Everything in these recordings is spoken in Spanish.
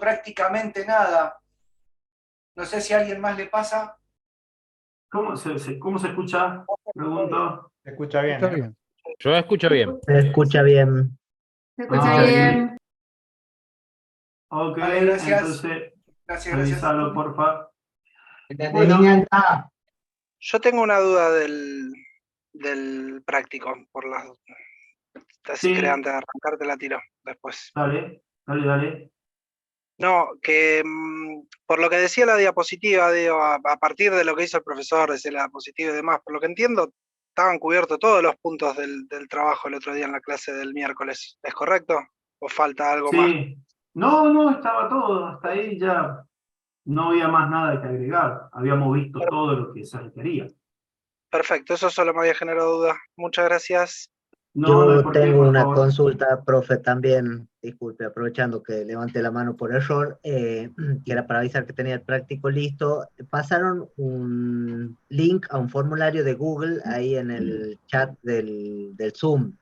prácticamente nada. No sé si a alguien más le pasa. ¿Cómo se escucha? Pregunto. Se escucha bien. Está bien. Yo escucho bien. Se escucha bien. Se escucha bien. Ok, Vale, gracias. entonces Gracias. avísalo, porfa. La Bueno. tenienta. Yo tengo una duda del práctico, así Sí. que antes de arrancarte la tiro después. Dale. No, que por lo que decía la diapositiva, digo, a partir de lo que hizo el profesor, desde la diapositiva y demás, por lo que entiendo, estaban cubiertos todos los puntos del trabajo el otro día en la clase del miércoles. ¿Es correcto? ¿O falta algo más? Sí. No, estaba todo. Hasta ahí ya no había más nada que agregar. Habíamos visto todo lo que se requería. Perfecto, eso solo me había generado dudas. Muchas gracias. No hay Yo por qué, tengo por una favor. consulta, profe, también, disculpe, aprovechando que levanté la mano por error, que era para avisar que tenía el práctico listo. Pasaron un link a un formulario de Google ahí en el chat del Zoom,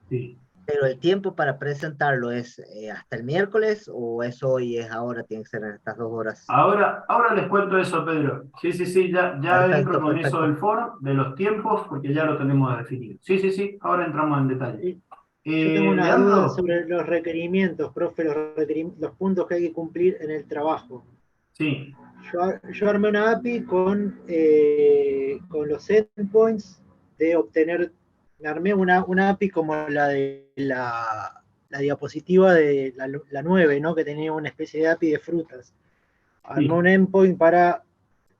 Sí. pero el tiempo para presentarlo es hasta el miércoles o es hoy, es ahora, tiene que ser en estas 2 horas. Ahora les cuento eso, Pedro. Sí, ya Perfecto, entro con eso perfecto. del foro, de los tiempos, porque ya lo tenemos definido. Sí, ahora entramos en detalle. Yo tengo una Leandro, duda sobre los requerimientos, profe, los puntos que hay que cumplir en el trabajo. sí, Yo armé una API con los endpoints de obtener, me armé una API como la de la diapositiva de la 9, ¿no? Que tenía una especie de API de frutas. Armé sí. un endpoint para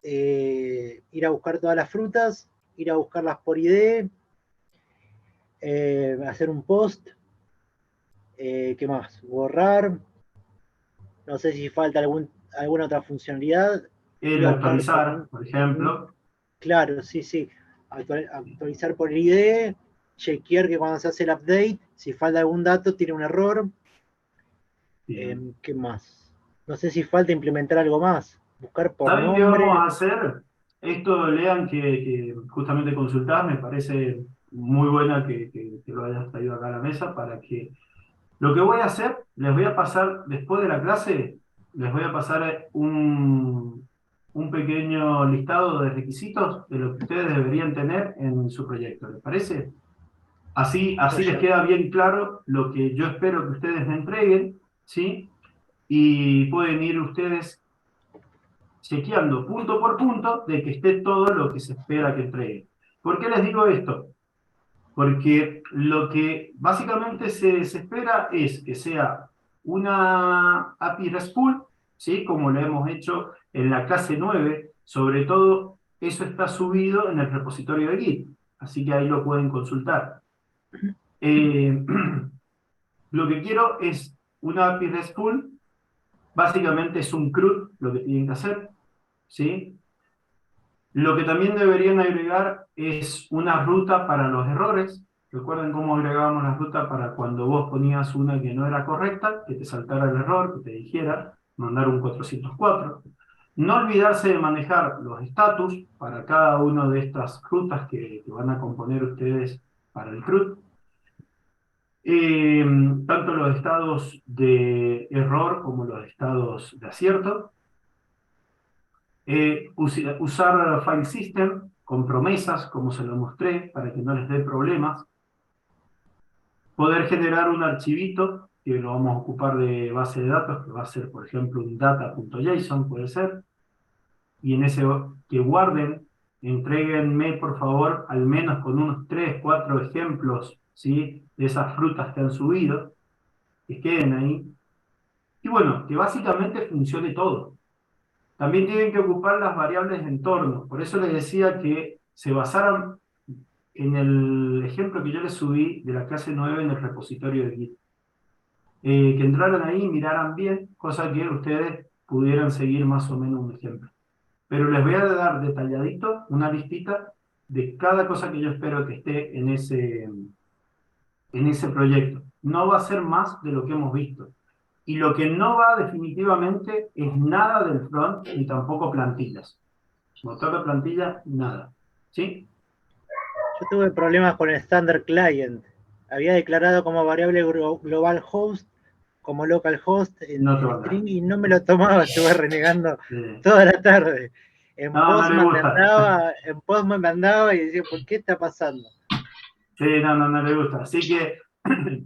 ir a buscar todas las frutas, ir a buscarlas por ID, hacer un post, ¿qué más? Borrar, no sé si falta alguna otra funcionalidad. El Ir a buscar actualizar, por ejemplo. Claro, sí. Actualizar por ID, chequear que cuando se hace el update, si falta algún dato, tiene un error. Bien. ¿Qué más? No sé si falta implementar algo más. Buscar por ¿Saben qué nombre. vamos a hacer? Esto, Lean, que justamente consultás, me parece muy buena que lo hayas traído acá a la mesa para que lo que voy a hacer, les voy a pasar, después de la clase, les voy a pasar un pequeño listado de requisitos de lo que ustedes deberían tener en su proyecto. ¿Les parece? Así les queda bien claro lo que yo espero que ustedes me entreguen, ¿sí? Y pueden ir ustedes chequeando punto por punto de que esté todo lo que se espera que entreguen. ¿Por qué les digo esto? Porque lo que básicamente se espera es que sea una API RESTful, ¿sí? Como lo hemos hecho en la clase 9, sobre todo eso está subido en el repositorio de Git, así que ahí lo pueden consultar. Lo que quiero es una API RESTful, básicamente es un CRUD lo que tienen que hacer, ¿sí? Lo que también deberían agregar es una ruta para los errores. Recuerden cómo agregábamos la ruta para cuando vos ponías una que no era correcta, que te saltara el error, que te dijera mandar un 404. No olvidarse de manejar los status para cada una de estas rutas que van a componer ustedes para el CRUD. Tanto los estados de error como los estados de acierto. Usar file system con promesas, como se lo mostré, para que no les dé problemas. Poder generar un archivito, que lo vamos a ocupar de base de datos, que va a ser, por ejemplo, un data.json, puede ser. Y en ese que guarden, entréguenme, por favor, al menos con unos 3, 4 ejemplos, ¿sí? De esas frutas que han subido, que queden ahí. Y bueno, que básicamente funcione todo. También tienen que ocupar las variables de entorno. Por eso les decía que se basaran en el ejemplo que yo les subí de la clase 9 en el repositorio de Git. Que entraran ahí y miraran bien, cosa que ustedes pudieran seguir más o menos un ejemplo. Pero les voy a dar detalladito una listita de cada cosa que yo espero que esté en ese proyecto. No va a ser más de lo que hemos visto. Y lo que no va definitivamente es nada del front, ni tampoco plantillas. Motor de plantilla, nada. ¿Sí? Yo tuve problemas con el Standard Client. Había declarado como variable global host como localhost en No te va a string dar. y no me lo tomaba, estuve renegando Sí. toda la tarde. En No, no le gusta. Postman me andaba y decía, ¿por qué está pasando? Sí, no le gusta. Así que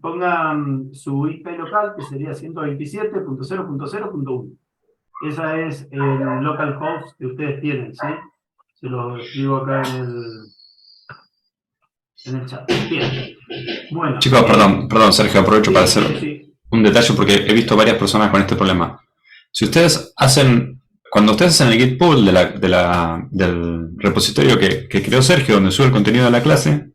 pongan su IP local, que sería 127.0.0.1. Esa es el localhost que ustedes tienen, ¿sí? Se lo escribo acá en el chat. Bien. Bueno. Chicos, perdón, Sergio, aprovecho para hacer Sí. un detalle porque he visto varias personas con este problema. Si ustedes cuando ustedes hacen el git pull del repositorio que creó Sergio, donde sube el contenido de la clase,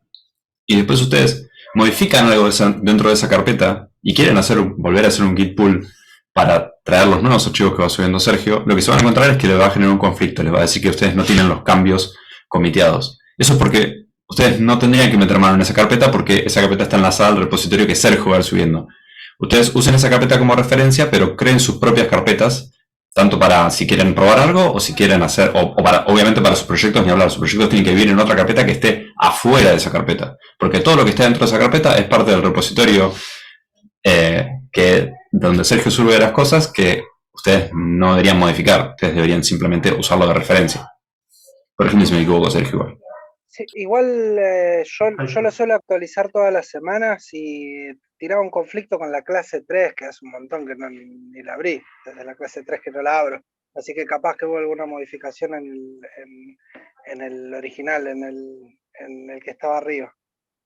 y después ustedes modifican algo dentro de esa carpeta y quieren volver a hacer un git pull para traer los nuevos archivos que va subiendo Sergio, lo que se van a encontrar es que les va a generar un conflicto, les va a decir que ustedes no tienen los cambios comiteados. Eso es porque ustedes no tendrían que meter mano en esa carpeta porque esa carpeta está enlazada al repositorio que Sergio va a ir subiendo. Ustedes usen esa carpeta como referencia, pero creen sus propias carpetas, tanto para si quieren probar algo o si quieren hacer, obviamente para sus proyectos ni hablar, sus proyectos tienen que vivir en otra carpeta que esté afuera de esa carpeta, porque todo lo que está dentro de esa carpeta es parte del repositorio donde Sergio sube las cosas que ustedes no deberían modificar, ustedes deberían simplemente usarlo de referencia. Por ejemplo, si me equivoco, Sergio, igual. Sí, igual yo lo suelo actualizar todas las semanas y tiraba un conflicto con la clase 3, que hace un montón que ni la abrí, desde la clase 3 que no la abro. Así que capaz que hubo alguna modificación en el original, en el que estaba arriba,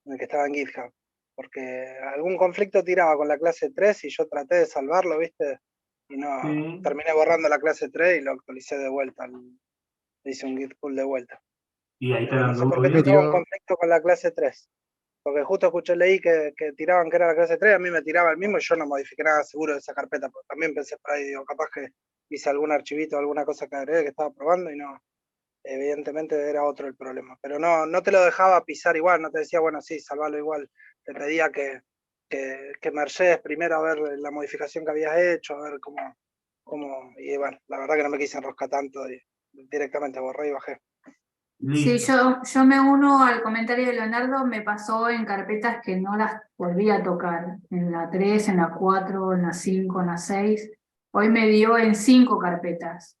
en el que estaba en GitHub. Porque algún conflicto tiraba con la clase 3 y yo traté de salvarlo, ¿viste? Y no, Sí. terminé borrando la clase 3 y lo actualicé de vuelta. Le hice un git pull de vuelta. Y ahí te No sé por qué tiraba un conflicto con la clase 3. Porque justo leí que tiraban que era la clase 3, a mí me tiraba el mismo y yo no modifiqué nada seguro de esa carpeta, porque también pensé por ahí, digo, capaz que hice algún archivito, alguna cosa que agregué que estaba probando y no, evidentemente era otro el problema. Pero no te lo dejaba pisar igual, no te decía, bueno, sí, salvalo igual. Te pedía que merges primero a ver la modificación que habías hecho, a ver cómo, y bueno, la verdad que no me quise enroscar tanto y directamente borré y bajé. Sí, Listo. yo me uno al comentario de Leonardo, me pasó en carpetas que no las volví a tocar, en la 3, en la 4, en la 5, en la 6. Hoy me dio en 5 carpetas,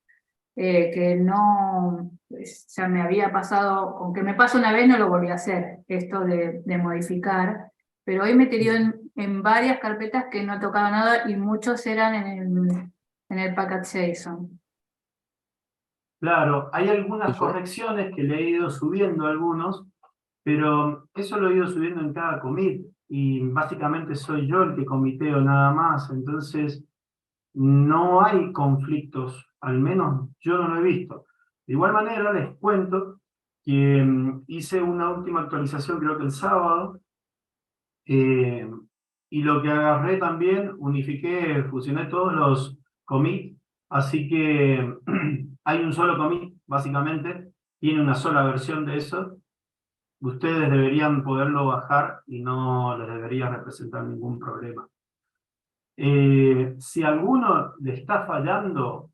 que no, ya me había pasado, aunque me pasó una vez no lo volví a hacer, esto de modificar, pero hoy me tiró en varias carpetas que no tocaba nada y muchos eran en el package.json. Claro, hay algunas correcciones que le he ido subiendo a algunos, pero eso lo he ido subiendo en cada commit y básicamente soy yo el que comiteo nada más, entonces no hay conflictos, al menos yo no lo he visto. De igual manera les cuento que hice una última actualización creo que el sábado, y lo que agarré también, unifiqué, fusioné todos los commits, así que hay un solo commit, básicamente, tiene una sola versión de eso. Ustedes deberían poderlo bajar y no les debería representar ningún problema. Si alguno le está fallando,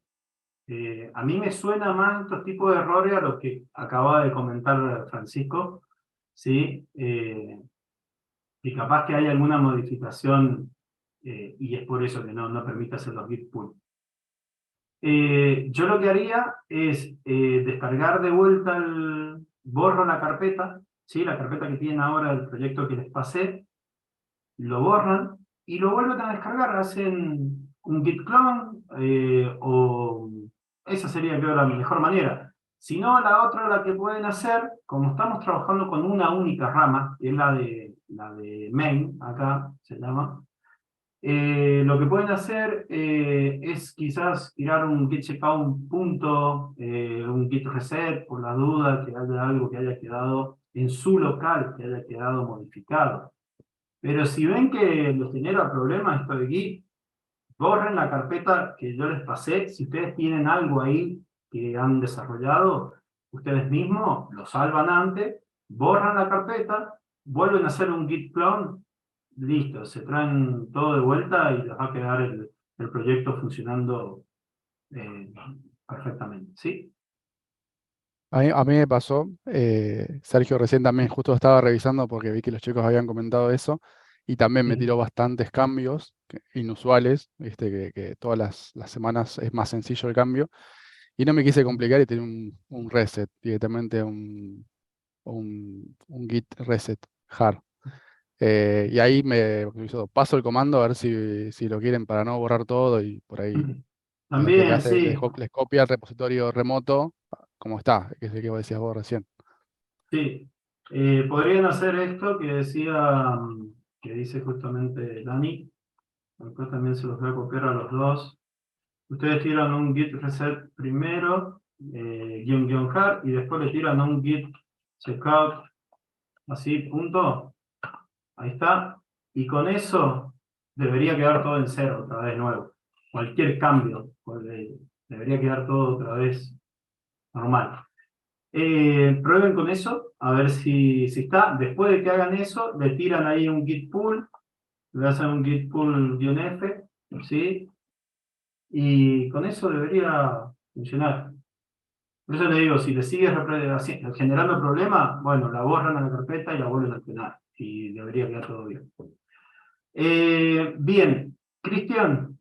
a mí me suena más estos tipos de errores a los que acaba de comentar Francisco, ¿sí? Y capaz que hay alguna modificación y es por eso que no permite hacer los git pull. Yo lo que haría es descargar de vuelta borro la carpeta, ¿sí? La carpeta que tienen ahora del proyecto que les pasé, lo borran y lo vuelven a descargar, hacen un git clone o esa sería creo la mejor manera. Si no, la otra la que pueden hacer, como estamos trabajando con una única rama, que es la de main, acá se llama, lo que pueden hacer es quizás tirar un git checkout punto, un git reset, por la duda que haya algo que haya quedado en su local, que haya quedado modificado. Pero si ven que les genera problemas esto de Git, borren la carpeta que yo les pasé. Si ustedes tienen algo ahí que han desarrollado, ustedes mismos lo salvan antes, borran la carpeta, vuelven a hacer un Git clone, listo, se traen todo de vuelta y les va a quedar el proyecto funcionando perfectamente, ¿sí? A mí me pasó, Sergio recién también justo estaba revisando porque vi que los chicos habían comentado eso, y también me Sí. tiró bastantes cambios inusuales, ¿viste? Que todas las semanas es más sencillo el cambio. Y no me quise complicar y tenía un reset, directamente un git reset hard. Y ahí me paso el comando a ver si lo quieren para no borrar todo y por ahí lo que También, hace sí, les copia el repositorio remoto como está, que es el que vos decías vos recién. sí. Podrían hacer esto que decía, que dice justamente Dani. Acá también se los voy a copiar a los dos. Ustedes tiran un git reset primero, guión hard, y después le tiran un git checkout, así, punto. Ahí está. Y con eso debería quedar todo en cero otra vez nuevo. Cualquier cambio, debería quedar todo otra vez normal. Prueben con eso, a ver si está. Después de que hagan eso, le tiran ahí un git pull, le hacen un git pull-f, ¿sí? Y con eso debería funcionar. Por eso le digo, si le sigues generando problemas, bueno, la borran a la carpeta y la vuelven a estrenar. Y debería quedar todo bien. Bien, Cristian,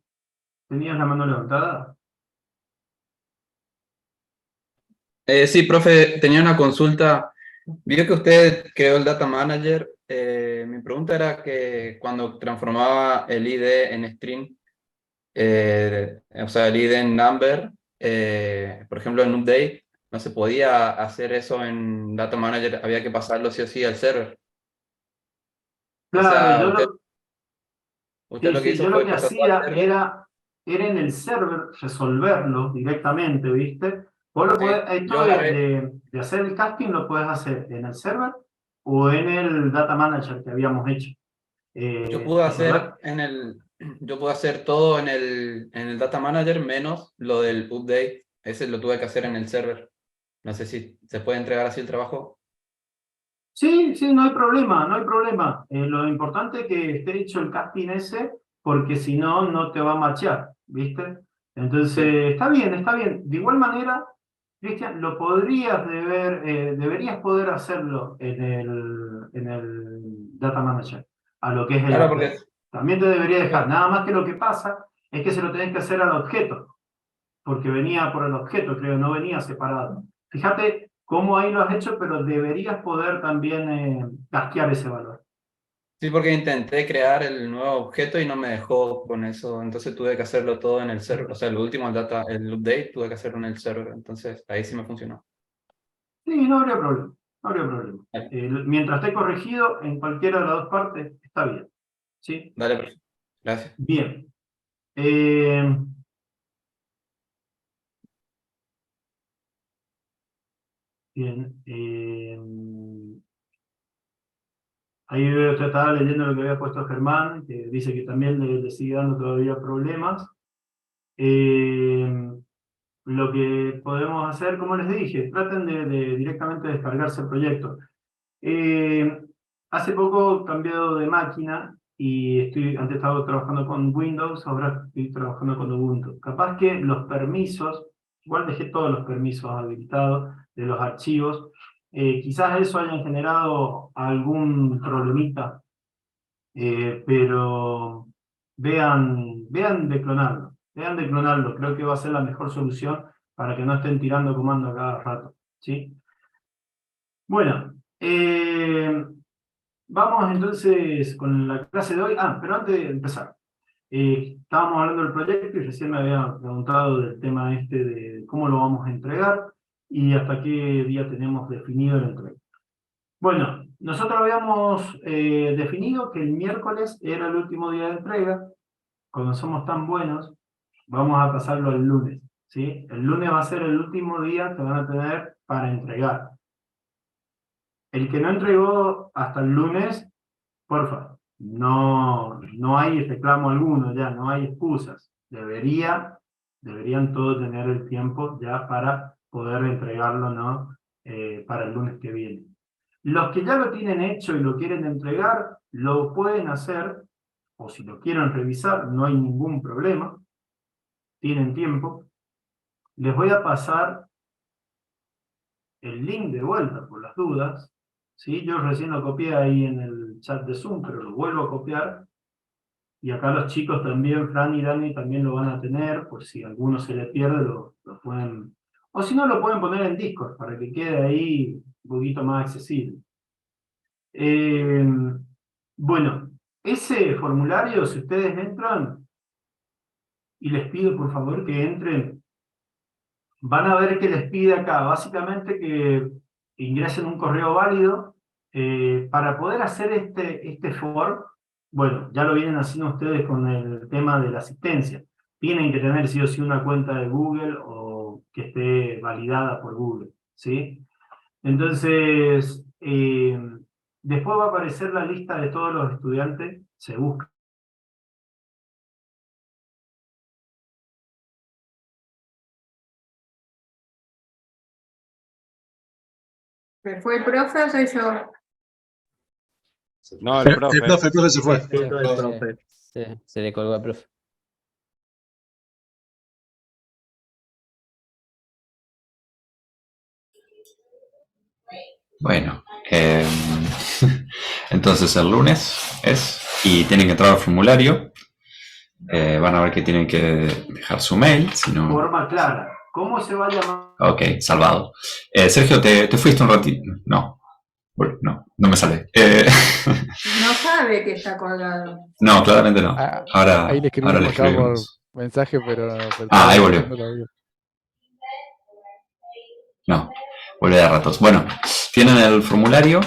¿tenías la mano levantada? Sí, profe, tenía una consulta. Vio que usted creó el Data Manager. Mi pregunta era que cuando transformaba el ID en string, o sea, el ID en number, por ejemplo, en update, no se podía hacer eso en Data Manager, había que pasarlo sí o sí al server. O Claro, sea, usted lo que yo hizo lo fue que que pasó al hacía server. era en el server resolverlo directamente, ¿viste? Vos lo podés, Yo esto agarré, de hacer el casting lo podés hacer en el server o en el data manager que habíamos hecho. yo pude ¿Recordás? hacer yo pude hacer todo en el Data Manager menos lo del update. Ese lo tuve que hacer en el server. No sé si se puede entregar así el trabajo. Sí, sí, no hay problema, no hay problema. Lo importante es que esté hecho el casting ese, porque si no, no te va a machear, ¿viste? Sí. Entonces, está bien, está bien. De igual manera, Cristian, lo podrías deberías poder hacerlo en el Data Manager, a lo que es el Claro, porque update. También te debería dejar. yo- Nada más que lo que pasa es que se lo tenés que hacer al objeto, porque venía por el objeto, creo, no venía separado. Fíjate cómo ahí lo has hecho, pero deberías poder también casquear ese valor. sí, porque intenté crear el nuevo objeto y no me dejó con eso. Entonces tuve que hacerlo todo en el server. O sea, el último, el update, tuve que hacerlo en el server. Entonces ahí sí me funcionó. Sí, no habría problema, no habría problema. Dale, Mientras esté corregido en cualquiera de las dos partes, está bien. ¿Sí? dale, perfecto. Gracias. Bien. Eh, bien. Ahí veo que estaba leyendo lo que había puesto Germán, que dice que también le sigue dando todavía problemas. Eh, Lo que podemos hacer, como les dije, traten de directamente descargarse el proyecto. Eh, Hace poco he cambiado de máquina y antes estaba trabajando con Windows, ahora estoy trabajando con Ubuntu. Capaz que los permisos, igual dejé todos los permisos habilitados de los archivos, quizás eso hayan generado algún problemita, pero vean de clonarlo, creo que va a ser la mejor solución para que no estén tirando comando a cada rato, ¿sí? Bueno, vamos entonces con la clase de hoy. Pero antes de empezar, estábamos hablando del proyecto y recién me había preguntado del tema este de cómo lo vamos a entregar y hasta qué día tenemos definido la entrega. Bueno, nosotros habíamos definido que el miércoles era el último día de entrega. Cuando somos tan buenos, vamos a pasarlo al lunes, ¿sí? El lunes va a ser el último día que van a tener para entregar. El que no entregó hasta el lunes, porfa, no hay reclamo alguno ya, no hay excusas. Deberían todos tener el tiempo ya para poder entregarlo, ¿no? Para el lunes que viene. Los que ya lo tienen hecho y lo quieren entregar, lo pueden hacer, o si lo quieren revisar, no hay ningún problema, tienen tiempo. Les voy a pasar el link de vuelta por las dudas, ¿sí? Yo recién lo copié ahí en el chat de Zoom, pero lo vuelvo a copiar. Y acá los chicos también, Fran y Dani, también lo van a tener, por si a alguno se le pierde, lo pueden... O si no, lo pueden poner en Discord, para que quede ahí un poquito más accesible. Bueno, ese formulario, si ustedes entran, y les pido por favor que entren, van a ver que les pide acá, básicamente que ingresen un correo válido para poder hacer este form. Bueno, ya lo vienen haciendo ustedes con el tema de la asistencia. Tienen que tener sí o sí una cuenta de Google o que esté validada por Google, ¿sí? Entonces, después va a aparecer la lista de todos los estudiantes, se busca. ¿Se fue el profe o soy yo? No, el profe. El profe se fue. El profe. Se le colgó al profe. Bueno, entonces el lunes y tienen que entrar al formulario. Van a ver que tienen que dejar su mail, si no... Forma clara. ¿Cómo se va a llamar? Ok, salvado. Sergio, ¿te fuiste un ratito? No. Bueno, no me sale. No sabe que está colgado. No, claramente no. Ahora, Ahí le escribimos ahora le acá por escribimos. mensaje, pero Ahí volvió. no lo vio. No, vuelve de ratos. Bueno, tienen el formulario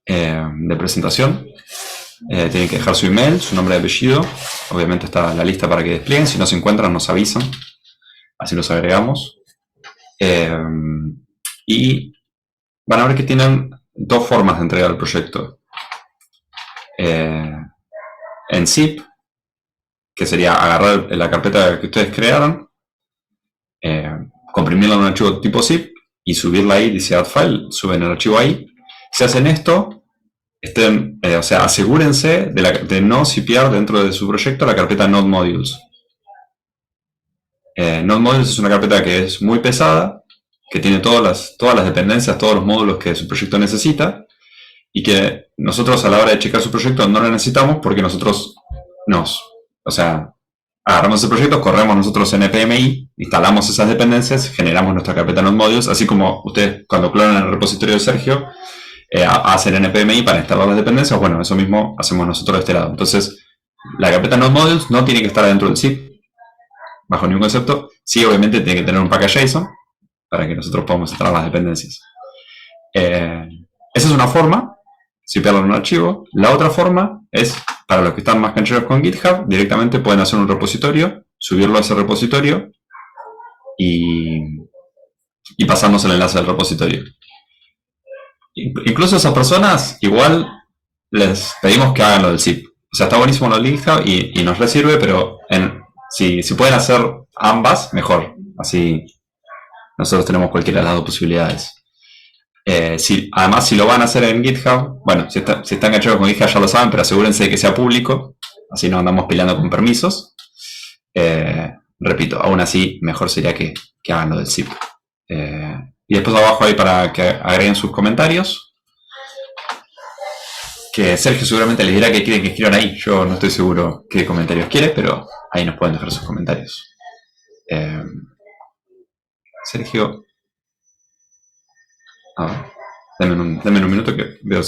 de presentación. Tienen que dejar su email, su nombre y apellido. Obviamente está la lista para que desplieguen. Si no se encuentran, nos avisan. Así los agregamos. Y van a ver que tienen dos formas de entregar el proyecto. En zip, que sería agarrar la carpeta que ustedes crearon, comprimirla en un archivo tipo zip y subirla ahí, dice add file, suben el archivo ahí. Si hacen esto, asegúrense de no zipear dentro de su proyecto la carpeta Node Modules. Node Modules es una carpeta que es muy pesada, que tiene todas las dependencias, todos los módulos que su proyecto necesita, y que nosotros a la hora de checar su proyecto no lo necesitamos porque nosotros agarramos ese proyecto, corremos nosotros npmi, instalamos esas dependencias, generamos nuestra carpeta Node Modules, así como ustedes cuando clonan el repositorio de Sergio, hacen npmi para instalar las dependencias. Bueno, eso mismo hacemos nosotros de este lado. Entonces, la carpeta Node Modules no tiene que estar dentro del zip, bajo ningún concepto. Sí, obviamente tiene que tener un package JSON para que nosotros podamos instalar las dependencias. Esa es una forma, zipearlo en un archivo. La otra forma es, para los que están más cancheros con GitHub, directamente pueden hacer un repositorio, subirlo a ese repositorio y pasarnos el enlace del repositorio. Incluso a esas personas, igual les pedimos que hagan lo del zip. O sea, está buenísimo lo del GitHub y nos resirve, pero si pueden hacer ambas, mejor. Así nosotros tenemos cualquiera de las dos posibilidades. Además, si lo van a hacer en GitHub, bueno, si están enganchados con GitHub ya lo saben, pero asegúrense de que sea público, así no andamos peleando con permisos. Repito, aún así, mejor sería que hagan lo del zip. Y después abajo hay para que agreguen sus comentarios, que Sergio seguramente les dirá que quieren que escriban ahí. Yo no estoy seguro qué comentarios quiere, pero ahí nos pueden dejar sus comentarios. Sergio, a ver, dame un minuto que veo.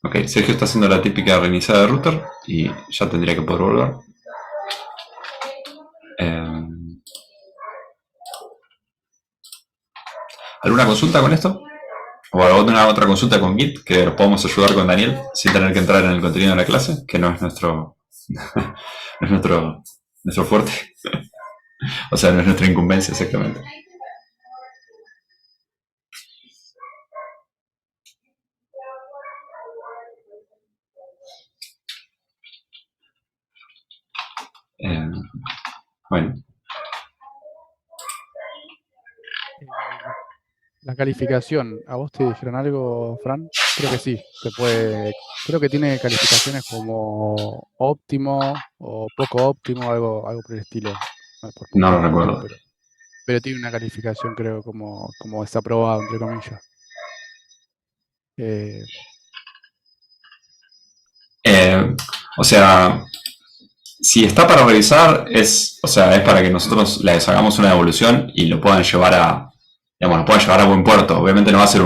Ok, Sergio está haciendo la típica reiniciada de router y ya tendría que poder volver. ¿Alguna consulta con esto? ¿O alguna otra consulta con Git que los podamos ayudar con Daniel sin tener que entrar en el contenido de la clase? Que no es nuestro fuerte. O sea, no es nuestra incumbencia exactamente. Bueno. La calificación, ¿a vos te dijeron algo, Fran? Creo que sí, creo que tiene calificaciones como óptimo o poco óptimo, algo por el estilo. No lo recuerdo. pero tiene una calificación, creo, como desaprobado, entre comillas. O sea, si está para revisar, o sea, es para que nosotros les hagamos una devolución y lo puedan llevar digamos, lo puedan llevar a buen puerto. Obviamente no va a ser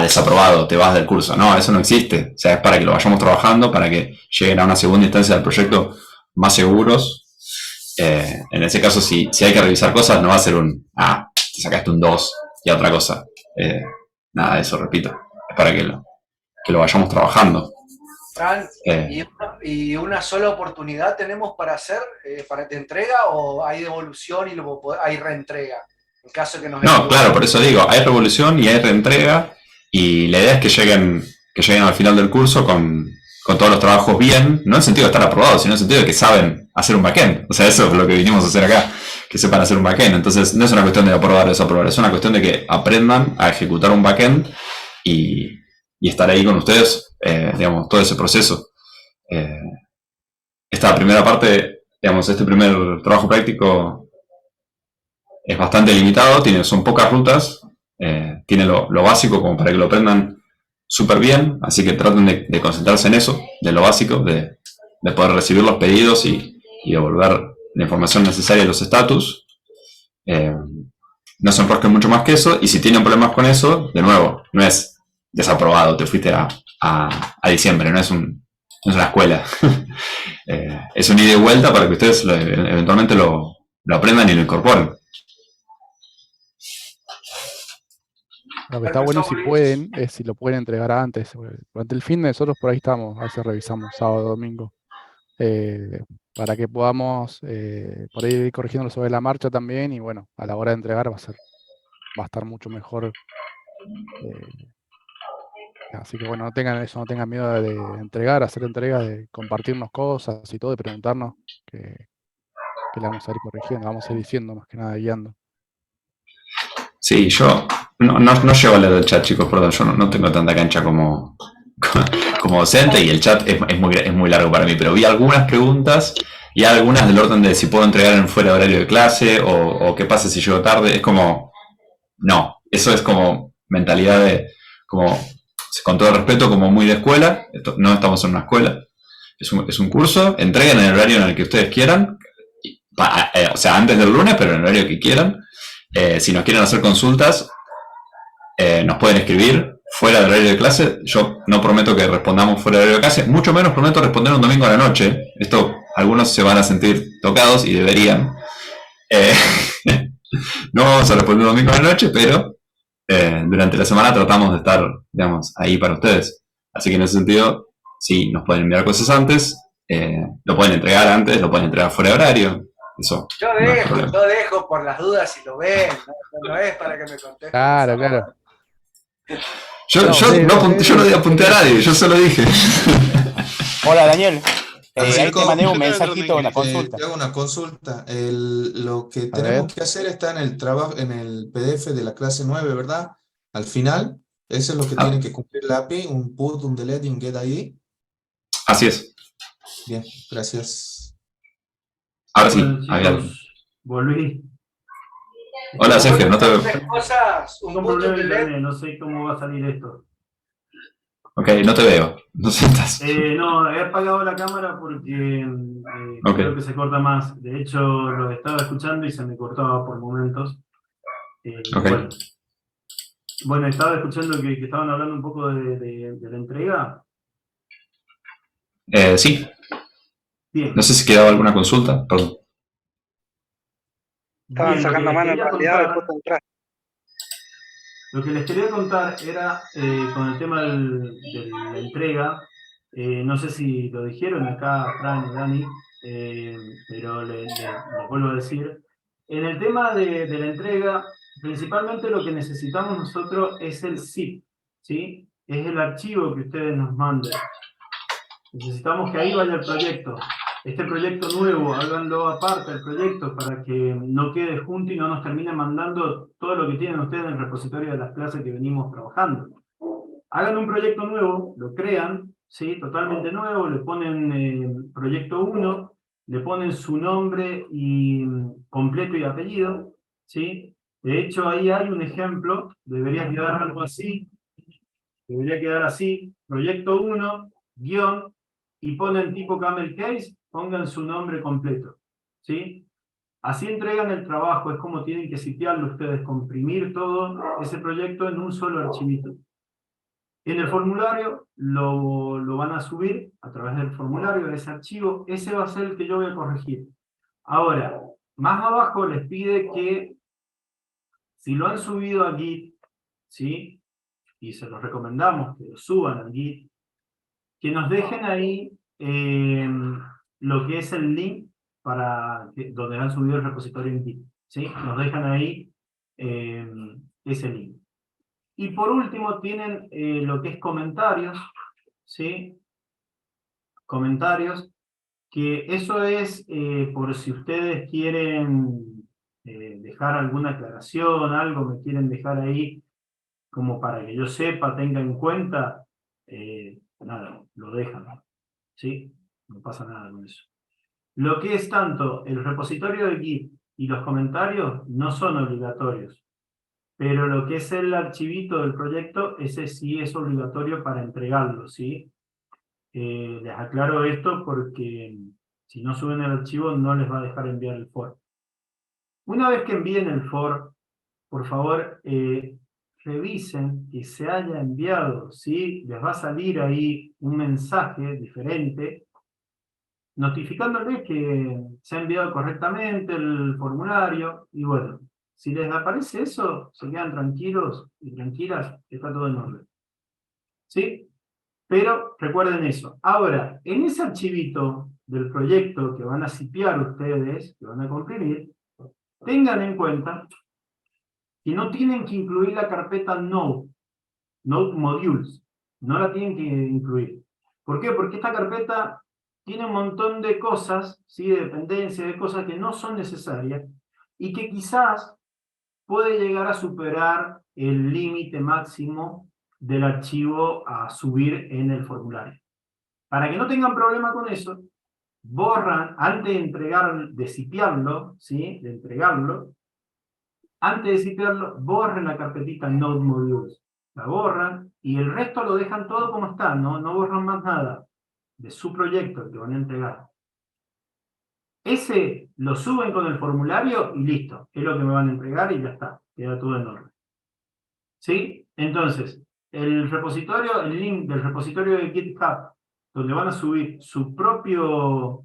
desaprobado, te vas del curso. No, eso no existe. O sea, es para que lo vayamos trabajando, para que lleguen a una segunda instancia del proyecto más seguros. En ese caso, si hay que revisar cosas, no va a ser te sacaste un 2 y otra cosa. Nada de eso, repito. Es para que lo vayamos trabajando. Fran, ¿y una sola oportunidad tenemos para hacer, para te entrega, o hay devolución y luego hay reentrega? En caso de que nos No, claro, por eso digo, hay revolución y hay reentrega, y la idea es que lleguen al final del curso con todos los trabajos bien, no en el sentido de estar aprobados, sino en el sentido de que saben hacer un backend. O sea, eso es lo que vinimos a hacer acá, que sepan hacer un backend. Entonces, no es una cuestión de aprobar o desaprobar, es una cuestión de que aprendan a ejecutar un backend y estar ahí con ustedes, digamos, todo ese proceso. Esta primera parte, digamos, este primer trabajo práctico es bastante limitado, son pocas rutas, tiene lo básico como para que lo aprendan súper bien, así que traten de concentrarse en eso, de lo básico, de poder recibir los pedidos y devolver la información necesaria y los estatus. No se enrosquen mucho más que eso, y si tienen problemas con eso, de nuevo, no es desaprobado, te fuiste a diciembre, no es una escuela. Es un ida y vuelta para que ustedes eventualmente lo aprendan y lo incorporen. Lo que está bueno si pueden, es si lo pueden entregar antes. Durante el fin de nosotros por ahí estamos, a veces revisamos sábado, domingo, para que podamos por ahí ir corrigiéndolo sobre la marcha también, y bueno, a la hora de entregar va a estar mucho mejor. Así que bueno, no tengan miedo de entregar, hacer entregas, de compartirnos cosas y todo, de preguntarnos, que le vamos a ir corrigiendo, vamos a ir diciendo, más que nada guiando. Sí, yo no llego a leer el chat, chicos, perdón, yo no tengo tanta cancha como docente, y el chat es muy largo para mí, pero vi algunas preguntas y algunas del orden de si puedo entregar en fuera de horario de clase o qué pasa si llego tarde. Es como, no, eso es como mentalidad como, con todo respeto, como muy de escuela. No estamos en una escuela, es un curso, entreguen en el horario en el que ustedes quieran, o sea, antes del lunes, pero en el horario que quieran. Si nos quieren hacer consultas, nos pueden escribir fuera del horario de clase. Yo no prometo que respondamos fuera del horario de clase, mucho menos prometo responder un domingo a la noche. Esto, algunos se van a sentir tocados y deberían. No vamos a responder un domingo a la noche, pero durante la semana tratamos de estar, digamos, ahí para ustedes. Así que en ese sentido, sí, nos pueden enviar cosas antes, lo pueden entregar antes, lo pueden entregar fuera de horario. Eso, Yo dejo por las dudas si lo ven, no es para que me contesten. Claro. Yo no apunté a nadie, yo solo dije. Hola, Daniel. Ahí Francisco, te mandé un yo mensajito, una consulta. te hago una consulta. Lo que tenemos que hacer está en el trabajo, en el PDF de la clase 9, ¿verdad? Al final, eso es lo que tiene que cumplir la API, un put, un delete y un get ID. Así es. Bien, gracias. Ahora sí, volví. Hola, Sergio, no te veo. No sé cómo va a salir esto. Ok, no te veo. No sientas. No, he apagado la cámara porque creo que se corta más. De hecho, lo estaba escuchando y se me cortaba por momentos. Bueno, estaba escuchando que estaban hablando un poco de la entrega. Sí. Bien. No sé si quedaba alguna consulta, perdón. Estaban sacando mano en realidad después de entrar. Lo que les quería contar era con el tema de la entrega. No sé si lo dijeron acá, Fran y Dani, pero les vuelvo a decir. En el tema de la entrega, principalmente lo que necesitamos nosotros es el zip, ¿sí? Es el archivo que ustedes nos manden. Necesitamos que ahí vaya el proyecto. Este proyecto nuevo, háganlo aparte del proyecto para que no quede junto y no nos termine mandando todo lo que tienen ustedes en el repositorio de las clases que venimos trabajando. Hagan un proyecto nuevo, lo crean, ¿sí? Totalmente nuevo, le ponen proyecto 1, le ponen su nombre completo y apellido, ¿sí? De hecho, ahí hay un ejemplo, debería quedar algo así, debería quedar así, proyecto 1, guión, y ponen tipo camel case, pongan su nombre completo, ¿sí? Así entregan el trabajo, es como tienen que sitiarlo ustedes, comprimir todo ese proyecto en un solo archivito. En el formulario lo van a subir a través del formulario, de ese archivo, ese va a ser el que yo voy a corregir. Ahora, más abajo les pide que, si lo han subido a Git, ¿sí? Y se los recomendamos que lo suban a Git, que nos dejen ahí lo que es el link para donde han subido el repositorio en Git, ¿sí? Nos dejan ahí ese link. Y por último tienen lo que es comentarios, ¿sí? Comentarios, que eso es por si ustedes quieren dejar alguna aclaración, algo me quieren dejar ahí como para que yo sepa, tenga en cuenta, nada, lo dejan, ¿sí? No pasa nada con eso. Lo que es tanto el repositorio de Git y los comentarios no son obligatorios, pero lo que es el archivito del proyecto, ese sí es obligatorio para entregarlo, ¿sí? Les aclaro esto porque si no suben el archivo no les va a dejar enviar el for. Una vez que envíen el for, por favor, revisen que se haya enviado, ¿sí? Les va a salir ahí un mensaje diferente notificándoles que se ha enviado correctamente el formulario, y bueno, si les aparece eso, se quedan tranquilos y tranquilas, está todo en orden. ¿Sí? Pero recuerden eso. Ahora, en ese archivito del proyecto que van a cipiar ustedes, que van a comprimir, tengan en cuenta que no tienen que incluir la carpeta Node Modules, no la tienen que incluir. ¿Por qué? Porque esta carpeta tiene un montón de cosas, ¿sí? De dependencias, de cosas que no son necesarias, y que quizás puede llegar a superar el límite máximo del archivo a subir en el formulario. Para que no tengan problema con eso, borran, antes de entregar, de cipiarlo, ¿sí? De entregarlo, antes de cipiarlo, borren la carpetita Node Modules. La borran y el resto lo dejan todo como está, no borran más nada de su proyecto que van a entregar. Ese lo suben con el formulario y listo, es lo que me van a entregar y ya está, queda todo en orden. ¿Sí? Entonces, el repositorio, el link del repositorio de GitHub, donde van a subir su propio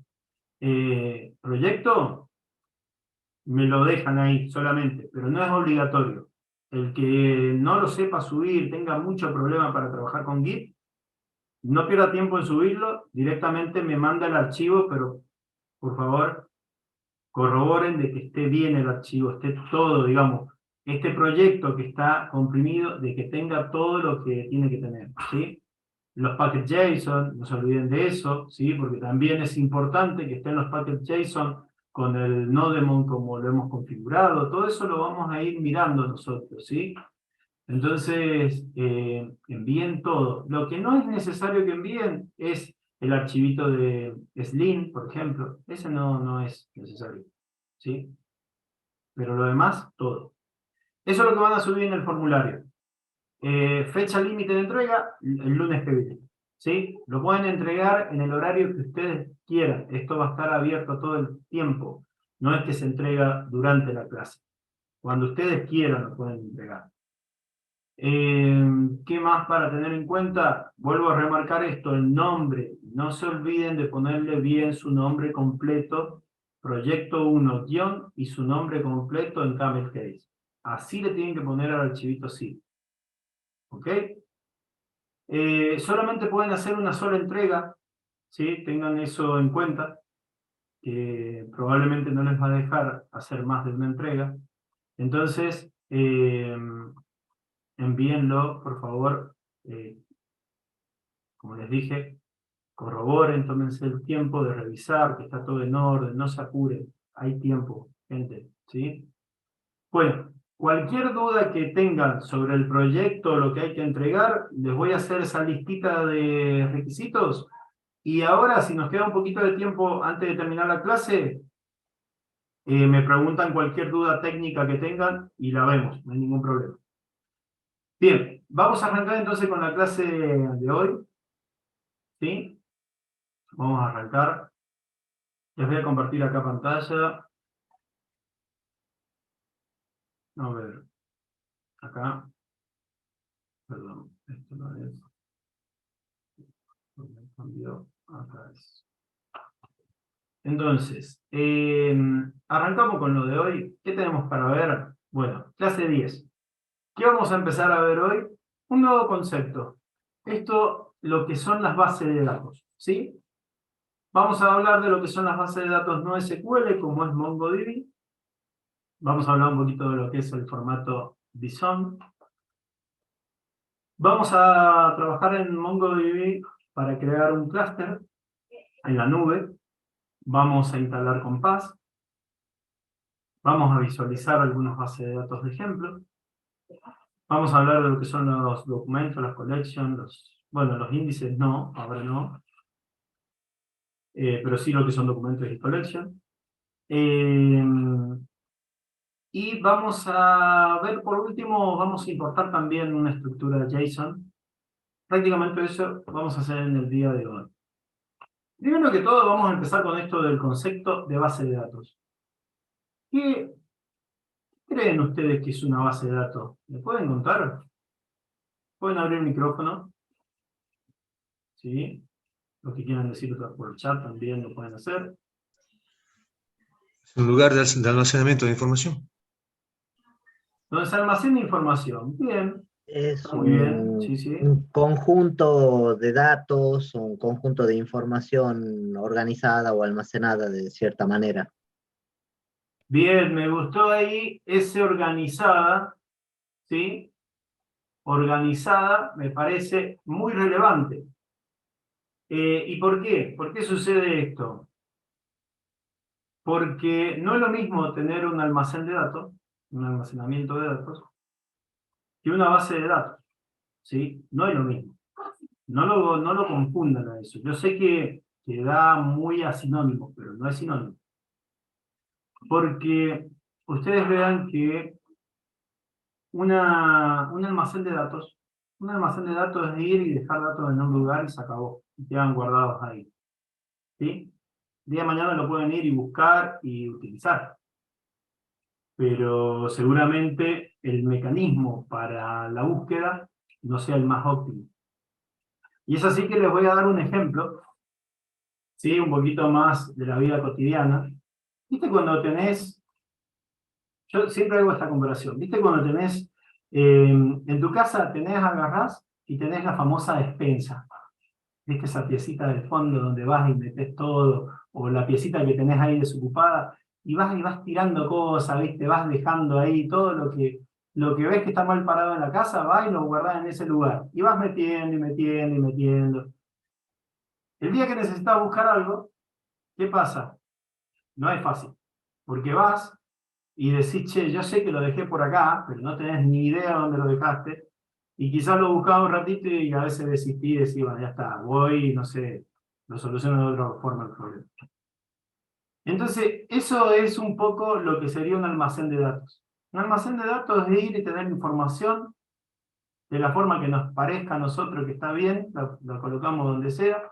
proyecto, me lo dejan ahí solamente, pero no es obligatorio. El que no lo sepa subir, tenga mucho problema para trabajar con Git, no pierda tiempo en subirlo, directamente me manda el archivo, pero por favor, corroboren de que esté bien el archivo, esté todo, digamos, este proyecto que está comprimido, de que tenga todo lo que tiene que tener, ¿sí? Los packets JSON, no se olviden de eso, ¿sí? Porque también es importante que estén los packets JSON con el nodemon como lo hemos configurado, todo eso lo vamos a ir mirando nosotros, ¿sí? Entonces, envíen todo. Lo que no es necesario que envíen es el archivito de Slim, por ejemplo. Ese no es necesario, ¿sí? Pero lo demás, todo. Eso es lo que van a subir en el formulario. Fecha límite de entrega, el lunes que viene, ¿sí? Lo pueden entregar en el horario que ustedes quieran. Esto va a estar abierto todo el tiempo. No es que se entrega durante la clase. Cuando ustedes quieran lo pueden entregar. ¿Qué más para tener en cuenta? Vuelvo a remarcar esto, el nombre. No se olviden de ponerle bien su nombre completo, proyecto 1 guión y su nombre completo en camel case. Así le tienen que poner al archivito zip. ¿Ok? Solamente pueden hacer una sola entrega, ¿sí? Tengan eso en cuenta, que probablemente no les va a dejar hacer más de una entrega. Entonces, envíenlo, por favor, como les dije, corroboren, tómense el tiempo de revisar que está todo en orden, no se apuren, hay tiempo, gente, ¿sí? Bueno, cualquier duda que tengan sobre el proyecto, lo que hay que entregar, les voy a hacer esa listita de requisitos, y ahora, si nos queda un poquito de tiempo antes de terminar la clase, Me preguntan cualquier duda técnica que tengan y la vemos, no hay ningún problema. Bien, vamos a arrancar entonces con la clase de hoy. ¿Sí? Vamos a arrancar. Les voy a compartir acá pantalla. A ver. Acá. Perdón, esto no es. Me cambió. Acá es. Entonces, arrancamos con lo de hoy. ¿Qué tenemos para ver? Bueno, clase 10. ¿Qué vamos a empezar a ver hoy? Un nuevo concepto. Esto, lo que son las bases de datos. ¿Sí? Vamos a hablar de lo que son las bases de datos no SQL, como es MongoDB. Vamos a hablar un poquito de lo que es el formato JSON. Vamos a trabajar en MongoDB para crear un clúster en la nube. Vamos a instalar Compass. Vamos a visualizar algunas bases de datos de ejemplo. Vamos a hablar de lo que son los documentos, las collections, los índices no, ahora no. Pero sí lo que son documentos y collections. Y vamos a ver, por último, vamos a importar también una estructura JSON. Prácticamente eso vamos a hacer en el día de hoy. Primero que todo, vamos a empezar con esto del concepto de base de datos. ¿Qué creen ustedes que es una base de datos? ¿Me pueden contar? ¿Pueden abrir el micrófono? ¿Sí? Los que quieran decir por el chat también lo pueden hacer. Es un lugar de almacenamiento de información. Donde se almacena información. Bien. Es Muy bien. Sí, sí. un conjunto de datos, un conjunto de información organizada o almacenada de cierta manera. Bien, me gustó ahí ese organizada, ¿sí? Organizada me parece muy relevante. ¿Y por qué? ¿Por qué sucede esto? Porque no es lo mismo tener un almacén de datos, un almacenamiento de datos, que una base de datos, ¿sí? No es lo mismo. No lo confundan a eso. Yo sé que da muy a sinónimo, pero no es sinónimo. Porque ustedes vean que un almacén de datos es ir y dejar datos en un lugar y se acabó. Y quedan guardados ahí. ¿Sí? El día de mañana lo pueden ir y buscar y utilizar. Pero seguramente el mecanismo para la búsqueda no sea el más óptimo. Y es así que les voy a dar un ejemplo, ¿sí? Un poquito más de la vida cotidiana. ¿Viste cuando tenés... Yo siempre hago esta comparación. ¿Viste cuando tenés... en tu casa agarrás y tenés la famosa despensa? ¿Viste esa piecita del fondo donde vas y metés todo? O la piecita que tenés ahí desocupada. Y vas tirando cosas, ¿viste? Vas dejando ahí todo lo que ves que está mal parado en la casa, vas y lo guardás en ese lugar. Y vas metiendo y metiendo y metiendo. El día que necesitas buscar algo, ¿qué pasa? No es fácil. Porque vas y decís, che, yo sé que lo dejé por acá, pero no tenés ni idea dónde lo dejaste. Y quizás lo buscás un ratito y a veces desistís y decís, bueno, ya está, voy, no sé, lo soluciono de otra forma el problema. Entonces, eso es un poco lo que sería un almacén de datos. Un almacén de datos es ir y tener información de la forma que nos parezca a nosotros que está bien, la colocamos donde sea,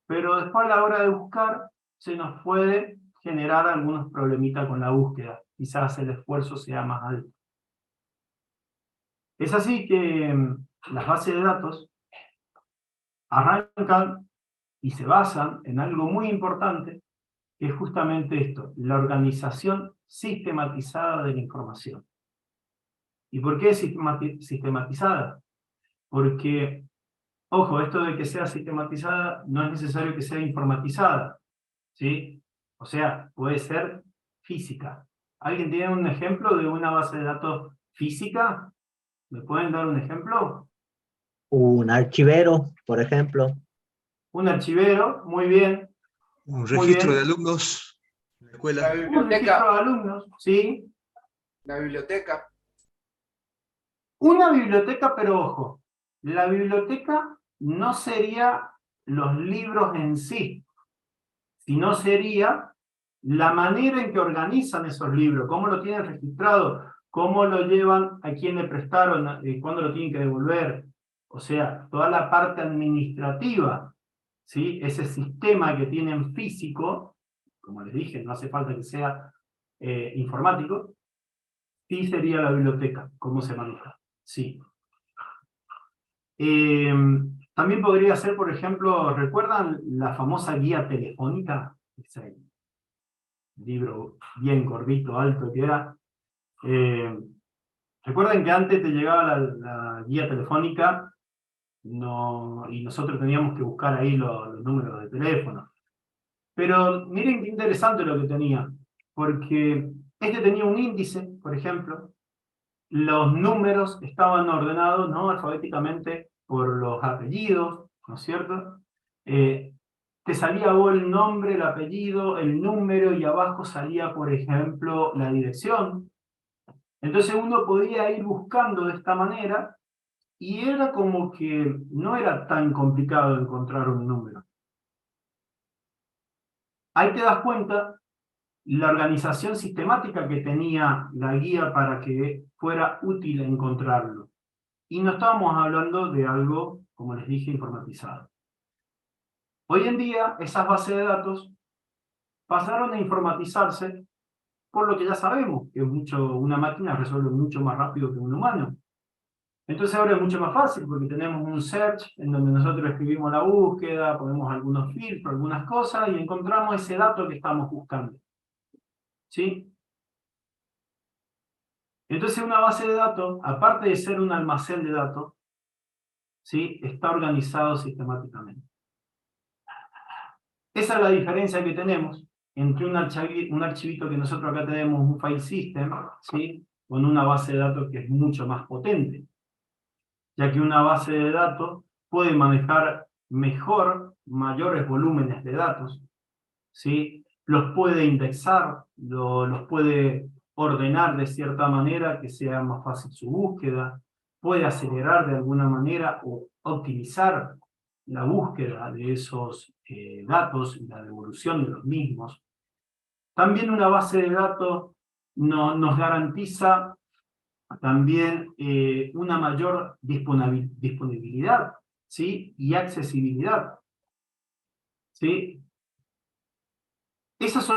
pero después a la hora de buscar se nos puede generar algunos problemitas con la búsqueda. Quizás el esfuerzo sea más alto. Es así que las bases de datos arrancan y se basan en algo muy importante, que es justamente esto, la organización sistematizada de la información. ¿Y por qué sistematizada? Porque, ojo, esto de que sea sistematizada no es necesario que sea informatizada, ¿sí? O sea, puede ser física. ¿Alguien tiene un ejemplo de una base de datos física? ¿Me pueden dar un ejemplo? Un archivero, por ejemplo. Un archivero, muy bien. Un registro de alumnos en la escuela. La biblioteca. Un registro de alumnos, ¿sí? La biblioteca. Una biblioteca, pero ojo, la biblioteca no sería los libros en sí, sino sería la manera en que organizan esos libros, cómo lo tienen registrado, cómo lo llevan, a quién le prestaron, cuándo lo tienen que devolver. O sea, toda la parte administrativa, ¿sí? Ese sistema que tienen físico, como les dije, no hace falta que sea informático, sí sería la biblioteca, cómo se maneja. Sí. También podría ser, por ejemplo, ¿recuerdan la famosa guía telefónica? Ese libro bien gordito, alto que era. Recuerden que antes te llegaba la guía telefónica y nosotros teníamos que buscar ahí los números de teléfono. Pero miren qué interesante lo que tenía, porque este tenía un índice, por ejemplo, los números estaban ordenados, ¿no?, alfabéticamente por los apellidos, ¿no es cierto? Te salía vos el nombre, el apellido, el número, y abajo salía, por ejemplo, la dirección. Entonces uno podía ir buscando de esta manera, y era como que no era tan complicado encontrar un número. Ahí te das cuenta la organización sistemática que tenía la guía para que fuera útil encontrarlo. Y no estábamos hablando de algo, como les dije, informatizado. Hoy en día, esas bases de datos pasaron a informatizarse por lo que ya sabemos, que una máquina resuelve mucho más rápido que un humano. Entonces ahora es mucho más fácil, porque tenemos un search en donde nosotros escribimos la búsqueda, ponemos algunos filtros, algunas cosas, y encontramos ese dato que estamos buscando. ¿Sí? Entonces una base de datos, aparte de ser un almacén de datos, ¿sí?, está organizado sistemáticamente. Esa es la diferencia que tenemos entre un archivito que nosotros acá tenemos, un file system, ¿sí?, con una base de datos que es mucho más potente, ya que una base de datos puede manejar mejor mayores volúmenes de datos, ¿sí?, los puede indexar, los puede ordenar de cierta manera que sea más fácil su búsqueda, puede acelerar de alguna manera o optimizar la búsqueda de esos datos y la devolución de los mismos. También una base de datos nos garantiza también una mayor disponibilidad, ¿sí?, y accesibilidad, ¿sí? Esas son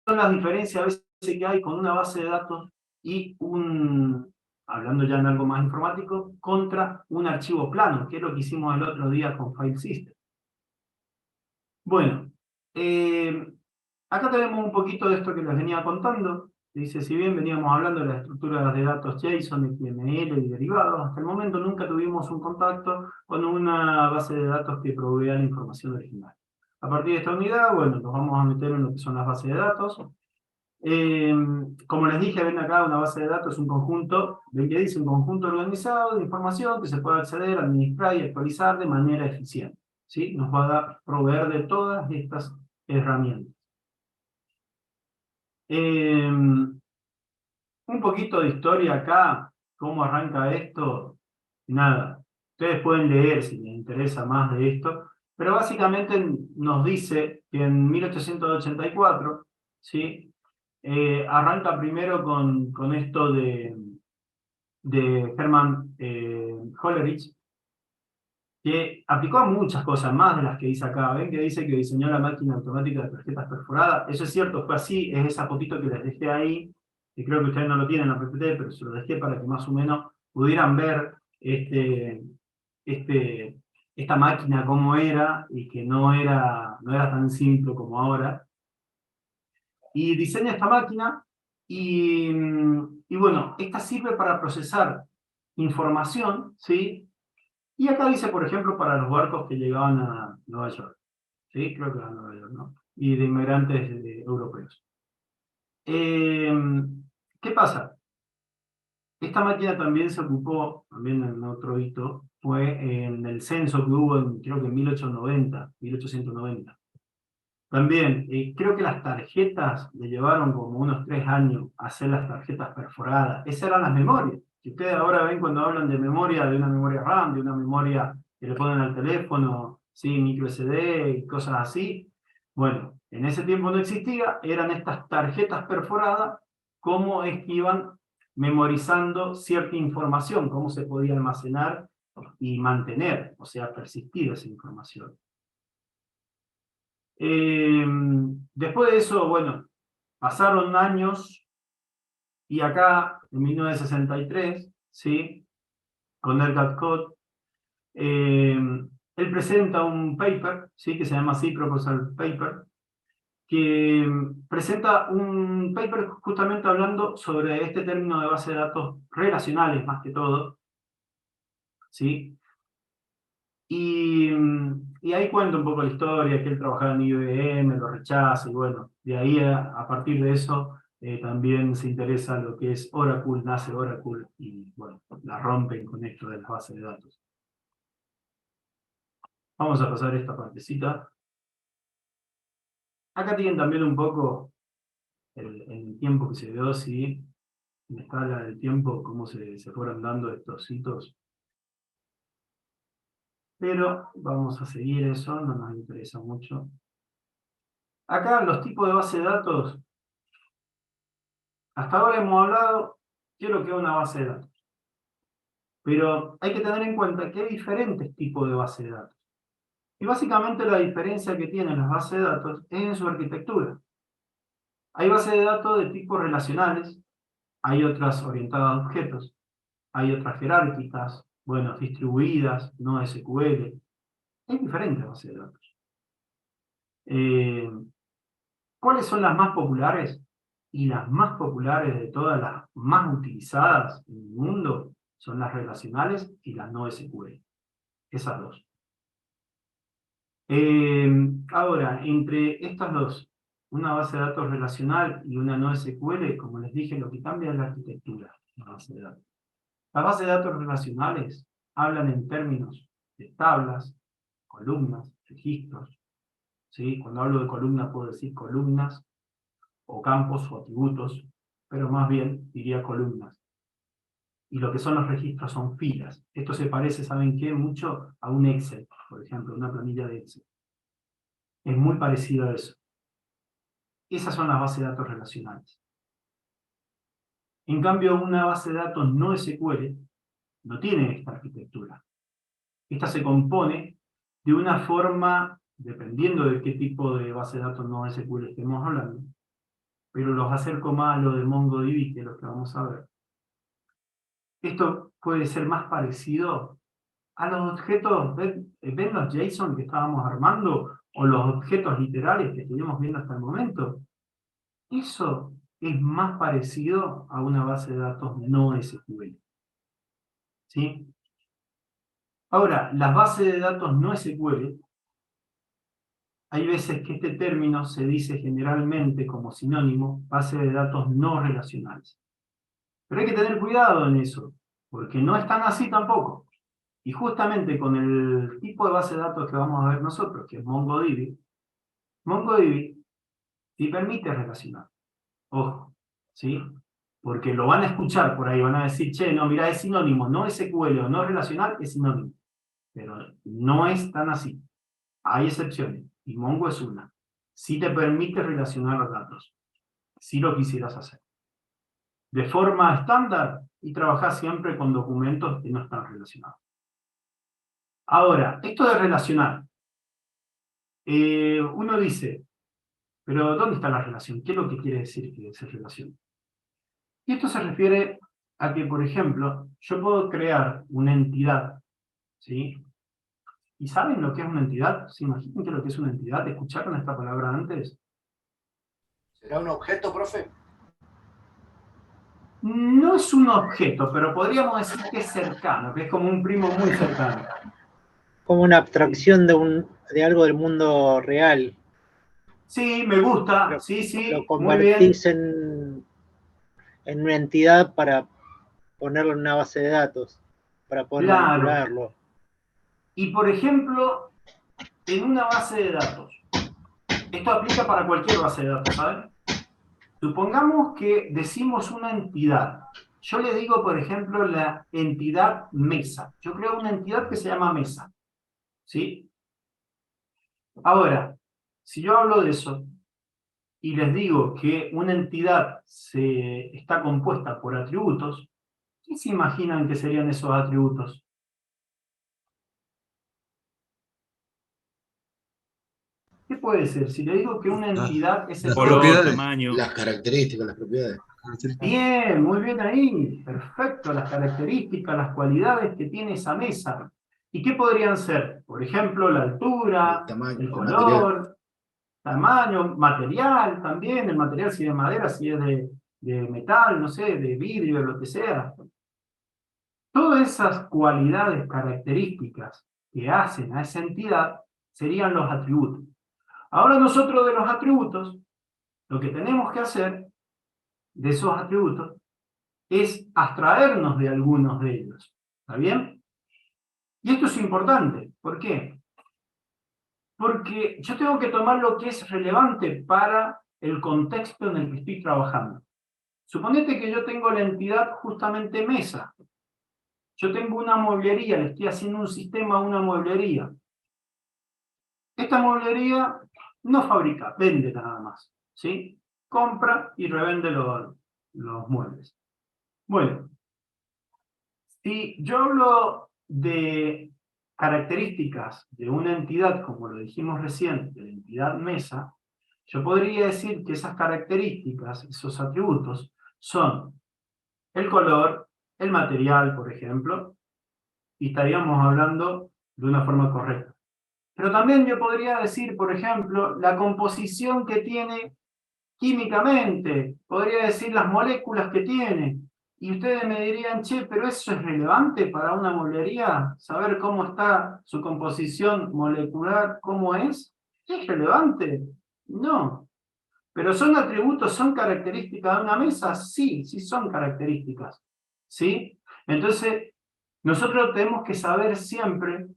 las diferencias a veces que hay con una base de datos y hablando ya en algo más informático, contra un archivo plano, que es lo que hicimos el otro día con File System. Bueno, acá tenemos un poquito de esto que les venía contando. Dice, si bien veníamos hablando de las estructuras de datos JSON, XML y derivados, hasta el momento nunca tuvimos un contacto con una base de datos que provea la información original. A partir de esta unidad, bueno, nos vamos a meter en lo que son las bases de datos. Como les dije, ven acá, una base de datos es un conjunto, ven que dice un conjunto organizado de información que se puede acceder, administrar y actualizar de manera eficiente, ¿sí? Nos va a proveer de todas estas herramientas. Un poquito de historia acá, cómo arranca esto, nada. Ustedes pueden leer si les interesa más de esto, pero básicamente nos dice que en 1884, ¿sí?, arranca primero con esto de Hermann Hollerith, que aplicó a muchas cosas más de las que dice acá. Ven que dice que diseñó la máquina automática de tarjetas perforadas. Eso es cierto, fue así, es esa fotito que les dejé ahí, que creo que ustedes no lo tienen en la PPT, pero se lo dejé para que más o menos pudieran ver esta máquina cómo era, y que no era tan simple como ahora. Y diseña esta máquina, y bueno, esta sirve para procesar información, ¿sí? Y acá dice, por ejemplo, para los barcos que llegaban a Nueva York, ¿sí? Creo que era Nueva York, ¿no? Y de inmigrantes europeos. ¿Qué pasa? Esta máquina también se ocupó, también en otro hito, fue en el censo que hubo, creo que en 1890. También, creo que las tarjetas le llevaron como unos 3 años a hacer las tarjetas perforadas. Esas eran las memorias. Si ustedes ahora ven cuando hablan de memoria, de una memoria RAM, de una memoria que le ponen al teléfono, ¿sí?, micro SD y cosas así. Bueno, En ese tiempo no existía, eran estas tarjetas perforadas, cómo es que iban memorizando cierta información, cómo se podía almacenar y mantener, o sea, persistir esa información. Después de eso, bueno, pasaron años, y acá, en 1963, ¿sí? Con Edgar Code, él presenta un paper, ¿sí? Que se llama así, Proposal Paper, que presenta un paper justamente hablando sobre este término de base de datos relacionales, más que todo, ¿sí? Y ahí cuenta un poco la historia, que él trabajaba en IBM, lo rechaza, y bueno, de ahí a partir de eso también se interesa lo que es Oracle, nace Oracle, y bueno, la rompen con esto de las bases de datos. Vamos a pasar esta partecita. Acá tienen también un poco el tiempo que se dio, ¿sí? En la escala del tiempo, cómo se fueron dando estos hitos. Pero vamos a seguir eso, no nos interesa mucho. Acá los tipos de base de datos, hasta ahora hemos hablado qué es lo que es una base de datos. Pero hay que tener en cuenta que hay diferentes tipos de base de datos. Y básicamente la diferencia que tienen las bases de datos es en su arquitectura. Hay bases de datos de tipos relacionales, hay otras orientadas a objetos, hay otras jerárquicas, bueno, distribuidas, no SQL. Hay diferentes bases de datos. ¿Cuáles son las más populares? Y las más populares de todas, las más utilizadas en el mundo, son las relacionales y las no SQL. Esas dos. Ahora, entre estas dos, una base de datos relacional y una no SQL, como les dije, lo que cambia es la arquitectura de la base de datos. Las bases de datos relacionales hablan en términos de tablas, columnas, registros. ¿Sí? Cuando hablo de columna puedo decir columnas, o campos, o atributos, pero más bien diría columnas. Y lo que son los registros son filas. Esto se parece, ¿saben qué? Mucho a un Excel, por ejemplo, una planilla de Excel. Es muy parecido a eso. Esas son las bases de datos relacionales. En cambio, una base de datos no SQL no tiene esta arquitectura. Esta se compone de una forma, dependiendo de qué tipo de base de datos no SQL estemos hablando, pero los acerco más a lo de MongoDB, que es lo que vamos a ver. Esto puede ser más parecido a los objetos, ¿ven los JSON que estábamos armando? O los objetos literales que estuvimos viendo hasta el momento. Eso es más parecido a una base de datos no SQL. ¿Sí? Ahora, las bases de datos no SQL, hay veces que este término se dice generalmente como sinónimo, base de datos no relacionales. Pero hay que tener cuidado en eso, porque no es tan así tampoco. Y justamente con el tipo de base de datos que vamos a ver nosotros, que es MongoDB, MongoDB sí permite relacionar. Ojo, ¿sí? Porque lo van a escuchar por ahí, van a decir, che, no, mira, es sinónimo, no SQL o no relacional, es sinónimo. Pero no es tan así. Hay excepciones, y Mongo es una. Sí te permite relacionar los datos, si lo quisieras hacer. De forma estándar, y trabajar siempre con documentos que no están relacionados. Ahora, esto de relacionar. Uno dice, pero ¿dónde está la relación? ¿Qué es lo que quiere decir que se relaciona? Y esto se refiere a que, por ejemplo, yo puedo crear una entidad, ¿sí? ¿Y saben lo que es una entidad? ¿Se imaginan qué es lo que es una entidad? ¿Escucharon esta palabra antes? ¿Será un objeto, profe? No es un objeto, pero podríamos decir que es cercano, que es como un primo muy cercano. Como una abstracción de algo del mundo real. Sí, me gusta, sí, Lo muy bien. convertís en una entidad para ponerlo en una base de datos, para poder manipularlo. Y por ejemplo, en una base de datos, esto aplica para cualquier base de datos, ¿saben? Supongamos que decimos una entidad. Yo le digo, por ejemplo, la entidad mesa. Yo creo una entidad que se llama mesa. ¿Sí? Ahora, si yo hablo de eso, y les digo que una entidad está compuesta por atributos, ¿qué se imaginan que serían esos atributos? ¿Qué puede ser? Si le digo que una entidad es el Las color, propiedades. tamaño. Las características, las propiedades. Bien, muy bien ahí, perfecto, las características, las cualidades que tiene esa mesa. ¿Y qué podrían ser? Por ejemplo, la altura, El tamaño, el el color, tamaño, material también, el material si es de madera, si es de metal, no sé, de vidrio, lo que sea. Todas esas cualidades, características que hacen a esa entidad serían los atributos. Ahora nosotros de los atributos, lo que tenemos que hacer de esos atributos es abstraernos de algunos de ellos. ¿Está bien? Y esto es importante. ¿Por qué? Porque yo tengo que tomar lo que es relevante para el contexto en el que estoy trabajando. Suponete que yo tengo la entidad justamente mesa. Yo tengo una mueblería, le estoy haciendo un sistema a una mueblería. Esta mueblería no fabrica, vende nada más, ¿sí? Compra y revende los muebles. Bueno, si yo hablo de características de una entidad, como lo dijimos recién, de la entidad mesa, yo podría decir que esas características, esos atributos, son el color, el material, por ejemplo, y estaríamos hablando de una forma correcta. Pero también yo podría decir, por ejemplo, la composición que tiene químicamente, podría decir las moléculas que tiene, y ustedes me dirían, che, pero ¿eso es relevante para una mueblería? ¿Saber cómo está su composición molecular, cómo es? ¿Es relevante? No. ¿Pero son atributos, son características de una mesa? Sí, sí son características. ¿Sí? Entonces, nosotros tenemos que saber siempre,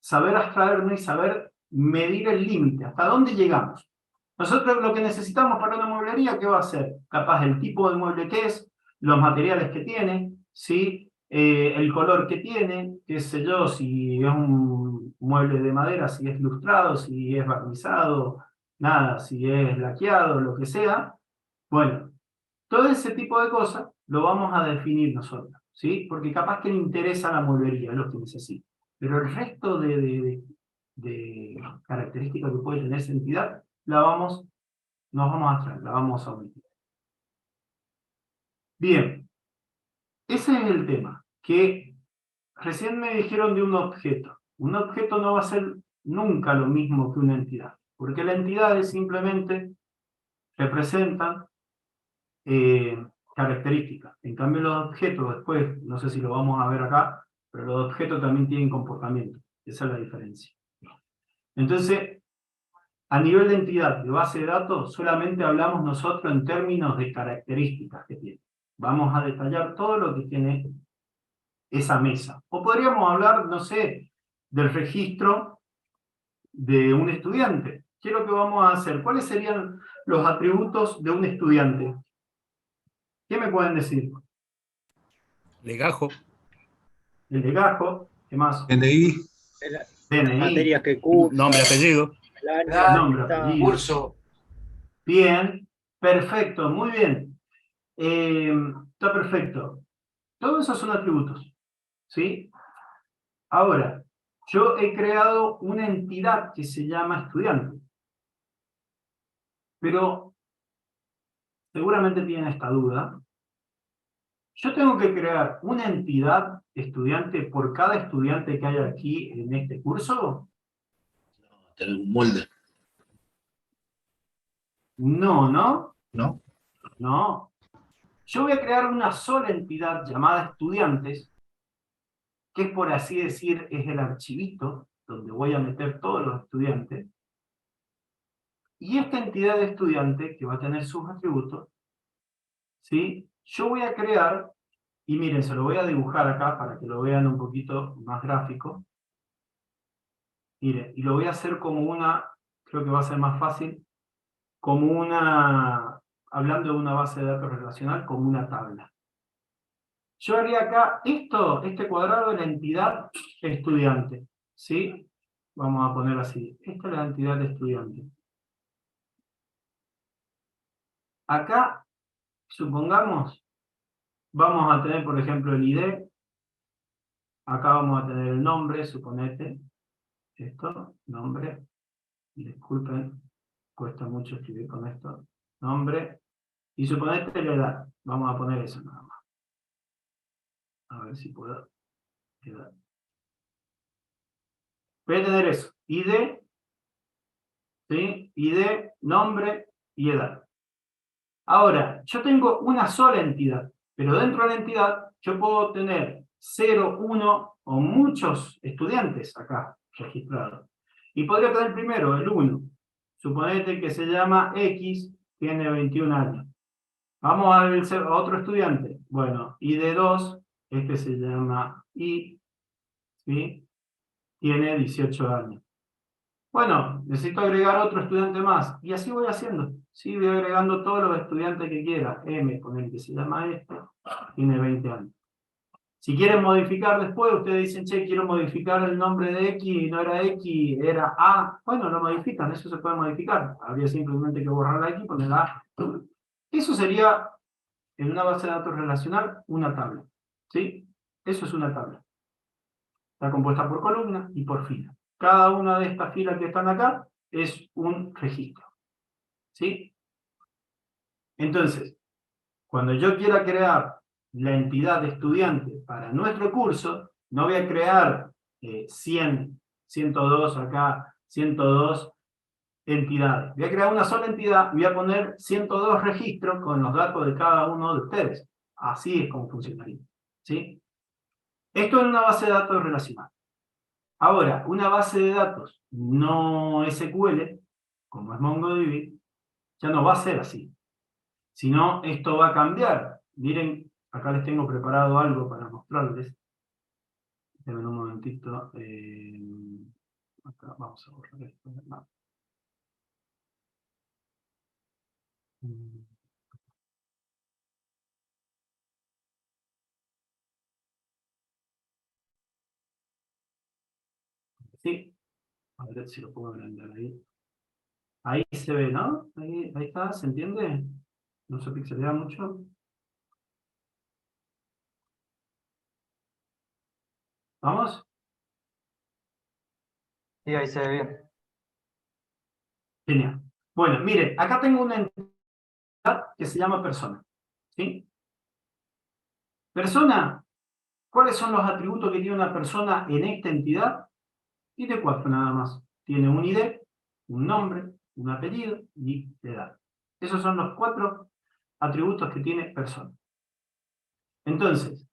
saber abstraernos y saber medir el límite, hasta dónde llegamos. Nosotros lo que necesitamos para una mueblería, ¿qué va a ser? Capaz el tipo de mueble que es, los materiales que tiene, ¿sí? El color que tiene, qué sé yo, si es un mueble de madera, si es lustrado, si es barnizado, nada, si es laqueado, lo que sea. Bueno, todo ese tipo de cosas lo vamos a definir nosotros, ¿sí? Porque capaz que le interesa la mueblería, es lo que necesita. Pero el resto de características que puede tener esa entidad, nos vamos a traer, la vamos a omitir. Bien, ese es el tema, que recién me dijeron de un objeto. Un objeto no va a ser nunca lo mismo que una entidad, porque las entidades simplemente representan características. En cambio los objetos, después, no sé si lo vamos a ver acá, pero los objetos también tienen comportamiento. Esa es la diferencia. Entonces, a nivel de entidad, de base de datos, solamente hablamos nosotros en términos de características que tiene. Vamos a detallar todo lo que tiene esa mesa. O podríamos hablar, no sé, del registro de un estudiante. ¿Qué es lo que vamos a hacer? ¿Cuáles serían los atributos de un estudiante? ¿Qué me pueden decir? Legajo. El legajo, ¿qué más? DNI. DNI. Materias que cursan. Nombre, apellido. Nombre, apellido. Curso. Bien, perfecto, muy bien. Está perfecto. Todos esos son atributos, ¿sí? Ahora, yo he creado una entidad que se llama estudiante. Pero seguramente tienen esta duda. Yo tengo que crear una entidad estudiante por cada estudiante que hay aquí en este curso. Tener un molde. No, ¿no? ¿No? No. Yo voy a crear una sola entidad llamada estudiantes, que es por así decir, es el archivito donde voy a meter todos los estudiantes. Y esta entidad de estudiante, que va a tener sus atributos, ¿sí? Yo voy a crear, y miren, se lo voy a dibujar acá para que lo vean un poquito más gráfico. Miren, y lo voy a hacer como una, creo que va a ser más fácil, como una, hablando de una base de datos relacional, como una tabla. Yo haría acá este cuadrado de la entidad estudiante, ¿sí? Vamos a poner así, esta es la entidad de estudiante. acá, supongamos, vamos a tener, por ejemplo, el ID. Acá vamos a tener el nombre, suponete. Esto, nombre. Disculpen, cuesta mucho escribir con esto. Nombre. Y suponete la edad. Vamos a poner eso nada más. A ver si puedo. Edad. Voy a tener eso. ID, ¿sí? ID, nombre y edad. Ahora, yo tengo una sola entidad, pero dentro de la entidad yo puedo tener 0, 1 o muchos estudiantes acá registrados. Y podría tener primero el 1. Suponete que se llama X, tiene 21 años. Vamos a ver a otro estudiante. Bueno, ID 2, este se llama Y, ¿sí? Tiene 18 años. Bueno, necesito agregar otro estudiante más. Y así voy haciendo. Sí, voy agregando todos los estudiantes que quiera. M, con el que se llama este, tiene 20 años. Si quieren modificar después, ustedes dicen, che, quiero modificar el nombre de X, y no era X, era A. Bueno, lo modifican, eso se puede modificar. Habría simplemente que borrar la X y poner la A. Eso sería, en una base de datos relacional, una tabla. ¿Sí? Eso es una tabla. Está compuesta por columnas y por filas. Cada una de estas filas que están acá es un registro. ¿Sí? Entonces, cuando yo quiera crear la entidad de estudiante para nuestro curso, no voy a crear 100, 102 acá, 102 entidades. Voy a crear una sola entidad y voy a poner 102 registros con los datos de cada uno de ustedes. Así es como funcionaría. ¿Sí? Esto es una base de datos relacional. Ahora, una base de datos no SQL, como es MongoDB, ya no va a ser así. Sino, esto va a cambiar. Miren, acá les tengo preparado algo para mostrarles. Denme un momentito. Acá vamos a borrar esto. Sí, a ver si lo puedo agrandar ahí. Ahí se ve, ¿no? Ahí está, ¿se entiende? No se pixelea mucho. ¿Vamos? Sí, ahí se ve bien. Genial. Bueno, miren, acá tengo una entidad que se llama persona. ¿Sí? Persona, ¿cuáles son los atributos que tiene una persona en esta entidad? Tiene 4 nada más. Tiene un ID, un nombre, un apellido y edad. Esos son los 4 atributos que tiene persona. Entonces,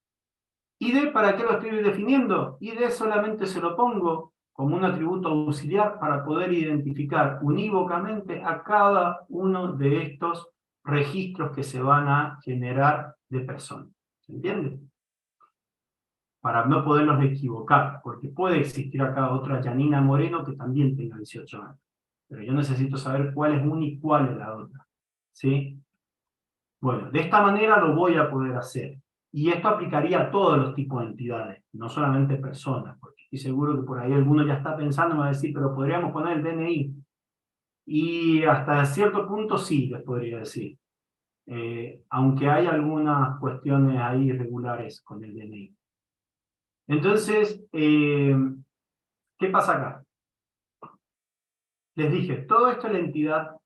ID, ¿para qué lo estoy definiendo? ID solamente se lo pongo como un atributo auxiliar para poder identificar unívocamente a cada uno de estos registros que se van a generar de persona. ¿Se entiende? Para no poderlos equivocar, porque puede existir acá otra Janina Moreno que también tenga 18 años. Pero yo necesito saber cuál es una y cuál es la otra. ¿Sí? Bueno, de esta manera lo voy a poder hacer. Y esto aplicaría a todos los tipos de entidades, no solamente personas, porque estoy seguro que por ahí alguno ya está pensando y me va a decir, pero podríamos poner el DNI. Y hasta cierto punto sí, les podría decir. Aunque hay algunas cuestiones ahí irregulares con el DNI. Entonces, ¿qué pasa acá? Les dije, todo esto es la entidad,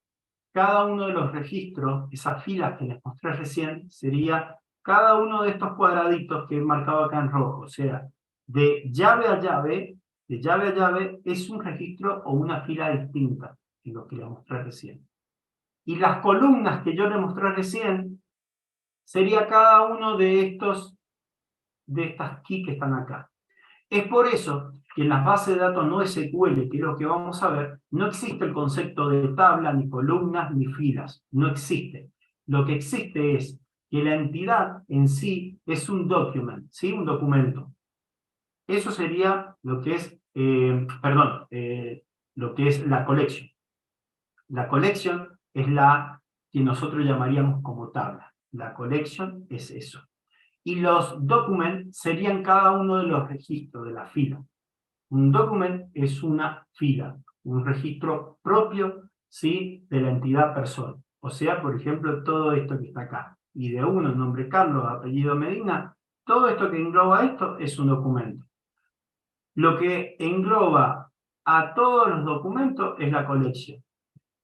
cada uno de los registros, esas filas que les mostré recién, sería cada uno de estos cuadraditos que he marcado acá en rojo. O sea, de llave a llave es un registro o una fila distinta, en lo que les mostré recién. Y las columnas que yo les mostré recién, sería cada uno de estas keys que están acá. Es por eso que en las bases de datos no SQL, que es lo que vamos a ver, no existe el concepto de tabla, ni columnas, ni filas. No existe. Lo que existe es que la entidad en sí es un document, ¿sí? Un documento. Eso sería lo que es, lo que es la collection. La collection es la que nosotros llamaríamos como tabla. La collection es eso. Y los documents serían cada uno de los registros de la fila. Un document es una fila, un registro propio, ¿sí?, de la entidad persona. O sea, por ejemplo, todo esto que está acá. Y de uno, nombre Carlos, apellido Medina, todo esto que engloba esto es un documento. Lo que engloba a todos los documentos es la colección.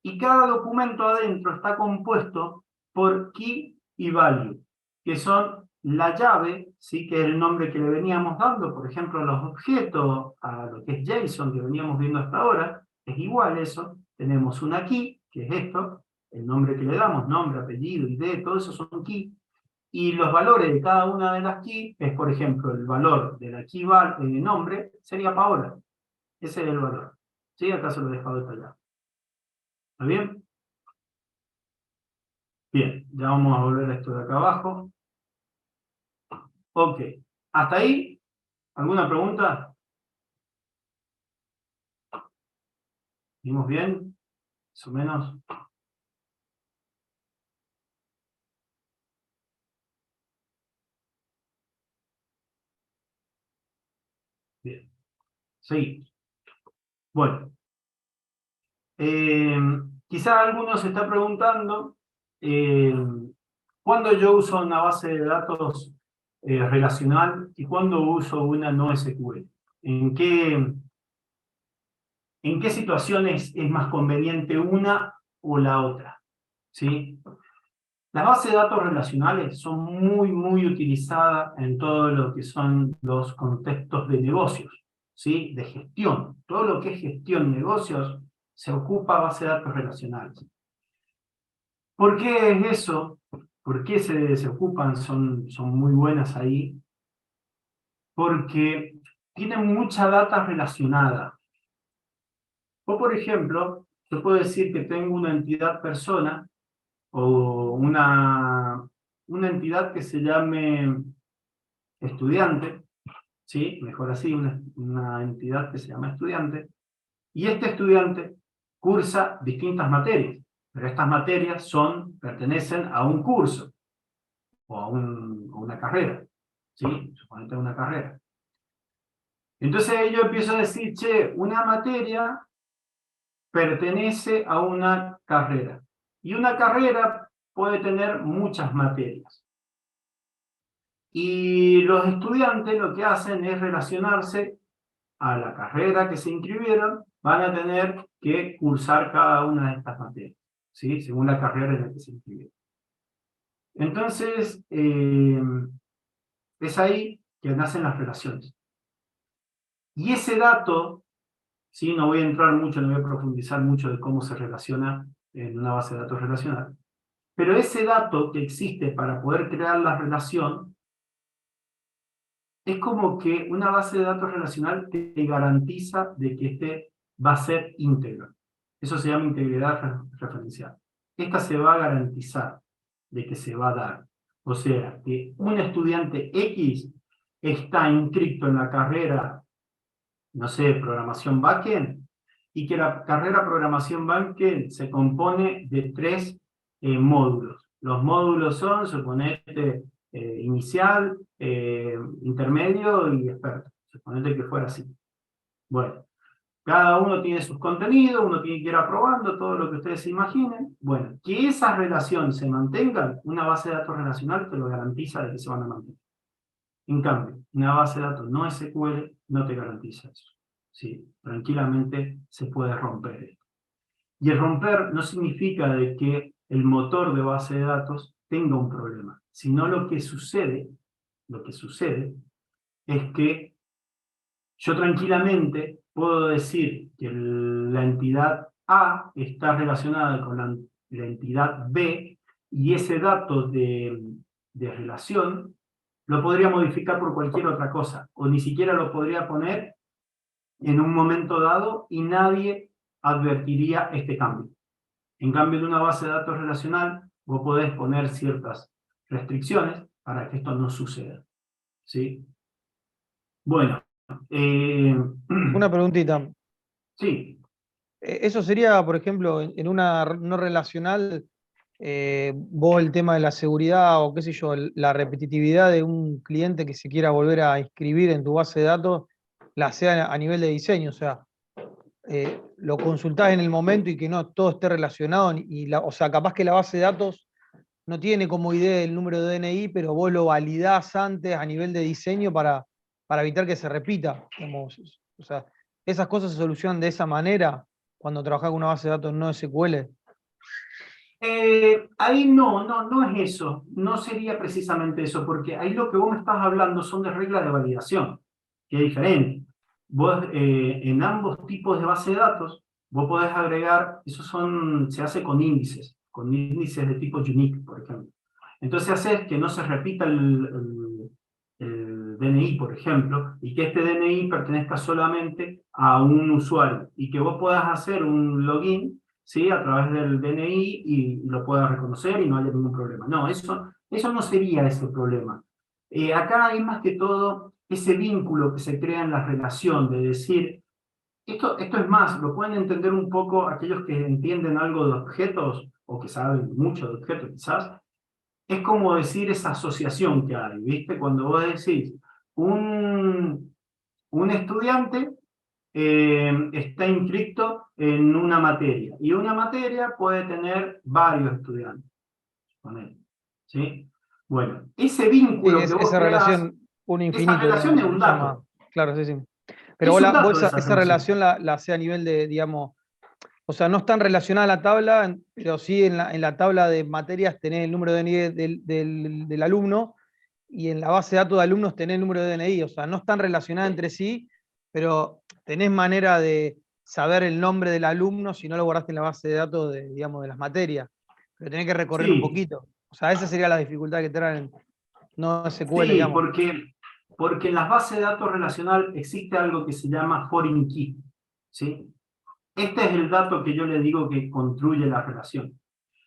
Y cada documento adentro está compuesto por key y value, que son la llave, ¿sí? Que es el nombre que le veníamos dando, por ejemplo, a los objetos, a lo que es JSON que veníamos viendo hasta ahora, es igual eso. Tenemos una key, que es esto, el nombre que le damos, nombre, apellido, ID, todo eso son key. Y los valores de cada una de las key es, por ejemplo, el valor de la key nombre sería Paola. Ese es el valor. ¿Sí? Acá se lo he dejado detallado. ¿Está bien? Bien, ya vamos a volver a esto de acá abajo. Ok. ¿Hasta ahí? ¿Alguna pregunta? ¿Vimos bien? Más o menos. Bien. Seguimos. Bueno. Quizás alguno se está preguntando ¿cuándo yo uso una base de datos relacional y cuándo uso una no SQL? ¿En qué situaciones es más conveniente una o la otra? ¿Sí? Las bases de datos relacionales son muy utilizadas en todo lo que son los contextos de negocios, ¿sí? De gestión. Todo lo que es gestión de negocios se ocupa base de datos relacionales. ¿Por qué es eso? ¿Por qué se ocupan? Son muy buenas ahí. Porque tienen mucha data relacionada. O por ejemplo, yo puedo decir que tengo una entidad persona o una entidad que se llame estudiante, ¿sí? Mejor así, una entidad que se llama estudiante, y este estudiante cursa distintas materias, pero estas materias pertenecen a un curso o a una carrera, ¿sí? Suponete una carrera. Entonces yo empiezo a decir, che, una materia pertenece a una carrera, y una carrera puede tener muchas materias. Y los estudiantes lo que hacen es relacionarse a la carrera que se inscribieron, van a tener que cursar cada una de estas materias, ¿sí? Según la carrera en la que se inscribieron. Entonces, es ahí que nacen las relaciones. Y ese dato, ¿sí? No voy a entrar mucho, no voy a profundizar mucho de cómo se relaciona en una base de datos relacional, pero ese dato que existe para poder crear la relación es como que una base de datos relacional te garantiza de que va a ser íntegro. Eso se llama integridad referencial. Esta se va a garantizar de que se va a dar. O sea, que un estudiante X está inscrito en la carrera, no sé, programación backend, y que la carrera programación backend se compone de 3 módulos. Los módulos son, suponete, inicial, intermedio y experto. Suponete que fuera así. Bueno, cada uno tiene sus contenidos, uno tiene que ir aprobando todo lo que ustedes se imaginen. Bueno, que esas relaciones se mantengan, una base de datos relacional te lo garantiza de que se van a mantener. En cambio, una base de datos no SQL no te garantiza eso. ¿Sí? Tranquilamente se puede romper esto. Y el romper no significa de que el motor de base de datos tenga un problema, sino lo que sucede es que yo tranquilamente puedo decir que la entidad A está relacionada con la entidad B, y ese dato de relación lo podría modificar por cualquier otra cosa, o ni siquiera lo podría poner en un momento dado y nadie advertiría este cambio. En cambio, de una base de datos relacional, vos podés poner ciertas restricciones para que esto no suceda. ¿Sí? Bueno. Una preguntita. Sí. Eso sería, por ejemplo, en una no relacional, vos el tema de la seguridad o qué sé yo, la repetitividad de un cliente que se quiera volver a inscribir en tu base de datos, la sea a nivel de diseño. O sea, lo consultás en el momento y que no todo esté relacionado, o sea, capaz que la base de datos no tiene como idea el número de DNI, pero vos lo validás antes a nivel de diseño para evitar que se repita. Digamos. O sea, esas cosas se solucionan de esa manera cuando trabajás con una base de datos no SQL. Ahí no es eso, no sería precisamente eso, porque ahí lo que vos me estás hablando son de reglas de validación, que es diferente. Vos, en ambos tipos de base de datos, vos podés agregar, se hace con índices de tipo unique, por ejemplo. Entonces haces que no se repita el DNI, por ejemplo, y que este DNI pertenezca solamente a un usuario, y que vos puedas hacer un login, ¿sí?, a través del DNI y lo puedas reconocer y no haya ningún problema. No, eso no sería ese problema. Acá hay más que todo ese vínculo que se crea en la relación, de decir, esto es más, lo pueden entender un poco aquellos que entienden algo de objetos, o que saben mucho de objetos quizás, es como decir esa asociación que hay, ¿viste? Cuando vos decís, un estudiante está inscrito en una materia, y una materia puede tener varios estudiantes, ¿sí? Bueno, ese vínculo que vos esa creás, relación, un infinito. esa relación Digamos, es un dato. Claro, sí, sí. Pero vos esa relación la hacés a nivel de, digamos, o sea, no están relacionada la tabla, pero sí en la tabla de materias tenés el número de DNI del alumno, y en la base de datos de alumnos tenés el número de DNI. O sea, no están relacionadas entre sí, pero tenés manera de saber el nombre del alumno si no lo guardaste en la base de datos de, digamos, de las materias. Pero tenés que recorrer un poquito. O sea, esa sería la dificultad que traen no SQL, sí, digamos. porque en las bases de datos relacional existe algo que se llama foreign key, ¿sí? Este es el dato que yo le digo que construye la relación.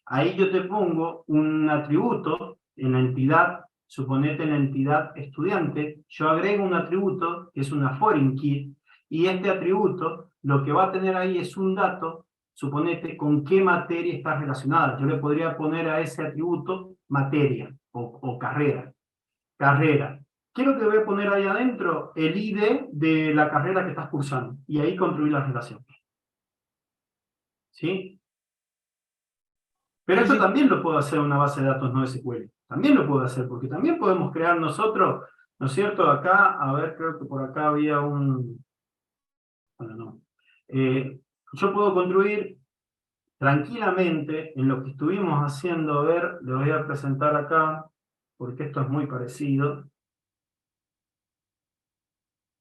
Ahí yo te pongo un atributo en la entidad, suponete en la entidad estudiante, yo agrego un atributo que es una foreign key, y este atributo lo que va a tener ahí es un dato, suponete con qué materia está relacionada. Yo le podría poner a ese atributo materia o carrera. Carrera. ¿Qué es lo que voy a poner ahí adentro? El ID de la carrera que estás cursando, y ahí construir la relación. ¿Sí? Pero esto también lo puedo hacer en una base de datos no SQL. También lo puedo hacer, porque también podemos crear nosotros, ¿no es cierto? Acá, a ver, creo que por acá había un... Bueno, no. Yo puedo construir tranquilamente en lo que estuvimos haciendo. A ver, le voy a presentar acá, porque esto es muy parecido.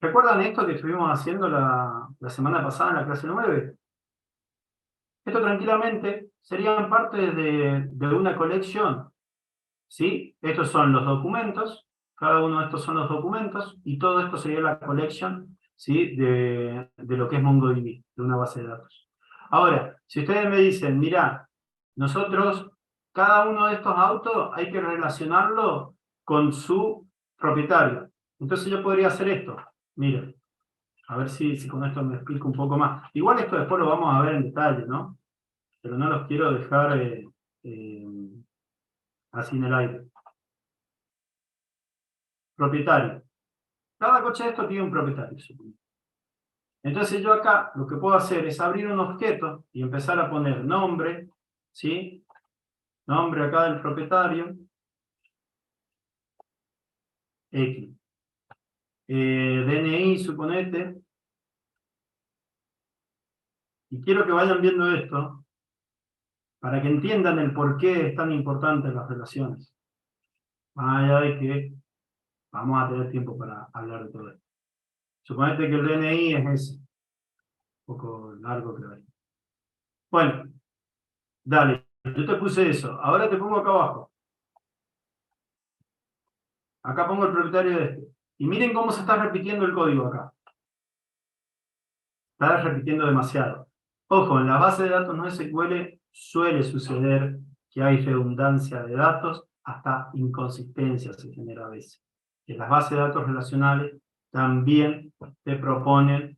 ¿Recuerdan esto que estuvimos haciendo la semana pasada en la clase 9? Esto tranquilamente serían parte de una colección, ¿sí? Estos son los documentos, cada uno de estos son los documentos, y todo esto sería la colección, ¿sí?, de lo que es MongoDB, de una base de datos. Ahora, si ustedes me dicen, mirá, nosotros, cada uno de estos autos hay que relacionarlo con su propietario. Entonces yo podría hacer esto. Miren, a ver si con esto me explico un poco más. Igual esto después lo vamos a ver en detalle, ¿no? Pero no los quiero dejar así en el aire. Propietario. Cada coche de esto tiene un propietario, supongo. Entonces yo acá lo que puedo hacer es abrir un objeto y empezar a poner nombre, ¿sí? Nombre acá del propietario. X. DNI, suponete. Y quiero que vayan viendo esto, para que entiendan el por qué es tan importante las relaciones. Más allá de que vamos a tener tiempo para hablar de todo esto. Suponete que el DNI es ese. Un poco largo creo. Bueno, dale, yo te puse eso. Ahora te pongo acá abajo. Acá pongo el propietario de este. Y miren cómo se está repitiendo el código acá. Está repitiendo demasiado. Ojo, en la base de datos no SQL suele suceder que hay redundancia de datos, hasta inconsistencia se genera a veces. En las bases de datos relacionales también te proponen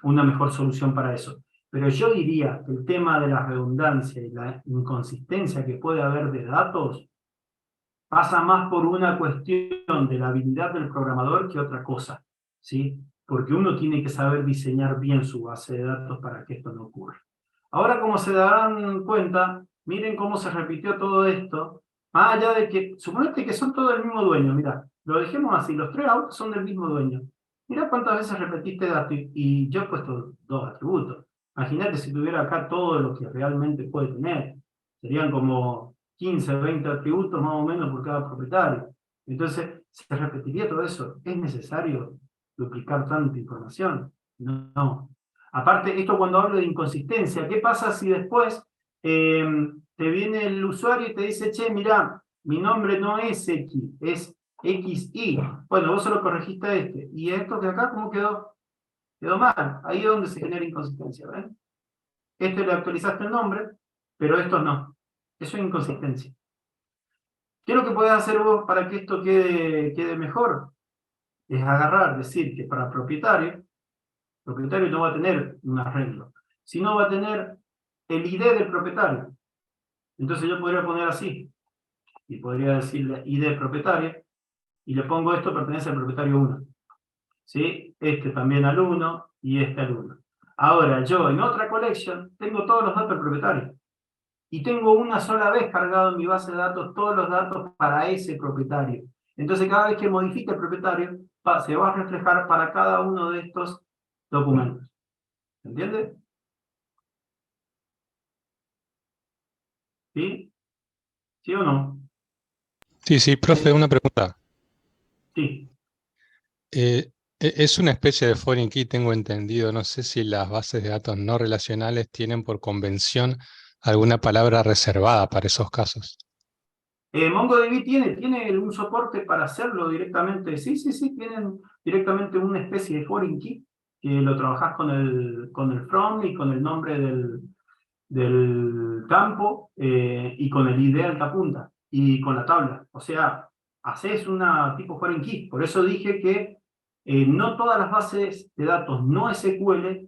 una mejor solución para eso. Pero yo diría que el tema de la redundancia y la inconsistencia que puede haber de datos pasa más por una cuestión de la habilidad del programador que otra cosa, ¿sí? porque uno tiene que saber diseñar bien su base de datos para que esto no ocurra. Ahora, como se darán cuenta, miren cómo se repitió todo esto, más allá de que, suponete que son todos del mismo dueño, mirá, lo dejemos así, los 3 autos son del mismo dueño. Mirá cuántas veces repetiste datos y yo he puesto 2 atributos. Imagínate si tuviera acá todo lo que realmente puede tener. Serían como 15, 20 atributos más o menos por cada propietario. Entonces, ¿se repetiría todo eso? ¿Es necesario duplicar tanta información? No. Aparte, esto cuando hablo de inconsistencia, ¿qué pasa si después te viene el usuario y te dice, che, mirá, mi nombre no es X, es XY? Bueno, vos solo corregiste a este. ¿Y esto de acá cómo quedó? Quedó mal. Ahí es donde se genera inconsistencia, ¿ven? Este le actualizaste el nombre, pero estos no. Eso es inconsistencia. ¿Qué es lo que podés hacer vos para que esto quede mejor? Es agarrar, decir que para propietario no va a tener un arreglo, sino va a tener el ID del propietario. Entonces yo podría poner así, y podría decirle ID propietario, y le pongo esto pertenece al propietario 1. ¿Sí? Este también al 1, y este al 1. Ahora yo en otra collection tengo todos los datos del propietario. Y tengo una sola vez cargado en mi base de datos todos los datos para ese propietario. Entonces cada vez que modifique el propietario, se va a reflejar para cada uno de estos documentos. ¿Entiende? ¿Sí? ¿Sí o no? Sí, profe, una pregunta. Sí. Es una especie de foreign key, tengo entendido. No sé si las bases de datos no relacionales tienen por convención alguna palabra reservada para esos casos. MongoDB tiene un soporte para hacerlo directamente. Sí, tienen directamente una especie de foreign key que lo trabajás con el from y con el nombre del campo y con el ID al que apunta y con la tabla. O sea, haces una tipo foreign key. Por eso dije que no todas las bases de datos no SQL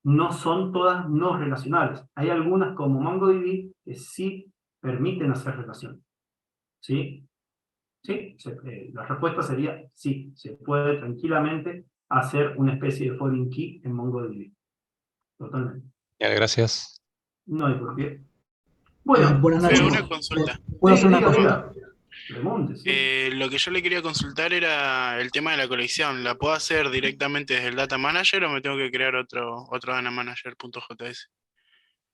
no son todas no relacionales. Hay algunas como MongoDB que sí permiten hacer relación. ¿Sí? ¿Sí? La respuesta sería sí, se puede tranquilamente hacer una especie de foreign key en MongoDB. Totalmente. Gracias. No hay por qué. Bueno, buenas noches. Una consulta. ¿Puedo hacer una diga, consulta? Pregunte, sí. Lo que yo le quería consultar era el tema de la colección. ¿La puedo hacer directamente desde el Data Manager o me tengo que crear otro DataManager.js?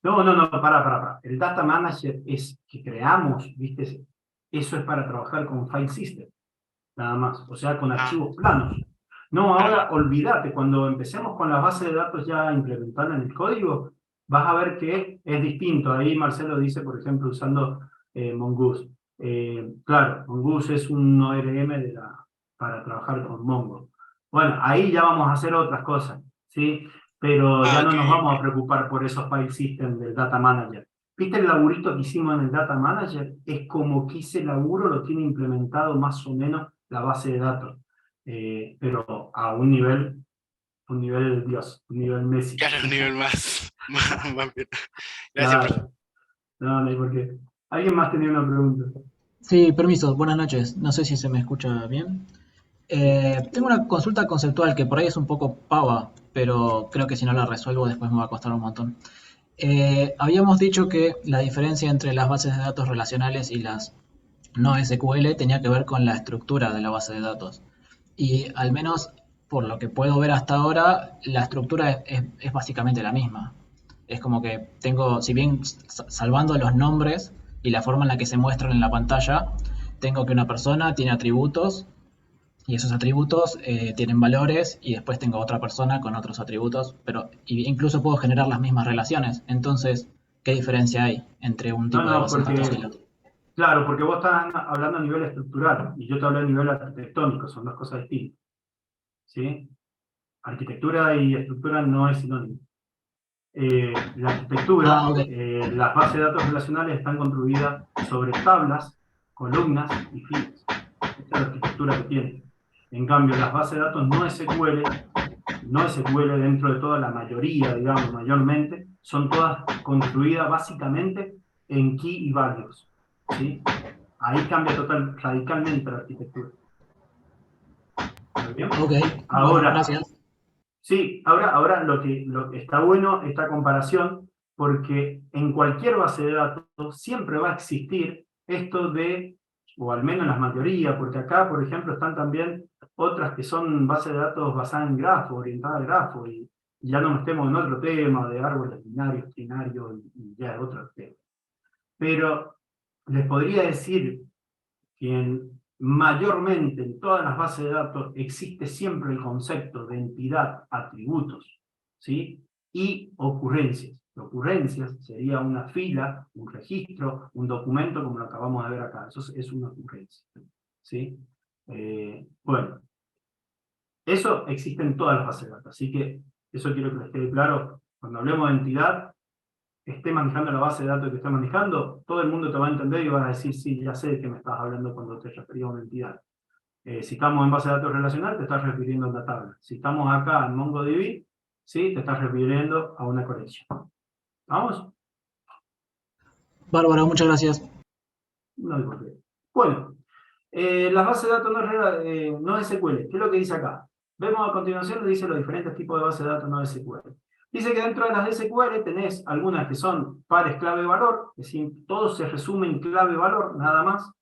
No, para. El Data Manager es que creamos, ¿viste? Eso es para trabajar con file system, nada más, o sea, con archivos planos. No, ahora olvídate, cuando empecemos con la base de datos ya implementada en el código, vas a ver que es distinto. Ahí Marcelo dice, por ejemplo, usando Mongoose. Claro, Mongoose es un ORM para trabajar con Mongo. Bueno, ahí ya vamos a hacer otras cosas, ¿sí? Pero ya no nos vamos a preocupar por esos file systems del Data Manager. ¿Viste el laburito que hicimos en el Data Manager? Es como que ese laburo lo tiene implementado más o menos la base de datos. Pero a un nivel Dios, un nivel Messi. Claro, un nivel más bien. Gracias, claro. No hay por qué. ¿Alguien más tenía una pregunta? Sí, permiso, buenas noches. No sé si se me escucha bien. Tengo una consulta conceptual que por ahí es un poco pava, pero creo que si no la resuelvo después me va a costar un montón. Habíamos dicho que la diferencia entre las bases de datos relacionales y las no SQL tenía que ver con la estructura de la base de datos. Y al menos por lo que puedo ver hasta ahora, la estructura es básicamente la misma. Es como que tengo, si bien salvando los nombres y la forma en la que se muestran en la pantalla, tengo que una persona tiene atributos y esos atributos tienen valores y después tengo otra persona con otros atributos, pero incluso puedo generar las mismas relaciones. Entonces, ¿qué diferencia hay entre un tipo de base de datos y el otro? Claro, porque vos estás hablando a nivel estructural y yo te hablo a nivel arquitectónico, son dos cosas distintas. ¿Sí? Arquitectura y estructura no es sinónimo. La arquitectura, las bases de datos relacionales están construidas sobre tablas, columnas y filas. Esta es la arquitectura que tiene. En cambio, las bases de datos no SQL dentro de toda la mayoría, digamos, mayormente, son todas construidas básicamente en key y values. ¿Sí? Ahí cambia radicalmente la arquitectura. ¿Está bien? Ok, Ahora, bueno, gracias. sí, ahora lo que está bueno esta comparación, porque en cualquier base de datos siempre va a existir esto de, o al menos en la mayoría, porque acá, por ejemplo, están también otras que son bases de datos basadas en grafo, orientadas al grafo, y ya no nos metemos en otro tema de árboles binarios, trinarios, y ya es otro tema. Pero les podría decir que mayormente en todas las bases de datos existe siempre el concepto de entidad, atributos, ¿sí? Y ocurrencias. Ocurrencias sería una fila, un registro, un documento como lo acabamos de ver acá. Eso es una ocurrencia, ¿sí? Bueno, eso existe en todas las bases de datos, así que eso quiero que les quede claro. Cuando hablemos de entidad, esté manejando la base de datos que esté manejando, todo el mundo te va a entender y vas a decir, sí, ya sé de qué me estás hablando cuando te referías a una entidad. Si estamos en base de datos relacional, te estás refiriendo a una tabla. Si estamos acá en MongoDB, ¿sí? Te estás refiriendo a una colección. ¿Vamos? Bárbaro, muchas gracias. No hay por qué. Bueno, las bases de datos no SQL, ¿qué es lo que dice acá? Vemos a continuación, le dice los diferentes tipos de bases de datos no SQL. Dice que dentro de las SQL tenés algunas que son pares clave-valor, es decir, todo se resume en clave-valor, nada más.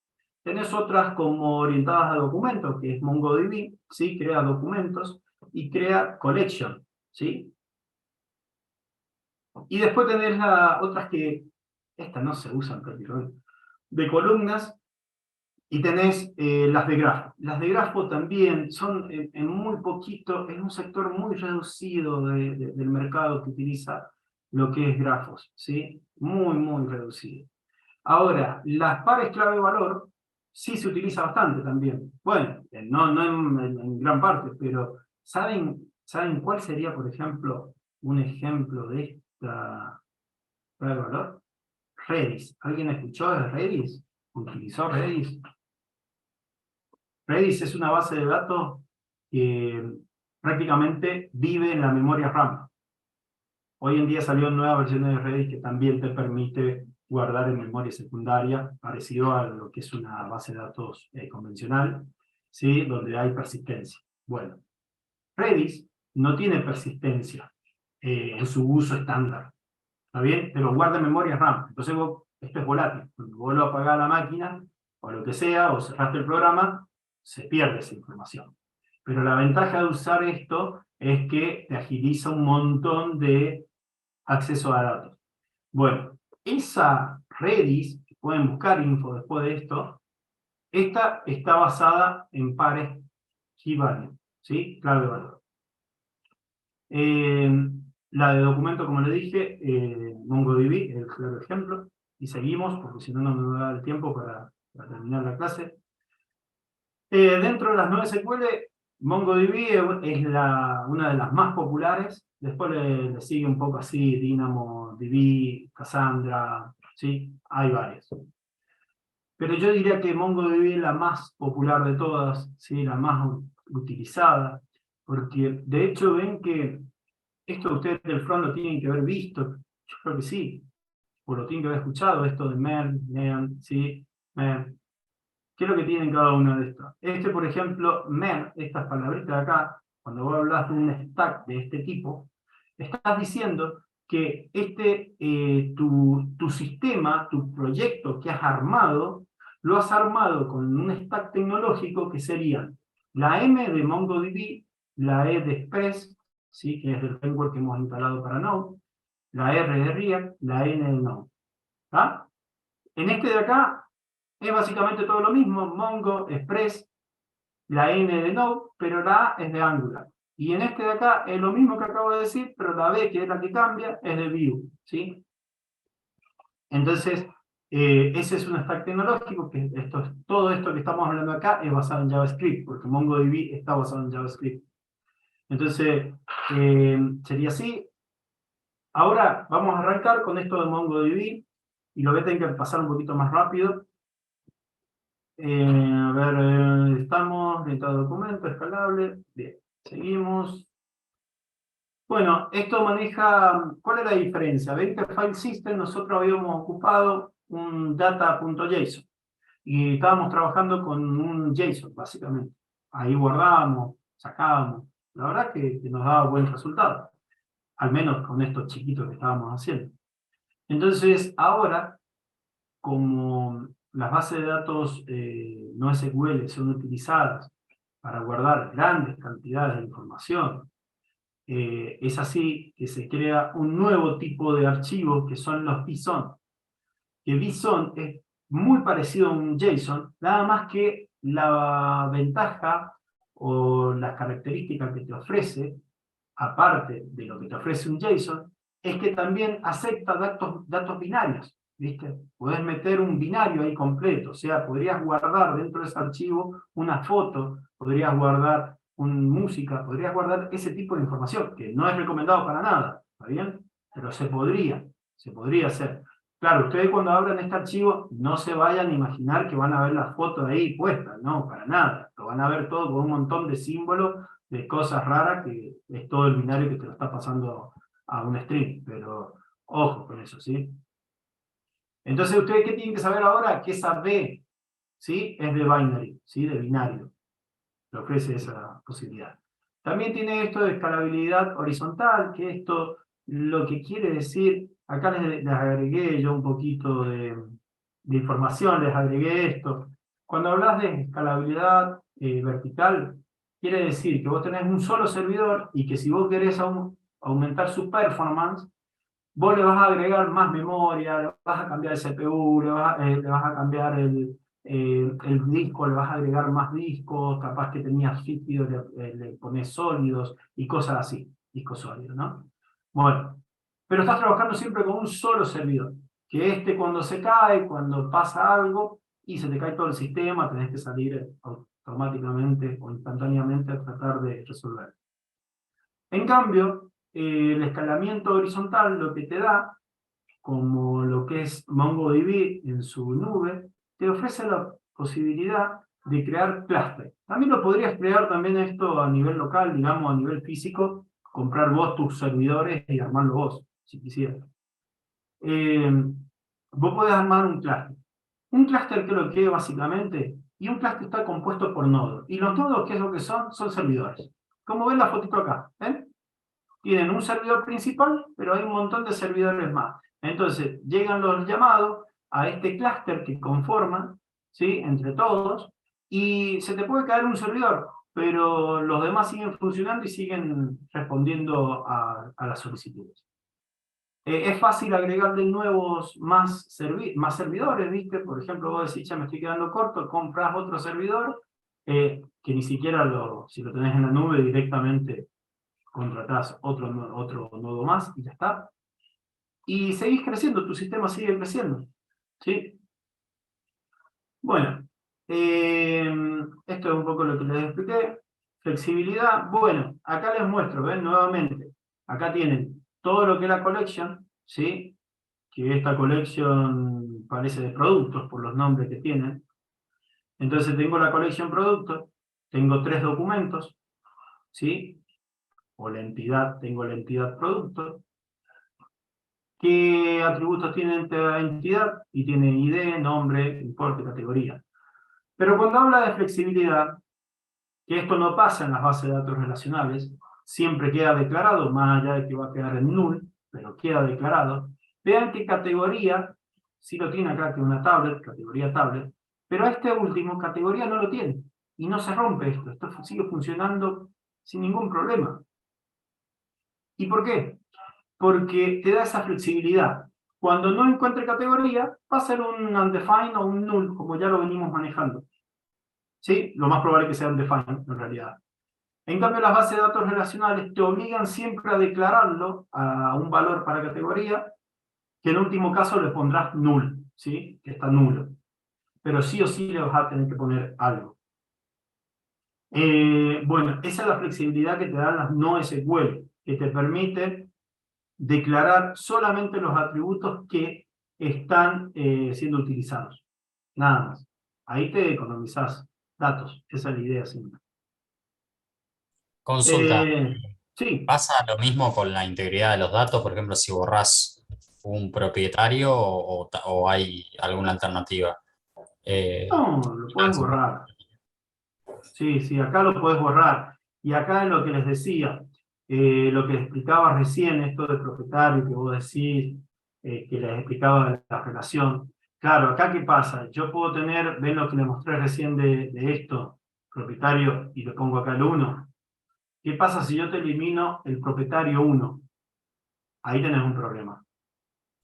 Tenés otras como orientadas a documentos, que es MongoDB, ¿sí? Crea documentos y crea collection, ¿sí? Y después tenés otras que, estas no se usan prácticamente, de columnas, y tenés las de grafo. Las de grafo también son en muy poquito, es un sector muy reducido del mercado que utiliza lo que es grafos, ¿sí? Muy, muy reducido. Ahora, las pares clave-valor sí se utiliza bastante también. Bueno, no en gran parte, pero ¿saben cuál sería, por ejemplo, un ejemplo de esta clave-valor? Redis. ¿Alguien escuchó de Redis? ¿Utilizó Redis? Redis es una base de datos que prácticamente vive en la memoria RAM. Hoy en día salieron nuevas versiones de Redis que también te permite guardar en memoria secundaria, parecido a lo que es una base de datos convencional, ¿sí? Donde hay persistencia. Bueno, Redis no tiene persistencia en su uso estándar, ¿está bien? Pero guarda en memoria RAM. Entonces esto es volátil. Cuando vos lo apagás a la máquina, o lo que sea, o cerraste el programa, se pierde esa información. Pero la ventaja de usar esto es que te agiliza un montón de acceso a datos. Bueno, esa Redis, que pueden buscar info después de esto, esta está basada en pares key-value, ¿sí? Clave-valor. La de documento, como le dije, MongoDB es el claro ejemplo, y seguimos, porque si no, no me va a dar el tiempo para terminar la clase. Dentro de las NoSQL, MongoDB es una de las más populares, después le sigue un poco así, DynamoDB, Cassandra, ¿sí? Hay varias. Pero yo diría que MongoDB es la más popular de todas, ¿sí? La más utilizada, porque de hecho ven que esto ustedes del front lo tienen que haber visto, yo creo que sí, o lo tienen que haber escuchado, esto de MERN, ¿sí? MERN. ¿Qué es lo que tienen cada uno de estos? Por ejemplo, MER, estas palabritas de acá, cuando vos hablas de un stack de este tipo, estás diciendo que tu sistema, tu proyecto que has armado, lo has armado con un stack tecnológico que serían la M de MongoDB, la E de Express, ¿sí? Que es el framework que hemos instalado para Node, la R de React, la N de Node. ¿Está? En este de acá, es básicamente todo lo mismo, Mongo, Express, la N de Node, pero la A es de Angular. Y en este de acá es lo mismo que acabo de decir, pero la B, que es la que cambia, es de Vue, ¿sí? Entonces, ese es un stack tecnológico, que todo esto que estamos hablando acá es basado en JavaScript, porque MongoDB está basado en JavaScript. Entonces, sería así. Ahora vamos a arrancar con esto de MongoDB, y lo voy a tener que pasar un poquito más rápido. A ver, estamos, editado documento, escalable, bien, seguimos. Bueno, esto maneja, ¿cuál es la diferencia? Ven que File System nosotros habíamos ocupado un data.json y estábamos trabajando con un JSON, básicamente. Ahí guardábamos sacábamos. La verdad que nos daba buen resultado, al menos con estos chiquitos que estábamos haciendo. Entonces, ahora, como las bases de datos no SQL son utilizadas para guardar grandes cantidades de información, es así que se crea un nuevo tipo de archivo que son los JSON. Que JSON es muy parecido a un JSON, nada más que la ventaja o las características que te ofrece, aparte de lo que te ofrece un JSON, es que también acepta datos binarios, ¿viste? Podés meter un binario ahí completo, o sea, podrías guardar dentro de ese archivo una foto, podrías guardar música, podrías guardar ese tipo de información, que no es recomendado para nada, ¿está bien? Pero se podría hacer. Claro, ustedes cuando abran este archivo no se vayan a imaginar que van a ver la foto ahí puesta, no, para nada. Lo van a ver todo con un montón de símbolos, de cosas raras, que es todo el binario que te lo está pasando a un string, pero ojo con eso, ¿sí? Entonces, ¿ustedes qué tienen que saber ahora? Que esa B, ¿sí? Es de binary, ¿sí? De binario. Le ofrece esa posibilidad. También tiene esto de escalabilidad horizontal, que esto lo que quiere decir, acá les agregué yo un poquito de información, les agregué esto. Cuando hablas de escalabilidad vertical, quiere decir que vos tenés un solo servidor y que si vos querés aumentar su performance, vos le vas a agregar más memoria, le vas a cambiar el CPU, le vas a cambiar el disco, le vas a agregar más discos, capaz que tenías líquidos, le pones sólidos y cosas así, discos sólidos, ¿no? Bueno, pero estás trabajando siempre con un solo servidor, que cuando se cae, cuando pasa algo y se te cae todo el sistema, tenés que salir automáticamente o instantáneamente a tratar de resolver. En cambio, el escalamiento horizontal lo que te da, como lo que es MongoDB en su nube, te ofrece la posibilidad de crear clúster. También lo podrías crear también esto a nivel local, digamos a nivel físico, comprar vos tus servidores y armarlo vos, si quisieras. Vos podés armar un clúster. Un clúster, ¿qué es lo que es básicamente? Y un clúster está compuesto por nodos. Y los nodos, ¿qué es lo que son? Son servidores. Como ven la fotito acá, ¿ven? Tienen un servidor principal, pero hay un montón de servidores más. Entonces, llegan los llamados a este clúster que conforman, ¿sí? Entre todos, y se te puede caer un servidor, pero los demás siguen funcionando y siguen respondiendo a las solicitudes. Es fácil agregarle nuevos más servidores, ¿viste? Por ejemplo, vos decís, ya me estoy quedando corto, compras otro servidor, que ni siquiera si lo tenés en la nube directamente contratás otro nodo más y ya está. Y seguís creciendo, tu sistema sigue creciendo, ¿sí? Bueno, esto es un poco lo que les expliqué. Flexibilidad, bueno, acá les muestro, ven nuevamente. Acá tienen todo lo que es la collection, ¿sí? Que esta collection parece de productos por los nombres que tienen. Entonces tengo la collection productos, tengo 3 documentos, ¿sí? O tengo la entidad producto. ¿Qué atributos tiene esta entidad? Y tiene ID, nombre, importe, categoría. Pero cuando habla de flexibilidad, que esto no pasa en las bases de datos relacionales, siempre queda declarado, más allá de que va a quedar en null, pero queda declarado. Vean que categoría, sí lo tiene acá, que es una tablet, categoría tablet, pero este último, categoría, no lo tiene. Y no se rompe esto sigue funcionando sin ningún problema. ¿Y por qué? Porque te da esa flexibilidad. Cuando no encuentre categoría, va a ser un undefined o un null, como ya lo venimos manejando. ¿Sí? Lo más probable es que sea undefined, en realidad. En cambio, las bases de datos relacionales te obligan siempre a declararlo a un valor para categoría, que en último caso le pondrás null, ¿sí? Que está nulo. Pero sí o sí le vas a tener que poner algo. Bueno, esa es la flexibilidad que te dan las no SQL, que te permite declarar solamente los atributos que están siendo utilizados. Nada más. Ahí te economizás datos. Esa es la idea siempre. Consulta. Sí. ¿Pasa lo mismo con la integridad de los datos? Por ejemplo, si borrás un propietario o hay alguna alternativa. No, lo puedes borrar. Sí, acá lo puedes borrar. Y acá en lo que les decía, lo que les explicaba recién, esto del propietario que vos decís, que les explicaba la relación. Claro, acá ¿qué pasa? Yo puedo tener, ven lo que les mostré recién de esto, propietario, y le pongo acá el 1. ¿Qué pasa si yo te elimino el propietario 1? Ahí tenés un problema.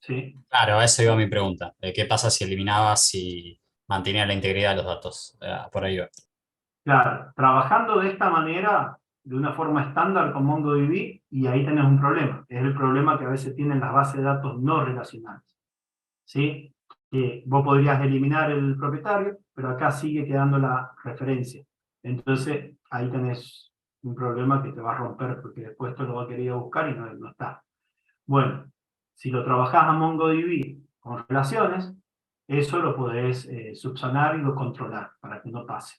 ¿Sí? Claro, a eso iba mi pregunta. ¿Qué pasa si eliminabas y mantenía la integridad de los datos? Por ahí va. Claro, trabajando de esta manera, de una forma estándar con MongoDB, y ahí tenés un problema. Es el problema que a veces tienen las bases de datos no relacionales. ¿Sí? Que vos podrías eliminar el propietario, pero acá sigue quedando la referencia. Entonces, ahí tenés un problema que te va a romper, porque después tú lo vas a querer buscar y no está. Bueno, si lo trabajás a MongoDB con relaciones, eso lo podés subsanar y lo controlar para que no pase.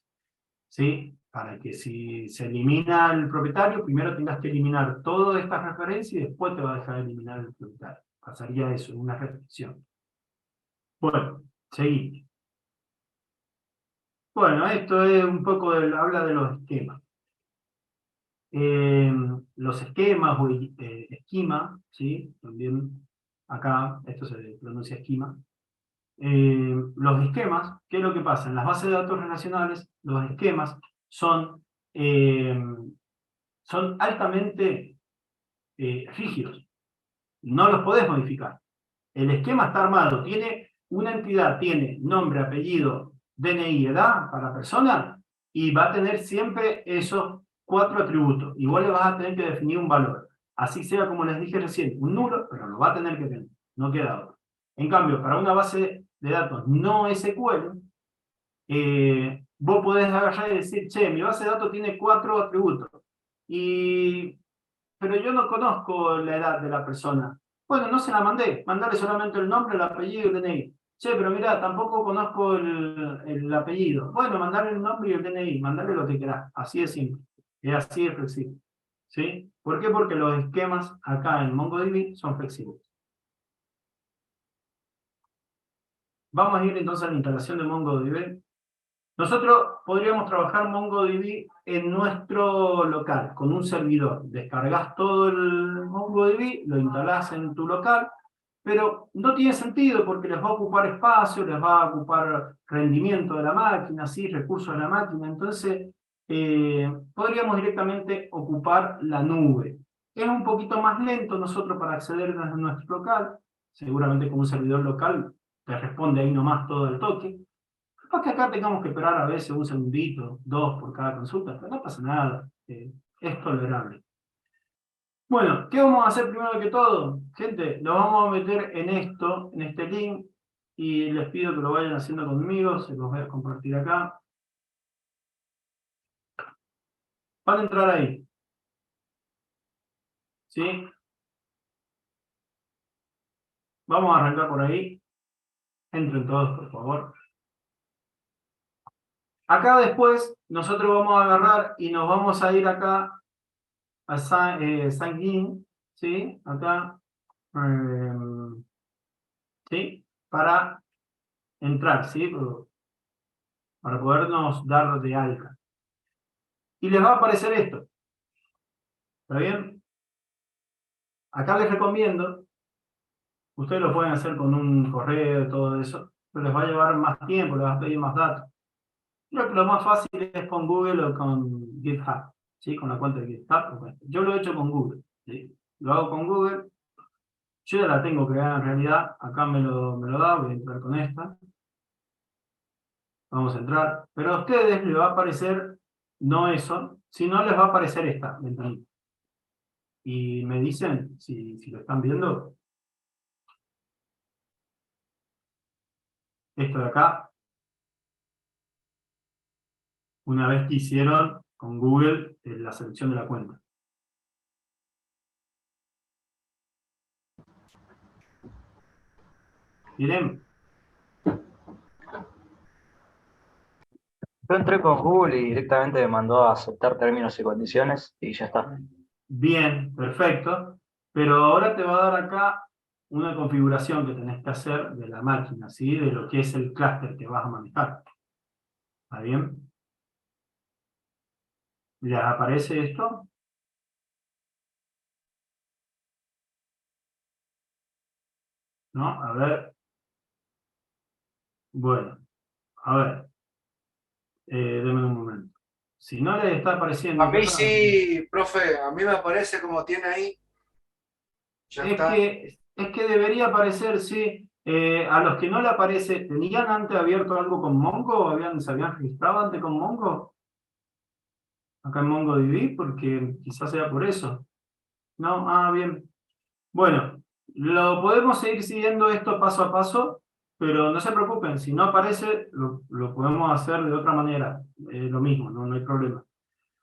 ¿Sí? Para que si se elimina el propietario, primero tengas que eliminar todas estas referencias y después te va a dejar eliminar el propietario. Pasaría eso, una restricción. Bueno, seguimos. Bueno, esto es un poco, habla de los esquemas. Los esquemas o esquema, ¿sí? También acá, esto se pronuncia esquema. Los esquemas, ¿qué es lo que pasa? En las bases de datos relacionales, los esquemas son altamente rígidos. No los podés modificar. El esquema está armado, tiene una entidad, tiene nombre, apellido, DNI, edad para persona, y va a tener siempre esos 4 atributos. Y vos le vas a tener que definir un valor. Así sea, como les dije recién, un nulo, pero lo va a tener que tener. No queda otro. En cambio, para una base de datos no SQL, vos podés agarrar y decir, che, mi base de datos tiene 4 atributos. Pero yo no conozco la edad de la persona. Bueno, no se la mandé. Mandarle solamente el nombre, el apellido y el DNI. Che, pero mira, tampoco conozco el apellido. Bueno, mandarle el nombre y el DNI. Mandarle lo que quieras. Así de simple. Es así de flexible. ¿Sí? ¿Por qué? Porque los esquemas acá en MongoDB son flexibles. Vamos a ir entonces a la instalación de MongoDB. Nosotros podríamos trabajar MongoDB en nuestro local, con un servidor. Descargas todo el MongoDB, lo instalás en tu local, pero no tiene sentido porque les va a ocupar espacio, les va a ocupar rendimiento de la máquina, ¿sí? Recursos de la máquina. Entonces, podríamos directamente ocupar la nube. Es un poquito más lento nosotros para acceder desde nuestro local. Seguramente con un servidor local te responde ahí nomás todo el toque. Capaz que acá tengamos que esperar a veces un segundito, 2 por cada consulta, pero no pasa nada, es tolerable. Bueno, ¿qué vamos a hacer primero que todo? Gente, lo vamos a meter en esto, en este link, y les pido que lo vayan haciendo conmigo, se los voy a compartir acá. Van a entrar ahí. ¿Sí? Vamos a arrancar por ahí. Entren todos, por favor. Acá después, nosotros vamos a agarrar y nos vamos a ir acá a sign in, ¿sí? Acá, ¿sí? Para entrar, ¿sí? Para podernos dar de alta. Y les va a aparecer esto. ¿Está bien? Acá les recomiendo, ustedes lo pueden hacer con un correo y todo eso, pero les va a llevar más tiempo, les va a pedir más datos. Creo que lo más fácil es con Google o con GitHub, ¿sí? Con la cuenta de GitHub. Yo lo he hecho con Google, ¿sí? Lo hago con Google. Yo ya la tengo creada en realidad. Acá me lo da, voy a entrar con esta. Vamos a entrar. Pero a ustedes les va a aparecer no eso, sino les va a aparecer esta ventanita. Y me dicen si lo están viendo. Esto de acá. Una vez que hicieron con Google la selección de la cuenta. ¿Miren? Yo entré con Google y directamente me mandó a aceptar términos y condiciones y ya está. Bien, perfecto. Pero ahora te va a dar acá una configuración que tenés que hacer de la máquina, ¿sí? De lo que es el clúster que vas a manejar. ¿Está bien? ¿Les aparece esto? ¿No? A ver. Bueno, a ver. Denme un momento. Si no les está apareciendo A mí acá, sí, profe, a mí me aparece como tiene ahí. Ya está. es que debería aparecer, sí. A los que no le aparece, ¿tenían antes abierto algo con Mongo? ¿Se habían registrado antes con Mongo? Acá en MongoDB, porque quizás sea por eso. ¿No? Ah, bien. Bueno, lo podemos seguir siguiendo esto paso a paso, pero no se preocupen, si no aparece, lo podemos hacer de otra manera. Lo mismo, no hay problema.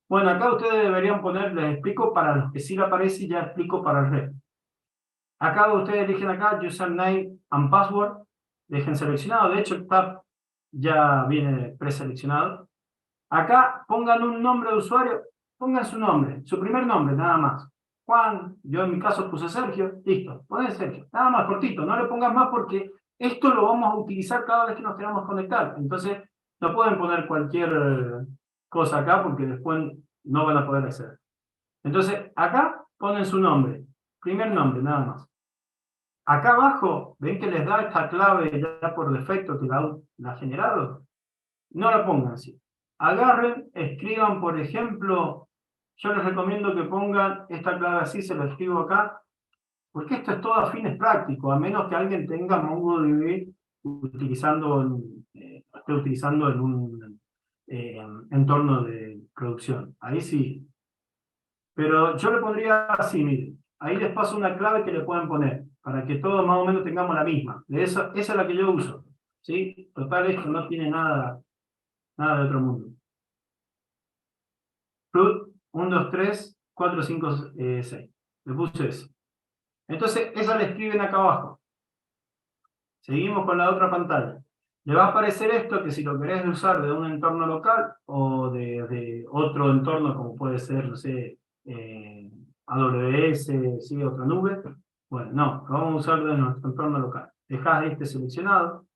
Bueno, acá ustedes deberían poner, les explico para los que sí le aparece y ya explico para el resto. Acá ustedes eligen acá username and password, dejen seleccionado, de hecho el tab ya viene preseleccionado. Acá pongan un nombre de usuario, pongan su nombre, su primer nombre, nada más. Juan, yo en mi caso puse Sergio, listo, ponen Sergio, nada más cortito, no le pongan más porque esto lo vamos a utilizar cada vez que nos queramos conectar. Entonces, no pueden poner cualquier cosa acá porque después no van a poder hacer. Entonces, acá ponen su nombre, primer nombre, nada más. Acá abajo, ven que les da esta clave ya por defecto que la ha generado. No la pongan así. Agarren, escriban, por ejemplo, yo les recomiendo que pongan esta clave así, se la escribo acá, porque esto es todo a fines prácticos, a menos que alguien tenga MongoDB esté utilizando en un entorno de producción. Ahí sí. Pero yo le pondría así, miren. Ahí les paso una clave que le pueden poner, para que todos más o menos tengamos la misma. Esa es la que yo uso. ¿Sí? Total, esto no tiene nada de otro mundo. Root 1, 2, 3, 4, 5, 6. Le puse eso. Entonces, esa la escriben acá abajo. Seguimos con la otra pantalla. Le va a aparecer esto que si lo querés usar de un entorno local o de otro entorno como puede ser, no sé, AWS, ¿sí? Otra nube. Bueno, no, lo vamos a usar de nuestro entorno local. Dejás este seleccionado.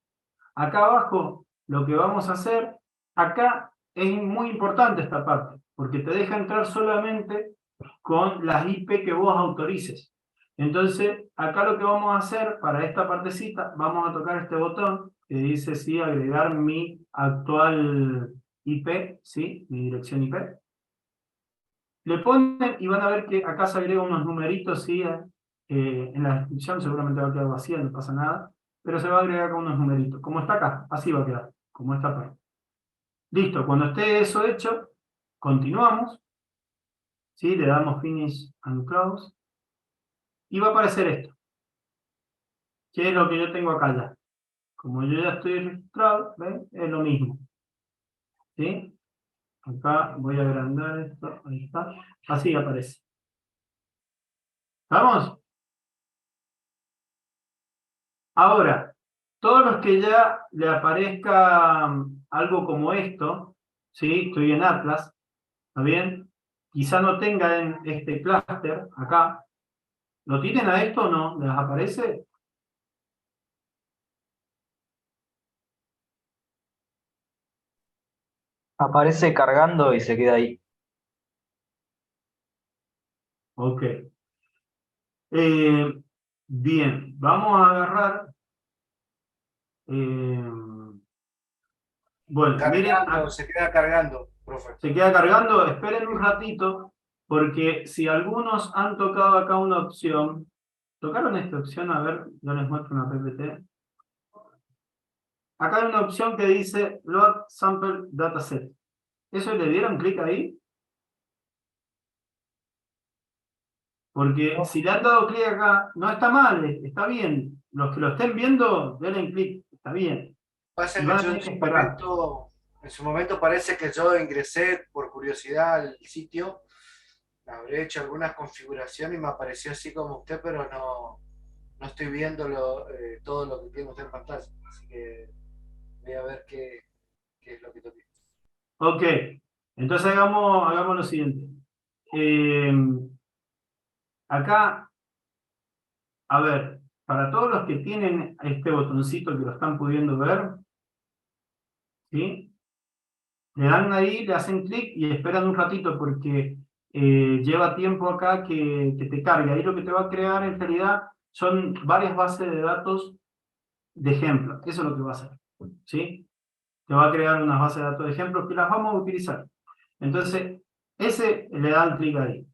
Acá abajo, lo que vamos a hacer, acá es muy importante esta parte, porque te deja entrar solamente con las IP que vos autorices. Entonces, acá lo que vamos a hacer para esta partecita, vamos a tocar este botón que dice, sí, agregar mi actual IP, ¿sí? Mi dirección IP. Le ponen y van a ver que acá se agregan unos numeritos, ¿sí? En la descripción seguramente va a quedar vacía, no pasa nada, pero se va a agregar con unos numeritos. Como está acá, así va a quedar, como esta parte. Listo, cuando esté eso hecho, continuamos. ¿Sí? Le damos Finish and Close. Y va a aparecer esto. Que es lo que yo tengo acá ya. Como yo ya estoy registrado, ¿ven? Es lo mismo. ¿Sí? Acá voy a agrandar esto. Ahí está. Así aparece. ¿Vamos? Ahora, todos los que ya le aparezca algo como esto, ¿sí? Estoy en Atlas, ¿está bien? Quizá no tengan este clúster acá. ¿Lo tienen a esto o no? ¿Les aparece? Aparece cargando y se queda ahí. Ok. Bien, vamos a agarrar. Bueno, miren, Se queda cargando, profe. se queda cargando. Esperen un ratito, porque si algunos han tocado acá una opción, ¿tocaron esta opción? A ver, yo les muestro una PPT. Acá hay una opción que dice Load Sample Dataset. ¿Eso le dieron clic ahí? Porque si le han dado clic acá, no está mal, está bien. Los que lo estén viendo, denle clic, está bien. Pasa Y que van a yo tener que esperar. en su momento parece que yo ingresé por curiosidad al sitio, habré hecho algunas configuraciones y me apareció así como usted, pero no estoy viendo todo lo que tiene usted en pantalla. Así que voy a ver qué es lo que toque. Ok, entonces hagamos lo siguiente. Acá, a ver, para todos los que tienen este botoncito que lo están pudiendo ver, ¿sí? Le dan ahí, le hacen clic y esperan un ratito porque lleva tiempo acá que te cargue. Ahí lo que te va a crear en realidad son varias bases de datos de ejemplo. Eso es lo que va a hacer. ¿Sí? Te va a crear unas bases de datos de ejemplo que las vamos a utilizar. Entonces, ese le dan clic ahí.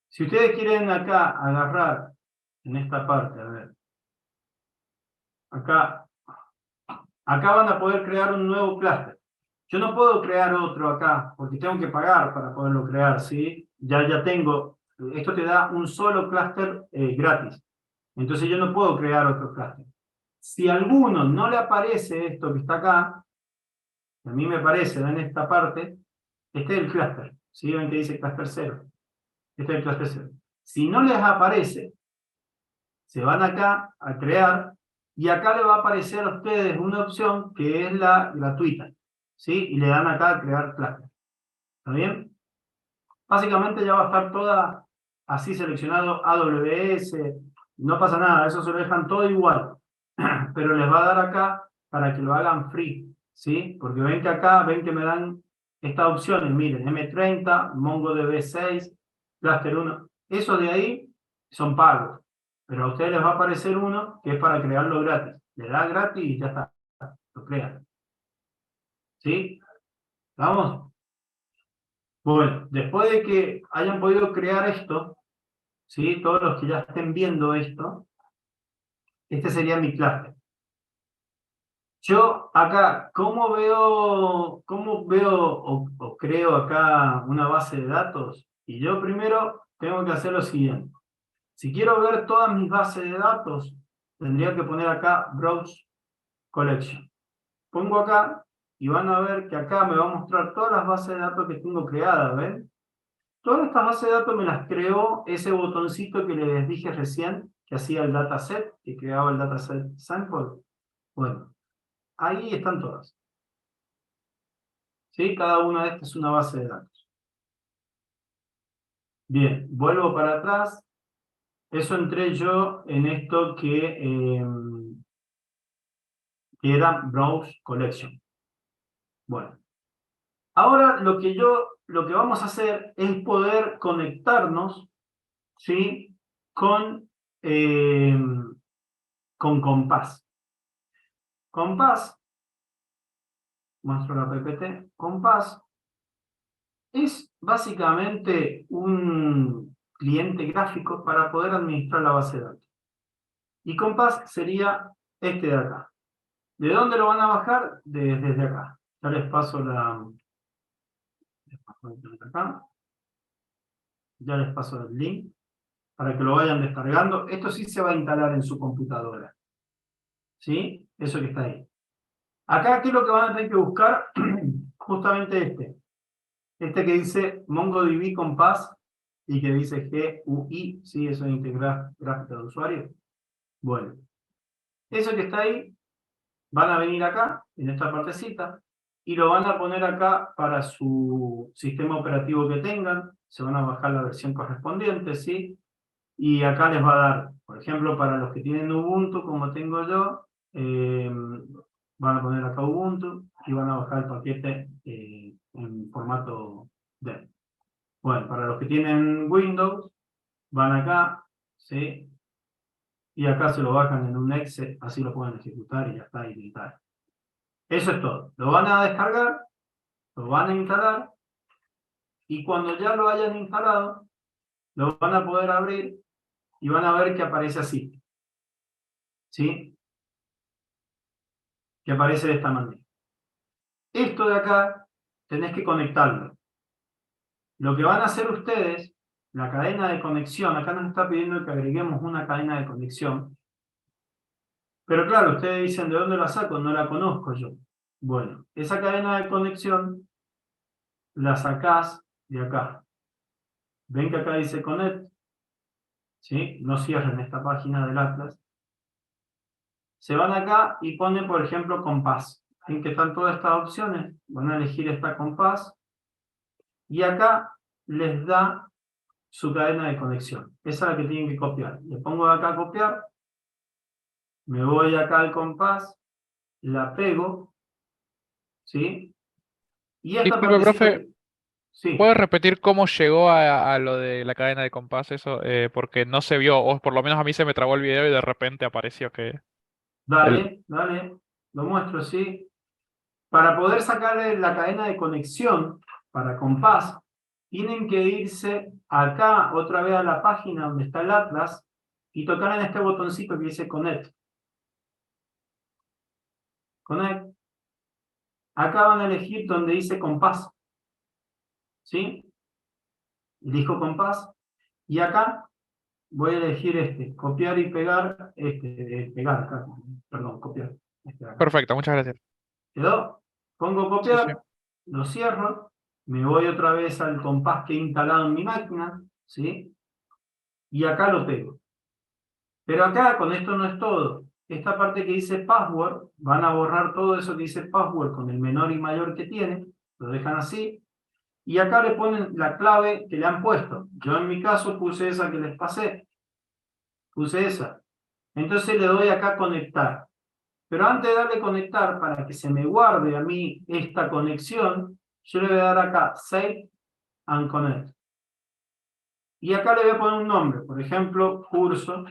Si ustedes quieren acá agarrar en esta parte, a ver, acá van a poder crear un nuevo clúster. Yo no puedo crear otro acá, porque tengo que pagar para poderlo crear, ¿sí? Ya tengo, esto te da un solo clúster gratis. Entonces yo no puedo crear otro clúster. Si a alguno no le aparece esto que está acá, a mí me parece en esta parte, este es el clúster. ¿Sí? Ven que dice clúster 0. Este es el clúster 0. Si no les aparece, se van acá a crear, y acá le va a aparecer a ustedes una opción que es la gratuita. ¿Sí? Y le dan acá a crear clúster. ¿Está bien? Básicamente ya va a estar toda así seleccionado AWS, no pasa nada, eso se lo dejan todo igual. Pero les va a dar acá para que lo hagan free. ¿Sí? Porque ven que acá, ven que me dan estas opciones, miren, M30, MongoDB 6, Cluster 1. Eso de ahí son pagos. Pero a ustedes les va a aparecer uno que es para crearlo gratis. Le da gratis y ya está. Lo crean. ¿Sí? ¿Vamos? Bueno, después de que hayan podido crear esto, ¿sí? Todos los que ya estén viendo esto, este sería mi clúster. Yo acá, ¿cómo veo o creo acá una base de datos? Y yo primero tengo que hacer lo siguiente. Si quiero ver todas mis bases de datos, tendría que poner acá Browse Collection. Pongo acá y van a ver que acá me va a mostrar todas las bases de datos que tengo creadas, ¿ven? Todas estas bases de datos me las creó ese botoncito que les dije recién, que hacía el dataset, que creaba el dataset sample. Bueno, ahí están todas. ¿Sí? Cada una de estas es una base de datos. Bien, vuelvo para atrás. Eso entré yo en esto que era Browse Collection. Bueno. Ahora lo que vamos a hacer es poder conectarnos, ¿sí? con Compass. Compass, muestro la PPT, Compass es básicamente un cliente gráfico para poder administrar la base de datos. Y Compass sería este de acá. ¿De dónde lo van a bajar? Desde acá. Ya les paso ya les paso el link para que lo vayan descargando. Esto sí se va a instalar en su computadora. ¿Sí? Eso que está ahí. Acá, ¿qué es lo que van a tener que buscar? Justamente este. Este que dice MongoDB Compass y que dice GUI, ¿sí? Eso es integrar gráfica de usuario. Bueno. Eso que está ahí, van a venir acá, en esta partecita, y lo van a poner acá para su sistema operativo que tengan. Se van a bajar la versión correspondiente, ¿sí? Y acá les va a dar, por ejemplo, para los que tienen Ubuntu, como tengo yo, van a poner acá Ubuntu y van a bajar el paquete en formato DEV. Bueno, para los que tienen Windows, van acá, ¿sí? Y acá se lo bajan en un exe, así lo pueden ejecutar y ya está, y editar. Eso es todo. Lo van a descargar, lo van a instalar, y cuando ya lo hayan instalado, lo van a poder abrir y van a ver que aparece así. ¿Sí? Que aparece de esta manera. Esto de acá, tenés que conectarlo. Lo que van a hacer ustedes, la cadena de conexión, acá nos está pidiendo que agreguemos una cadena de conexión. Pero claro, ustedes dicen, ¿de dónde la saco? No la conozco yo. Bueno, esa cadena de conexión la sacás de acá. ¿Ven que acá dice Connect? ¿Sí? No cierren esta página del Atlas. Se van acá y ponen, por ejemplo, Compass. ¿Ven que están todas estas opciones? Van a elegir esta Compass. Y acá les da su cadena de conexión. Esa es la que tienen que copiar. Le pongo de acá a copiar. Me voy acá al Compass. La pego. ¿Sí? Y esta Disculpe, partecita profe, que- sí. ¿puede repetir cómo llegó a lo de la cadena de compás? Eso, porque no se vio, o por lo menos a mí se me trabó el video y de repente apareció que... el- Dale, dale, lo muestro, sí. Para poder sacarle la cadena de conexión para compás, tienen que irse acá otra vez a la página donde está el Atlas y tocar en este botoncito que dice Connect. Connect. Acá van a elegir donde dice compás. ¿Sí? Elijo compás. Y acá voy a elegir este, copiar y pegar, pegar acá, perdón, copiar. Este de acá. Perfecto, muchas gracias. ¿Quedó? Pongo Sí, copiar, sí. lo cierro, me voy otra vez al compás que he instalado en mi máquina, ¿sí? Y acá lo pego. Pero acá, con esto no es todo. Esta parte que dice password, van a borrar todo eso que dice password con el menor y mayor que tiene, lo dejan así, y acá le ponen la clave que le han puesto. Yo en mi caso puse esa que les pasé, puse esa. Entonces le doy acá conectar. Pero antes de darle conectar, para que se me guarde a mí esta conexión, yo le voy a dar acá Save and Connect. Y acá le voy a poner un nombre, por ejemplo, curso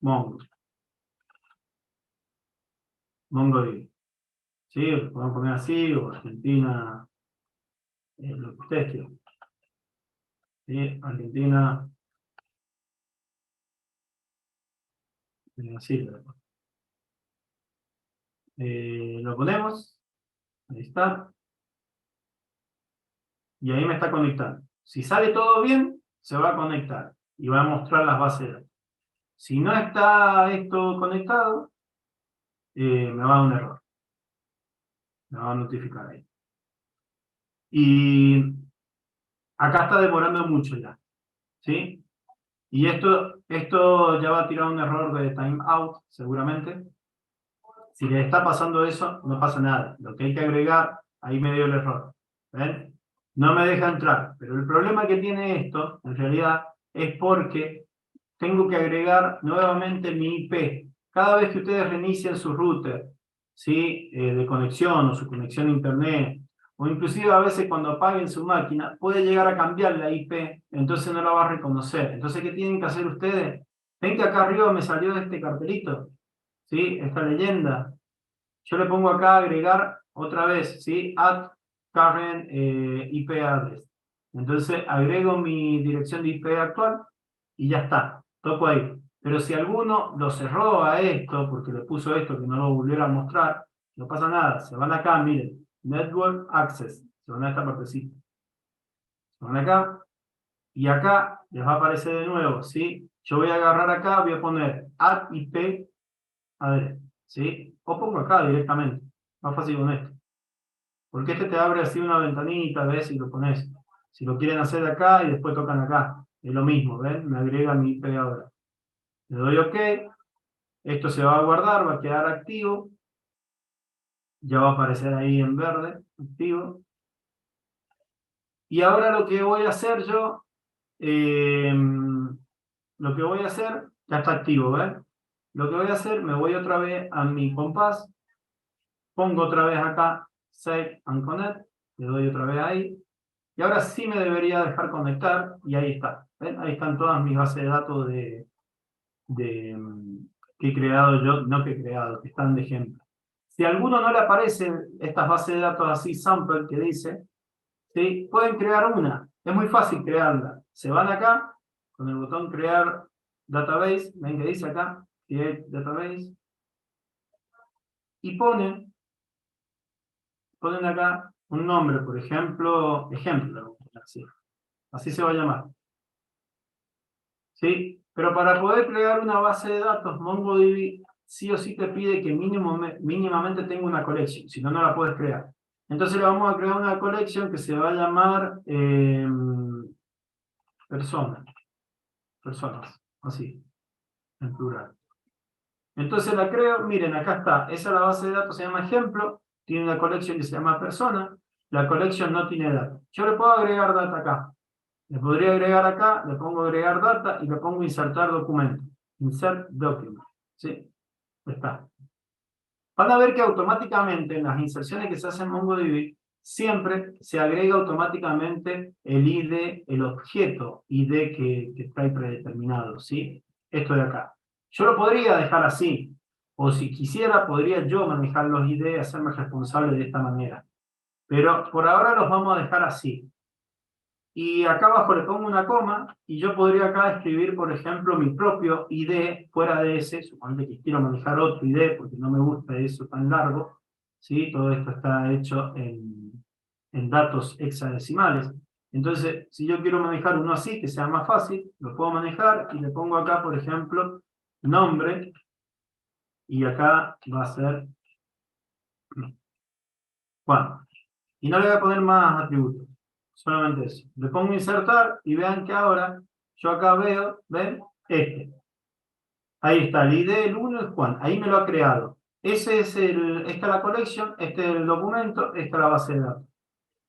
Mongo. MongoDB. ¿Sí? Lo podemos poner así, o Argentina, lo que ustedes quieran. ¿Sí? Argentina, así. Lo ponemos, ahí está, y ahí me está conectando. Si sale todo bien, se va a conectar y va a mostrar las bases de datos. Si no está esto conectado, me va a dar un error. Me va a notificar ahí. Y acá está demorando mucho ya. ¿Sí? Y esto ya va a tirar un error de timeout, seguramente. Si le está pasando eso, no pasa nada. Lo que hay que agregar, ahí me dio el error. ¿Ven? No me deja entrar. Pero el problema que tiene esto, en realidad, es porque tengo que agregar nuevamente mi IP. Cada vez que ustedes reinician su router, ¿sí? De conexión o su conexión a internet, o inclusive a veces cuando apaguen su máquina, puede llegar a cambiar la IP, entonces no la va a reconocer. Entonces, ¿qué tienen que hacer ustedes? Ven que acá arriba me salió este cartelito, ¿sí? Esta leyenda. Yo le pongo acá agregar otra vez, ¿sí? Add current IP address. Entonces agrego mi dirección de IP actual y ya está. Toco ahí. Pero si alguno lo cerró a esto, porque le puso esto que no lo volviera a mostrar, no pasa nada. Se van acá, miren. Network Access. Se van a esta partecita. Se van acá. Y acá les va a aparecer de nuevo, ¿sí? Yo voy a agarrar acá, voy a poner add IP address, ¿sí? O pongo acá directamente. Más fácil con esto. Porque este te abre así una ventanita, ¿ves? Y lo pones. Si lo quieren hacer acá y después tocan acá. Es lo mismo, ¿ven? Me agrega mi IP ahora. Le doy OK. Esto se va a guardar, va a quedar activo. Ya va a aparecer ahí en verde, activo. Y ahora lo que voy a hacer yo, lo que voy a hacer, ya está activo, ¿ven? Lo que voy a hacer, me voy otra vez a mi compás, pongo otra vez acá, Save and Connect, le doy otra vez ahí, y ahora sí me debería dejar conectar, y ahí está. ¿Ven? Ahí están todas mis bases de datos que he creado yo, no que he creado, que están de ejemplo. Si a alguno no le aparecen estas bases de datos así, sample, que dice, ¿sí? Pueden crear una. Es muy fácil crearla. Se van acá, con el botón crear database, ven que dice acá, create database, y ponen acá un nombre, por ejemplo, así se va a llamar. ¿Sí? Pero para poder crear una base de datos, MongoDB sí o sí te pide que mínimamente tenga una collection, si no, no la puedes crear. Entonces le vamos a crear una collection que se va a llamar personas, así, en plural. Entonces la creo, miren, acá está, esa es la base de datos, se llama ejemplo, tiene una collection que se llama persona, la collection no tiene data. Yo le puedo agregar data acá. Le podría agregar acá, le pongo agregar data y le pongo insertar documento. Insert document. ¿Sí? Está. van a ver que automáticamente en las inserciones que se hacen en MongoDB, siempre se agrega automáticamente el ID, el objeto ID que está ahí predeterminado, ¿sí? Esto de acá. Yo lo podría dejar así, o si quisiera, podría yo manejar los ID y hacerme responsable de esta manera. Pero por ahora los vamos a dejar así. Y acá abajo le pongo una coma, y yo podría acá escribir, por ejemplo, mi propio ID fuera de ese, supongo que quiero manejar otro ID, porque no me gusta eso tan largo, ¿sí? Todo esto está hecho en datos hexadecimales. Entonces, si yo quiero manejar uno así, que sea más fácil, lo puedo manejar, y le pongo acá, por ejemplo, nombre, y acá va a ser Juan. Y no le voy a poner más atributos. Solamente eso. Le pongo insertar y vean que ahora yo acá veo, ¿ven? Ahí está, el ID del 1 es Juan. Ahí me lo ha creado. Esta es la collection, este es el documento, esta es la base de datos.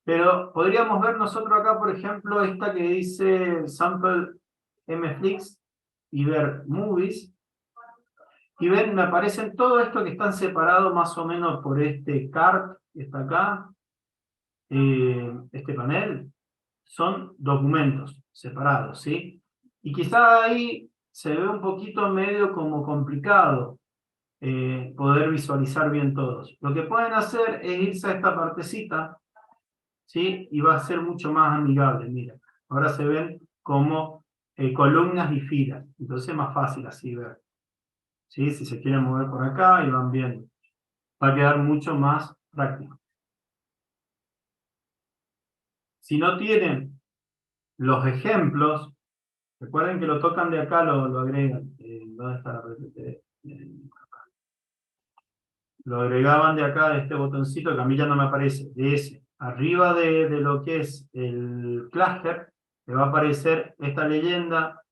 Pero podríamos ver nosotros acá, por ejemplo, esta que dice sample mflix y ver movies. Y ven, me aparecen todo esto que están separados más o menos por este cart que está acá. Este panel, son documentos separados, ¿sí? Y quizá ahí se ve un poquito medio como complicado poder visualizar bien todos. Lo que pueden hacer es irse a esta partecita, ¿sí? Y va a ser mucho más amigable, mira. Ahora se ven como columnas y filas, entonces es más fácil así ver. ¿Sí? Si se quieren mover por acá y van viendo. Va a quedar mucho más práctico. Si no tienen los ejemplos, recuerden que lo tocan de acá, lo agregan. ¿Dónde está la PPT? Lo agregaban de acá, de este botoncito, que a mí ya no me aparece, de ese. Arriba de lo que es el cluster, le va a aparecer esta leyenda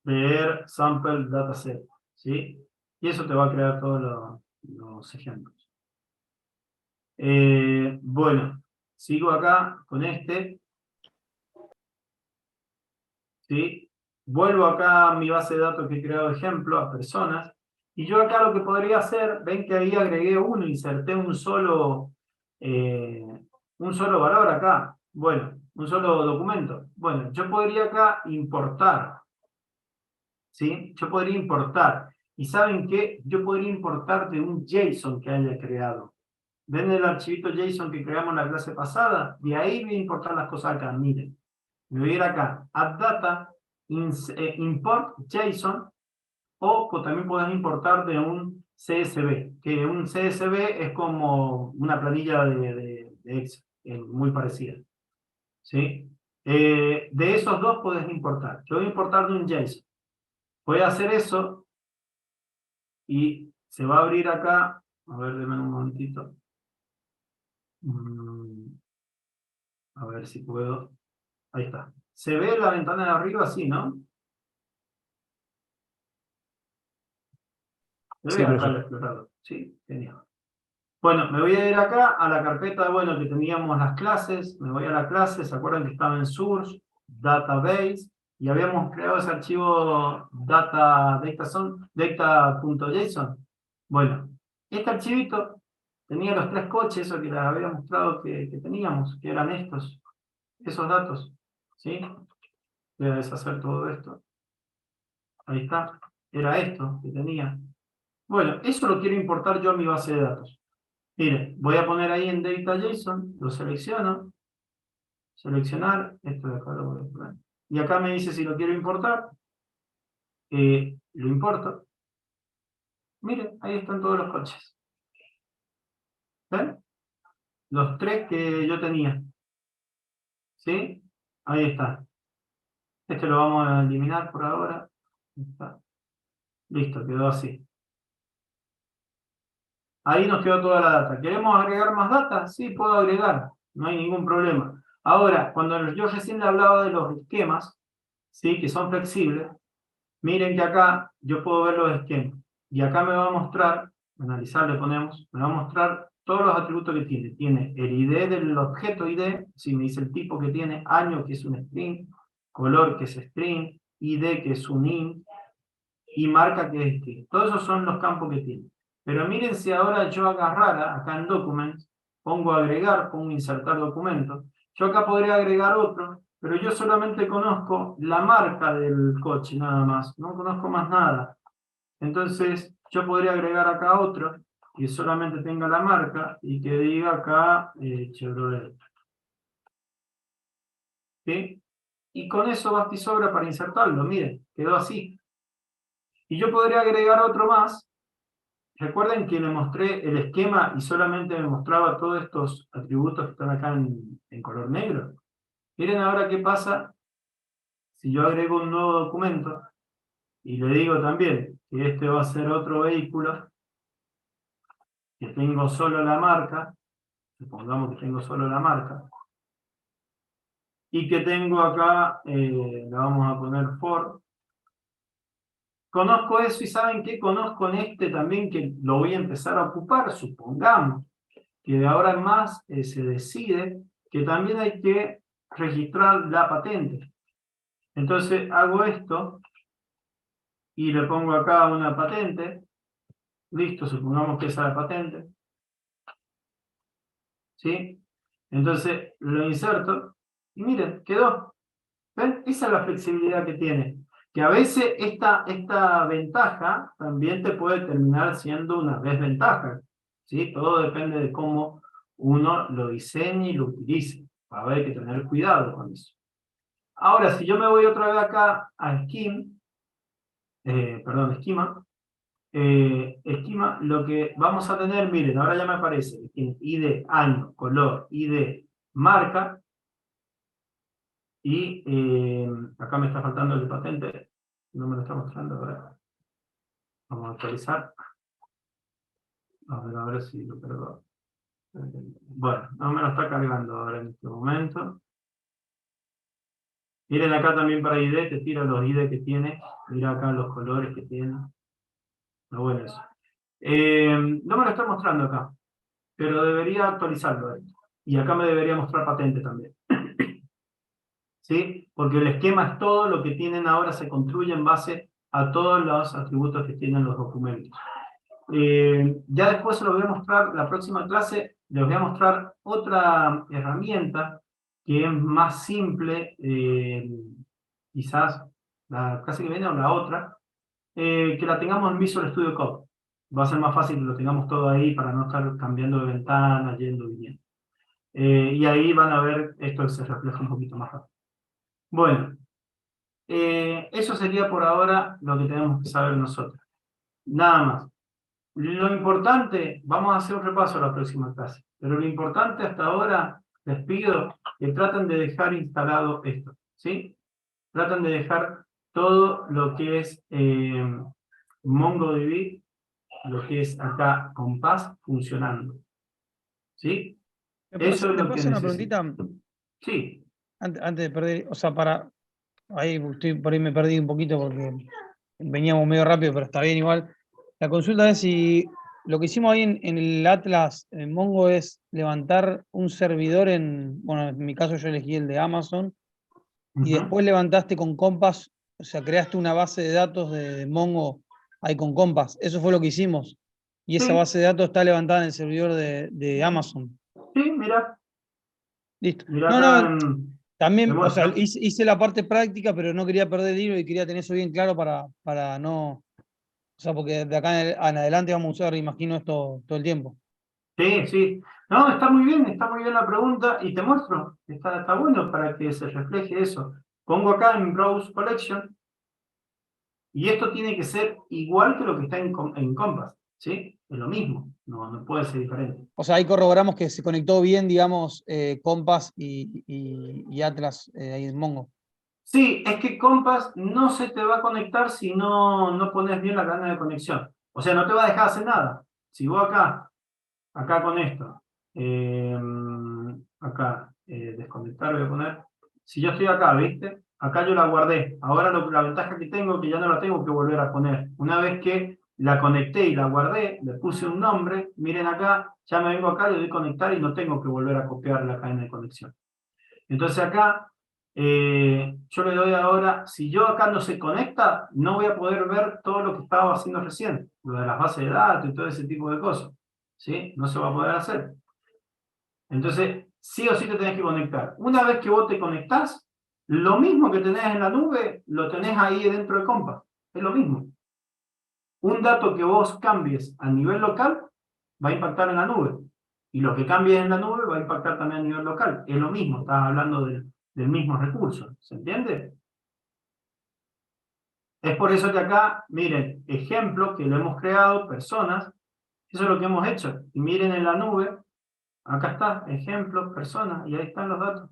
de sample dataset, ¿sí? Y eso te va a crear todos los ejemplos. Bueno, sigo acá con este. ¿Sí? Vuelvo acá a mi base de datos que he creado ejemplo, a personas, y yo acá lo que podría hacer, ven que ahí agregué uno, inserté un solo valor acá, bueno, un solo documento. Bueno, yo podría acá importar, ¿sí? Yo podría importar, y ¿saben qué? Yo podría importar de un JSON que haya creado. ¿Ven el archivito JSON que creamos en la clase pasada? De ahí voy a importar las cosas acá, miren. Me voy a ir acá, add data, import JSON, o también puedes importar de un CSV, que un CSV es como una planilla de Excel, muy parecida. ¿Sí? De esos dos puedes importar. Yo voy a importar de un JSON. Voy a hacer eso y se va a abrir acá. A ver, denme un momentito. A ver si puedo. Ahí está. ¿Se ve la ventana de arriba así, no? ¿Se ve acá el explorador? Sí, genial. Bueno, me voy a ir acá a la carpeta, bueno, que teníamos las clases. Me voy a la clase, ¿se acuerdan que estaba en source, database, y habíamos creado ese archivo data.json? Bueno, este archivito tenía los 3 coches, eso que les había mostrado que teníamos, que eran esos datos, ¿sí? Voy a deshacer todo esto. Ahí está, era esto que tenía. Bueno, eso lo quiero importar yo a mi base de datos. Miren, voy a poner ahí en data.json, lo selecciono, seleccionar, esto de acá lo voy a poner. Y acá me dice si lo quiero importar, lo importo. Miren, ahí están todos los coches. ¿Ven? Los 3 que yo tenía. ¿Sí? Ahí está. Este lo vamos a eliminar por ahora. Está. Listo, quedó así. Ahí nos quedó toda la data. ¿Queremos agregar más data? Sí, puedo agregar. No hay ningún problema. Ahora, cuando yo recién le hablaba de los esquemas, ¿sí? Que son flexibles, miren que acá yo puedo ver los esquemas. Y acá me va a mostrar, analizar le ponemos, me va a mostrar todos los atributos que tiene. Tiene el ID del objeto ID, si me dice el tipo que tiene, año que es un string, color que es string, ID que es un int, y marca que es string. Todos esos son los campos que tiene. Pero miren si ahora yo agarrara, acá en Documents, pongo agregar, pongo insertar documento. Yo acá podría agregar otro, pero yo solamente conozco la marca del coche nada más, no conozco más nada. Entonces yo podría agregar acá otro, que solamente tenga la marca y que diga acá Chevrolet. ¿Sí? Y con eso basta y sobra para insertarlo, miren, quedó así. Y yo podría agregar otro más. Recuerden que le mostré el esquema y solamente me mostraba todos estos atributos que están acá en color negro. Miren ahora qué pasa si yo agrego un nuevo documento y le digo también que este va a ser otro vehículo, que tengo solo la marca, supongamos que tengo solo la marca, y que tengo acá, le vamos a poner Ford. Conozco eso y ¿saben qué? Conozco en este también que lo voy a empezar a ocupar, supongamos que de ahora en más se decide que también hay que registrar la patente. Entonces hago esto y le pongo acá una patente. Listo, supongamos que esa es la patente. ¿Sí? Entonces lo inserto y miren, quedó. ¿Ven? Esa es la flexibilidad que tiene. Que a veces esta ventaja también te puede terminar siendo una desventaja. ¿Sí? Todo depende de cómo uno lo diseñe y lo utilice. Va a haber que tener cuidado con eso. Ahora, si yo me voy otra vez acá a Esquema, lo que vamos a tener, miren, ahora ya me aparece, tiene ID, año, color, ID, marca, y acá me está faltando el de patente, no me lo está mostrando ahora. Vamos a actualizar. A ver si lo cargo. Bueno, no me lo está cargando ahora en este momento. Miren acá también para ID, te tira los ID que tiene. Mira acá los colores que tiene. Está bueno eso. No me lo está mostrando acá, pero debería actualizarlo esto. Y acá me debería mostrar patente también. ¿Sí? Porque el esquema es todo lo que tienen ahora, se construye en base a todos los atributos que tienen los documentos. Ya después se los voy a mostrar, la próxima clase les voy a mostrar otra herramienta que es más simple, quizás la clase que viene o la otra, que la tengamos en Visual Studio Code. Va a ser más fácil que lo tengamos todo ahí para no estar cambiando de ventana, yendo y viniendo. Y ahí van a ver esto que se refleja un poquito más rápido. Bueno, eso sería por ahora lo que tenemos que saber nosotros. Nada más. Lo importante, vamos a hacer un repaso a la próxima clase, pero lo importante hasta ahora, les pido que traten de dejar instalado esto, ¿sí? Traten de dejar todo lo que es MongoDB, lo que es acá Compass funcionando, ¿sí? Eso es lo que una necesito. preguntita? Sí. Antes de perder, o sea, ahí por ahí me perdí un poquito porque veníamos medio rápido, pero está bien igual. La consulta es si lo que hicimos ahí en el Atlas, en Mongo, es levantar un servidor bueno, en mi caso yo elegí el de Amazon, y después levantaste con Compass, o sea, creaste una base de datos de Mongo ahí con Compass. Eso fue lo que hicimos. Y esa base de datos está levantada en el servidor de Amazon. Sí, mira. Listo. Mirá No, acá también, o sea, hice la parte práctica, pero no quería perder el hilo y quería tener eso bien claro para no... O sea, porque de acá en adelante vamos a usar, imagino, esto todo el tiempo. Sí, sí. No, está muy bien la pregunta y te muestro. Está bueno para que se refleje eso. Pongo acá en Browse Collection y esto tiene que ser igual que lo que está en Compass, ¿sí? Es lo mismo, no puede ser diferente. O sea, ahí corroboramos que se conectó bien, digamos, Compass y Atlas ahí en Mongo. Sí, es que Compass no se te va a conectar si no pones bien la cadena de conexión. O sea, no te va a dejar hacer nada. Si vos acá con esto, desconectar voy a poner, si yo estoy acá, ¿viste? Acá yo la guardé. Ahora la ventaja que tengo es que ya no la tengo que volver a poner. Una vez que la conecté y la guardé, le puse un nombre, miren acá, ya me vengo acá, le doy conectar y no tengo que volver a copiar la cadena de conexión. Entonces acá Yo le doy ahora, si yo acá no se conecta, no voy a poder ver todo lo que estaba haciendo recién, lo de las bases de datos y todo ese tipo de cosas, ¿sí? No se va a poder hacer. Entonces, sí o sí te tenés que conectar. Una vez que vos te conectás, lo mismo que tenés en la nube, lo tenés ahí dentro de Compass. Es lo mismo. Un dato que vos cambies a nivel local va a impactar en la nube. Y lo que cambies en la nube va a impactar también a nivel local. Es lo mismo, estás hablando del mismo recurso. ¿Se entiende? Es por eso que acá, miren, ejemplos que le hemos creado, personas, eso es lo que hemos hecho. Y miren en la nube, acá está, ejemplos, personas, y ahí están los datos.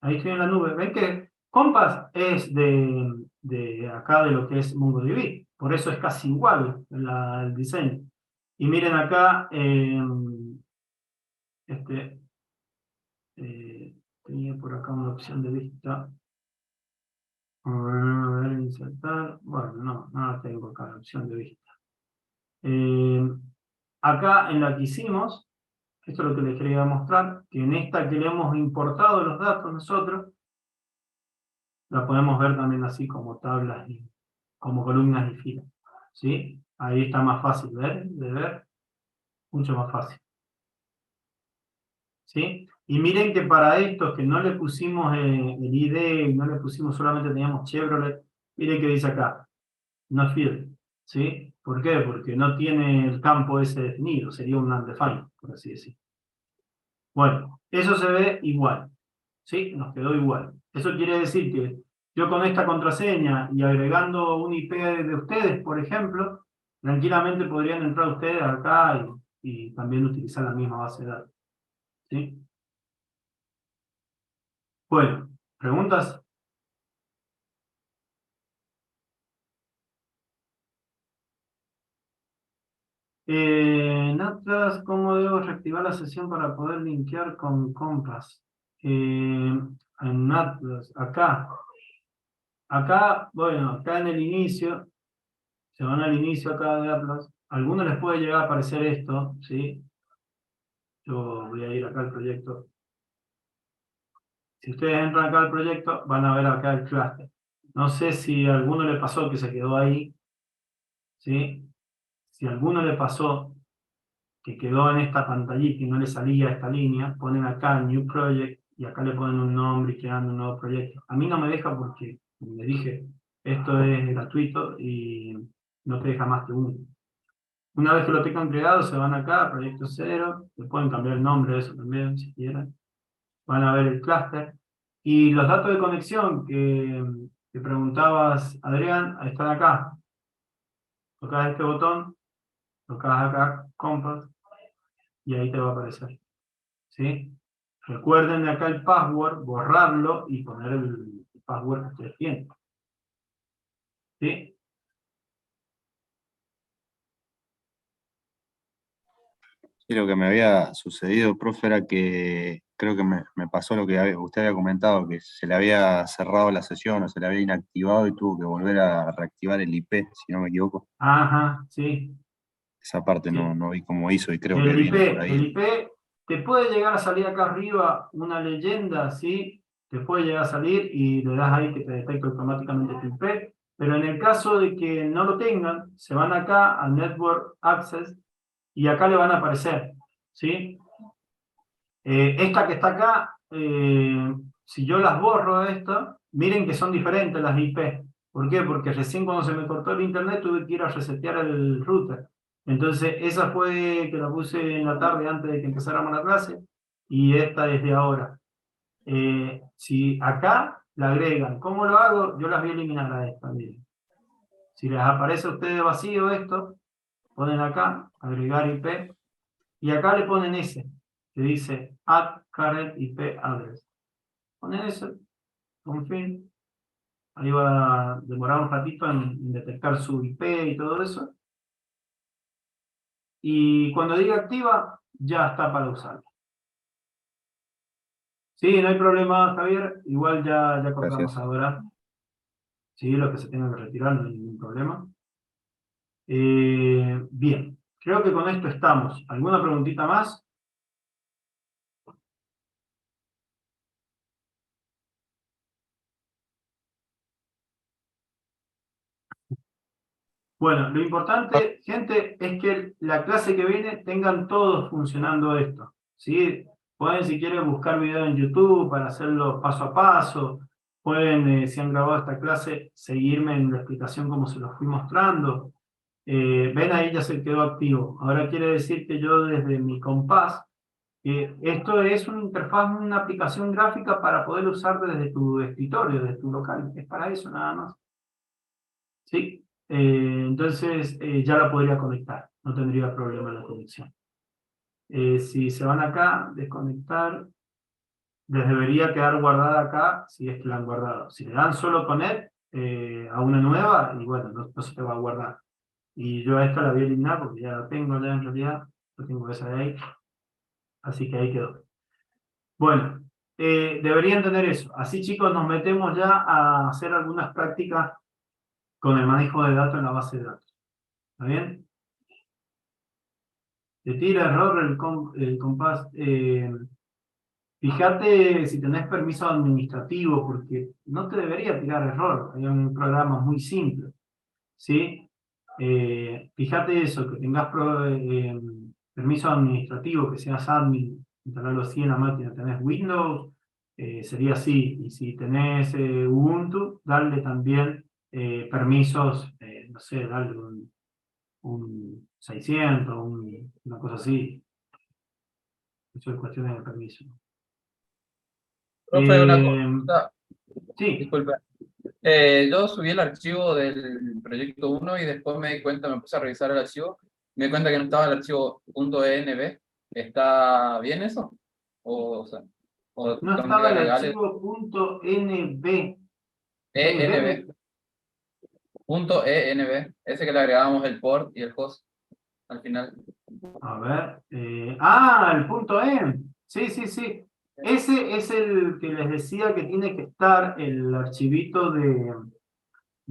Ahí estoy en la nube. ¿Ven que Compass es de acá de lo que es MongoDB? Por eso es casi igual el diseño. Y miren acá, tenía por acá una opción de vista. A ver, insertar. Bueno, no la tengo acá, la opción de vista. Acá en la que hicimos, esto es lo que les quería mostrar, que en esta que le hemos importado los datos nosotros, la podemos ver también así como tablas, y como columnas y filas. ¿Sí? Ahí está más fácil de ver, mucho más fácil. ¿Sí? Y miren que para estos que no le pusimos el ID, no le pusimos solamente teníamos Chevrolet, miren que dice acá, no field. ¿Sí? ¿Por qué? Porque no tiene el campo ese definido, sería un undefined, por así decir. Bueno, eso se ve igual. ¿Sí? Nos quedó igual. Eso quiere decir que yo con esta contraseña y agregando un IP de ustedes, por ejemplo, tranquilamente podrían entrar ustedes acá y también utilizar la misma base de datos. ¿Sí? Bueno, ¿preguntas? En Atlas, ¿cómo debo reactivar la sesión para poder linkear con Compass? En Atlas, acá. Bueno, acá en el inicio, se van al inicio acá de Atlas. A algunos les puede llegar a aparecer esto, ¿sí? Yo voy a ir acá al proyecto. Si ustedes entran acá al proyecto, van a ver acá el clúster. No sé si a alguno le pasó que se quedó ahí, ¿sí? Si a alguno le pasó que quedó en esta pantallita y no le salía esta línea, ponen acá New Project y acá le ponen un nombre y crean un nuevo proyecto. A mí no me deja porque, como les dije, esto es gratuito y no te deja más que uno. Una vez que lo tengan creado, se van acá, proyecto 0, le pueden cambiar el nombre de eso también, si quieren. Van a ver el clúster. Y los datos de conexión que preguntabas, Adrián, están acá. Tocas este botón, tocas acá, Compass, y ahí te va a aparecer. ¿Sí? Recuerden de acá el password, borrarlo y poner el password que ustedes tienen. ¿Sí? Sí, lo que me había sucedido, profe, era que creo que me pasó lo que usted había comentado, que se le había cerrado la sesión o se le había inactivado y tuvo que volver a reactivar el IP, si no me equivoco. Ajá, sí. Esa parte Sí. no vi cómo hizo y creo que El viene por IP, ahí. el IP te puede llegar a salir acá arriba una leyenda, ¿sí? Te puede llegar a salir y le das ahí que te detecta automáticamente tu IP, pero en el caso de que no lo tengan, se van acá a Network Access y acá le van a aparecer, ¿sí? Esta que está acá, si yo las borro esta, miren que son diferentes las IP. ¿Por qué? Porque recién cuando se me cortó el internet tuve que ir a resetear el router. Entonces esa fue que la puse en la tarde antes de que empezáramos la clase y esta desde ahora. Si acá la agregan, ¿cómo lo hago? Yo las voy a eliminar a esta, miren. Si les aparece a ustedes vacío esto, ponen acá, agregar IP, y acá le ponen ese, que dice add current IP address. Ponen eso, confirm, ahí va a demorar un ratito en detectar su IP y todo eso. Y cuando diga activa, ya está para usarlo. Sí, no hay problema, Javier, igual ya cortamos Gracias. ahora. Sí, los que se tengan que retirar, no hay ningún problema. Bien, creo que con esto estamos. ¿Alguna preguntita más? Bueno, lo importante, gente, es que la clase que viene tengan todos funcionando esto, ¿sí? Pueden, si quieren, buscar videos en YouTube para hacerlo paso a paso. Pueden, si han grabado esta clase, seguirme en la explicación como se los fui mostrando. Ven, ahí ya se quedó activo. Ahora quiere decir que yo desde mi compás, esto es una interfaz, una aplicación gráfica para poder usar desde tu escritorio, desde tu local. Es para eso nada más. ¿Sí? Entonces ya la podría conectar, no tendría problema en la conexión. Si se van acá, desconectar, les debería quedar guardada acá si es que la han guardado. Si le dan solo connect a una nueva, y bueno, no se te va a guardar. Y yo a esta la voy a eliminar porque ya la tengo ya en realidad, yo tengo esa de ahí, así que ahí quedó. Bueno, deberían tener eso. Así, chicos, nos metemos ya a hacer algunas prácticas con el manejo de datos en la base de datos. ¿Está bien? Te tira error el compás. Fíjate si tenés permiso administrativo, porque no te debería tirar error. Hay un programa muy simple. ¿Sí? Fíjate eso, que tengas permiso administrativo, que seas admin, instalarlo así en la máquina. Tenés Windows, sería así. Y si tenés Ubuntu, darle también permisos, no sé, darle un 600, una cosa así. Eso es cuestión de permiso. Profe, una consulta. Sí. Disculpe. Yo subí el archivo del proyecto 1 y después me di cuenta, me puse a revisar el archivo, me di cuenta que no estaba el archivo .env. ¿Está bien eso? O sea, no estaba el archivo .env. .env. .env. Ese que le agregábamos el port y el host al final. A ver. El .env. Sí, sí, sí. Ese es el que les decía que tiene que estar el archivito de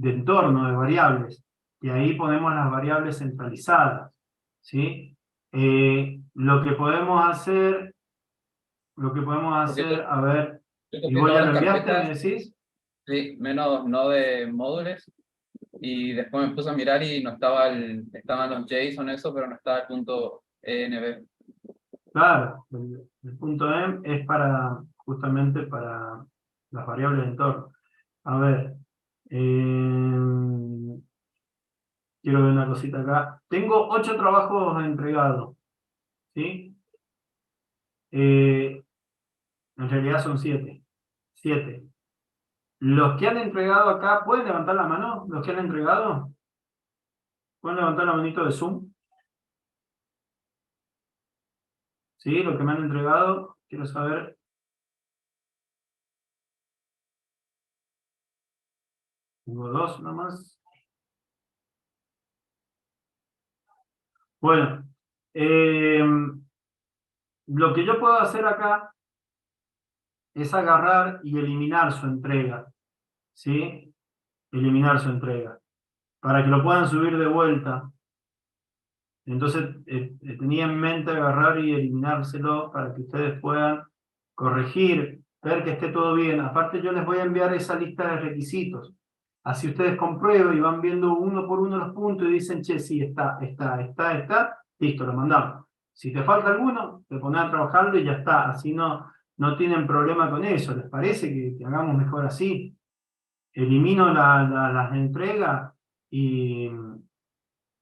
entorno, de variables. Y ahí ponemos las variables centralizadas. ¿Sí? Lo que podemos hacer, a ver, y voy a enviarte, ¿me decís? Sí, menos no de módulos. Y después me puse a mirar y no estaba estaban los JSON eso, pero no estaba el .env. Claro, el .env es justamente para las variables de entorno. A ver, quiero ver una cosita acá. Tengo 8 trabajos entregados, ¿sí? En realidad son 7. 7. Los que han entregado acá, ¿pueden levantar la mano? ¿Los que han entregado? ¿Pueden levantar la manito de Zoom? Sí, los que me han entregado, quiero saber. Tengo 2 nomás. Bueno, lo que yo puedo hacer acá es agarrar y eliminar su entrega. ¿Sí? Eliminar su entrega. Para que lo puedan subir de vuelta. Entonces, tenía en mente agarrar y eliminárselo para que ustedes puedan corregir, ver que esté todo bien. Aparte, yo les voy a enviar esa lista de requisitos. Así ustedes comprueban y van viendo uno por uno los puntos y dicen, che, sí, está, listo, lo mandamos. Si te falta alguno, te pones a trabajarlo y ya está. Así no tienen problema con eso. ¿Les parece que hagamos mejor así? Elimino las entregas y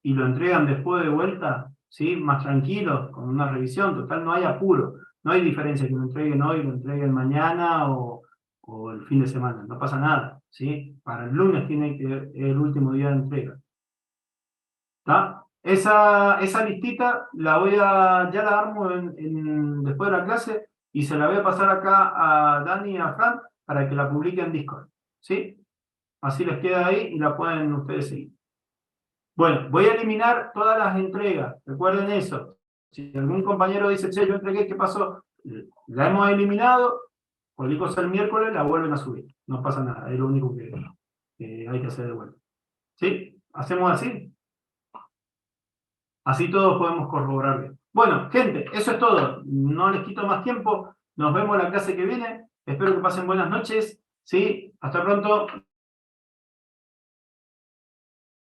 lo entregan después de vuelta, ¿sí? Más tranquilos, con una revisión. Total, no hay apuro. No hay diferencia que lo entreguen hoy, lo entreguen mañana o el fin de semana. No pasa nada, ¿sí? Para el lunes tiene que ser el último día de entrega. ¿Está? Esa listita ya la armo después de la clase y se la voy a pasar acá a Dani y a Fran para que la publiquen en Discord. ¿Sí? Así les queda ahí y la pueden ustedes seguir. Bueno, voy a eliminar todas las entregas. Recuerden eso. Si algún compañero dice, che, yo entregué, ¿qué pasó? La hemos eliminado, cualquier cosa el miércoles la vuelven a subir. No pasa nada, es lo único que hay que hacer de vuelta. ¿Sí? ¿Hacemos así? Así todos podemos corroborar bien. Bueno, gente, eso es todo. No les quito más tiempo. Nos vemos la clase que viene. Espero que pasen buenas noches. ¿Sí? Hasta pronto.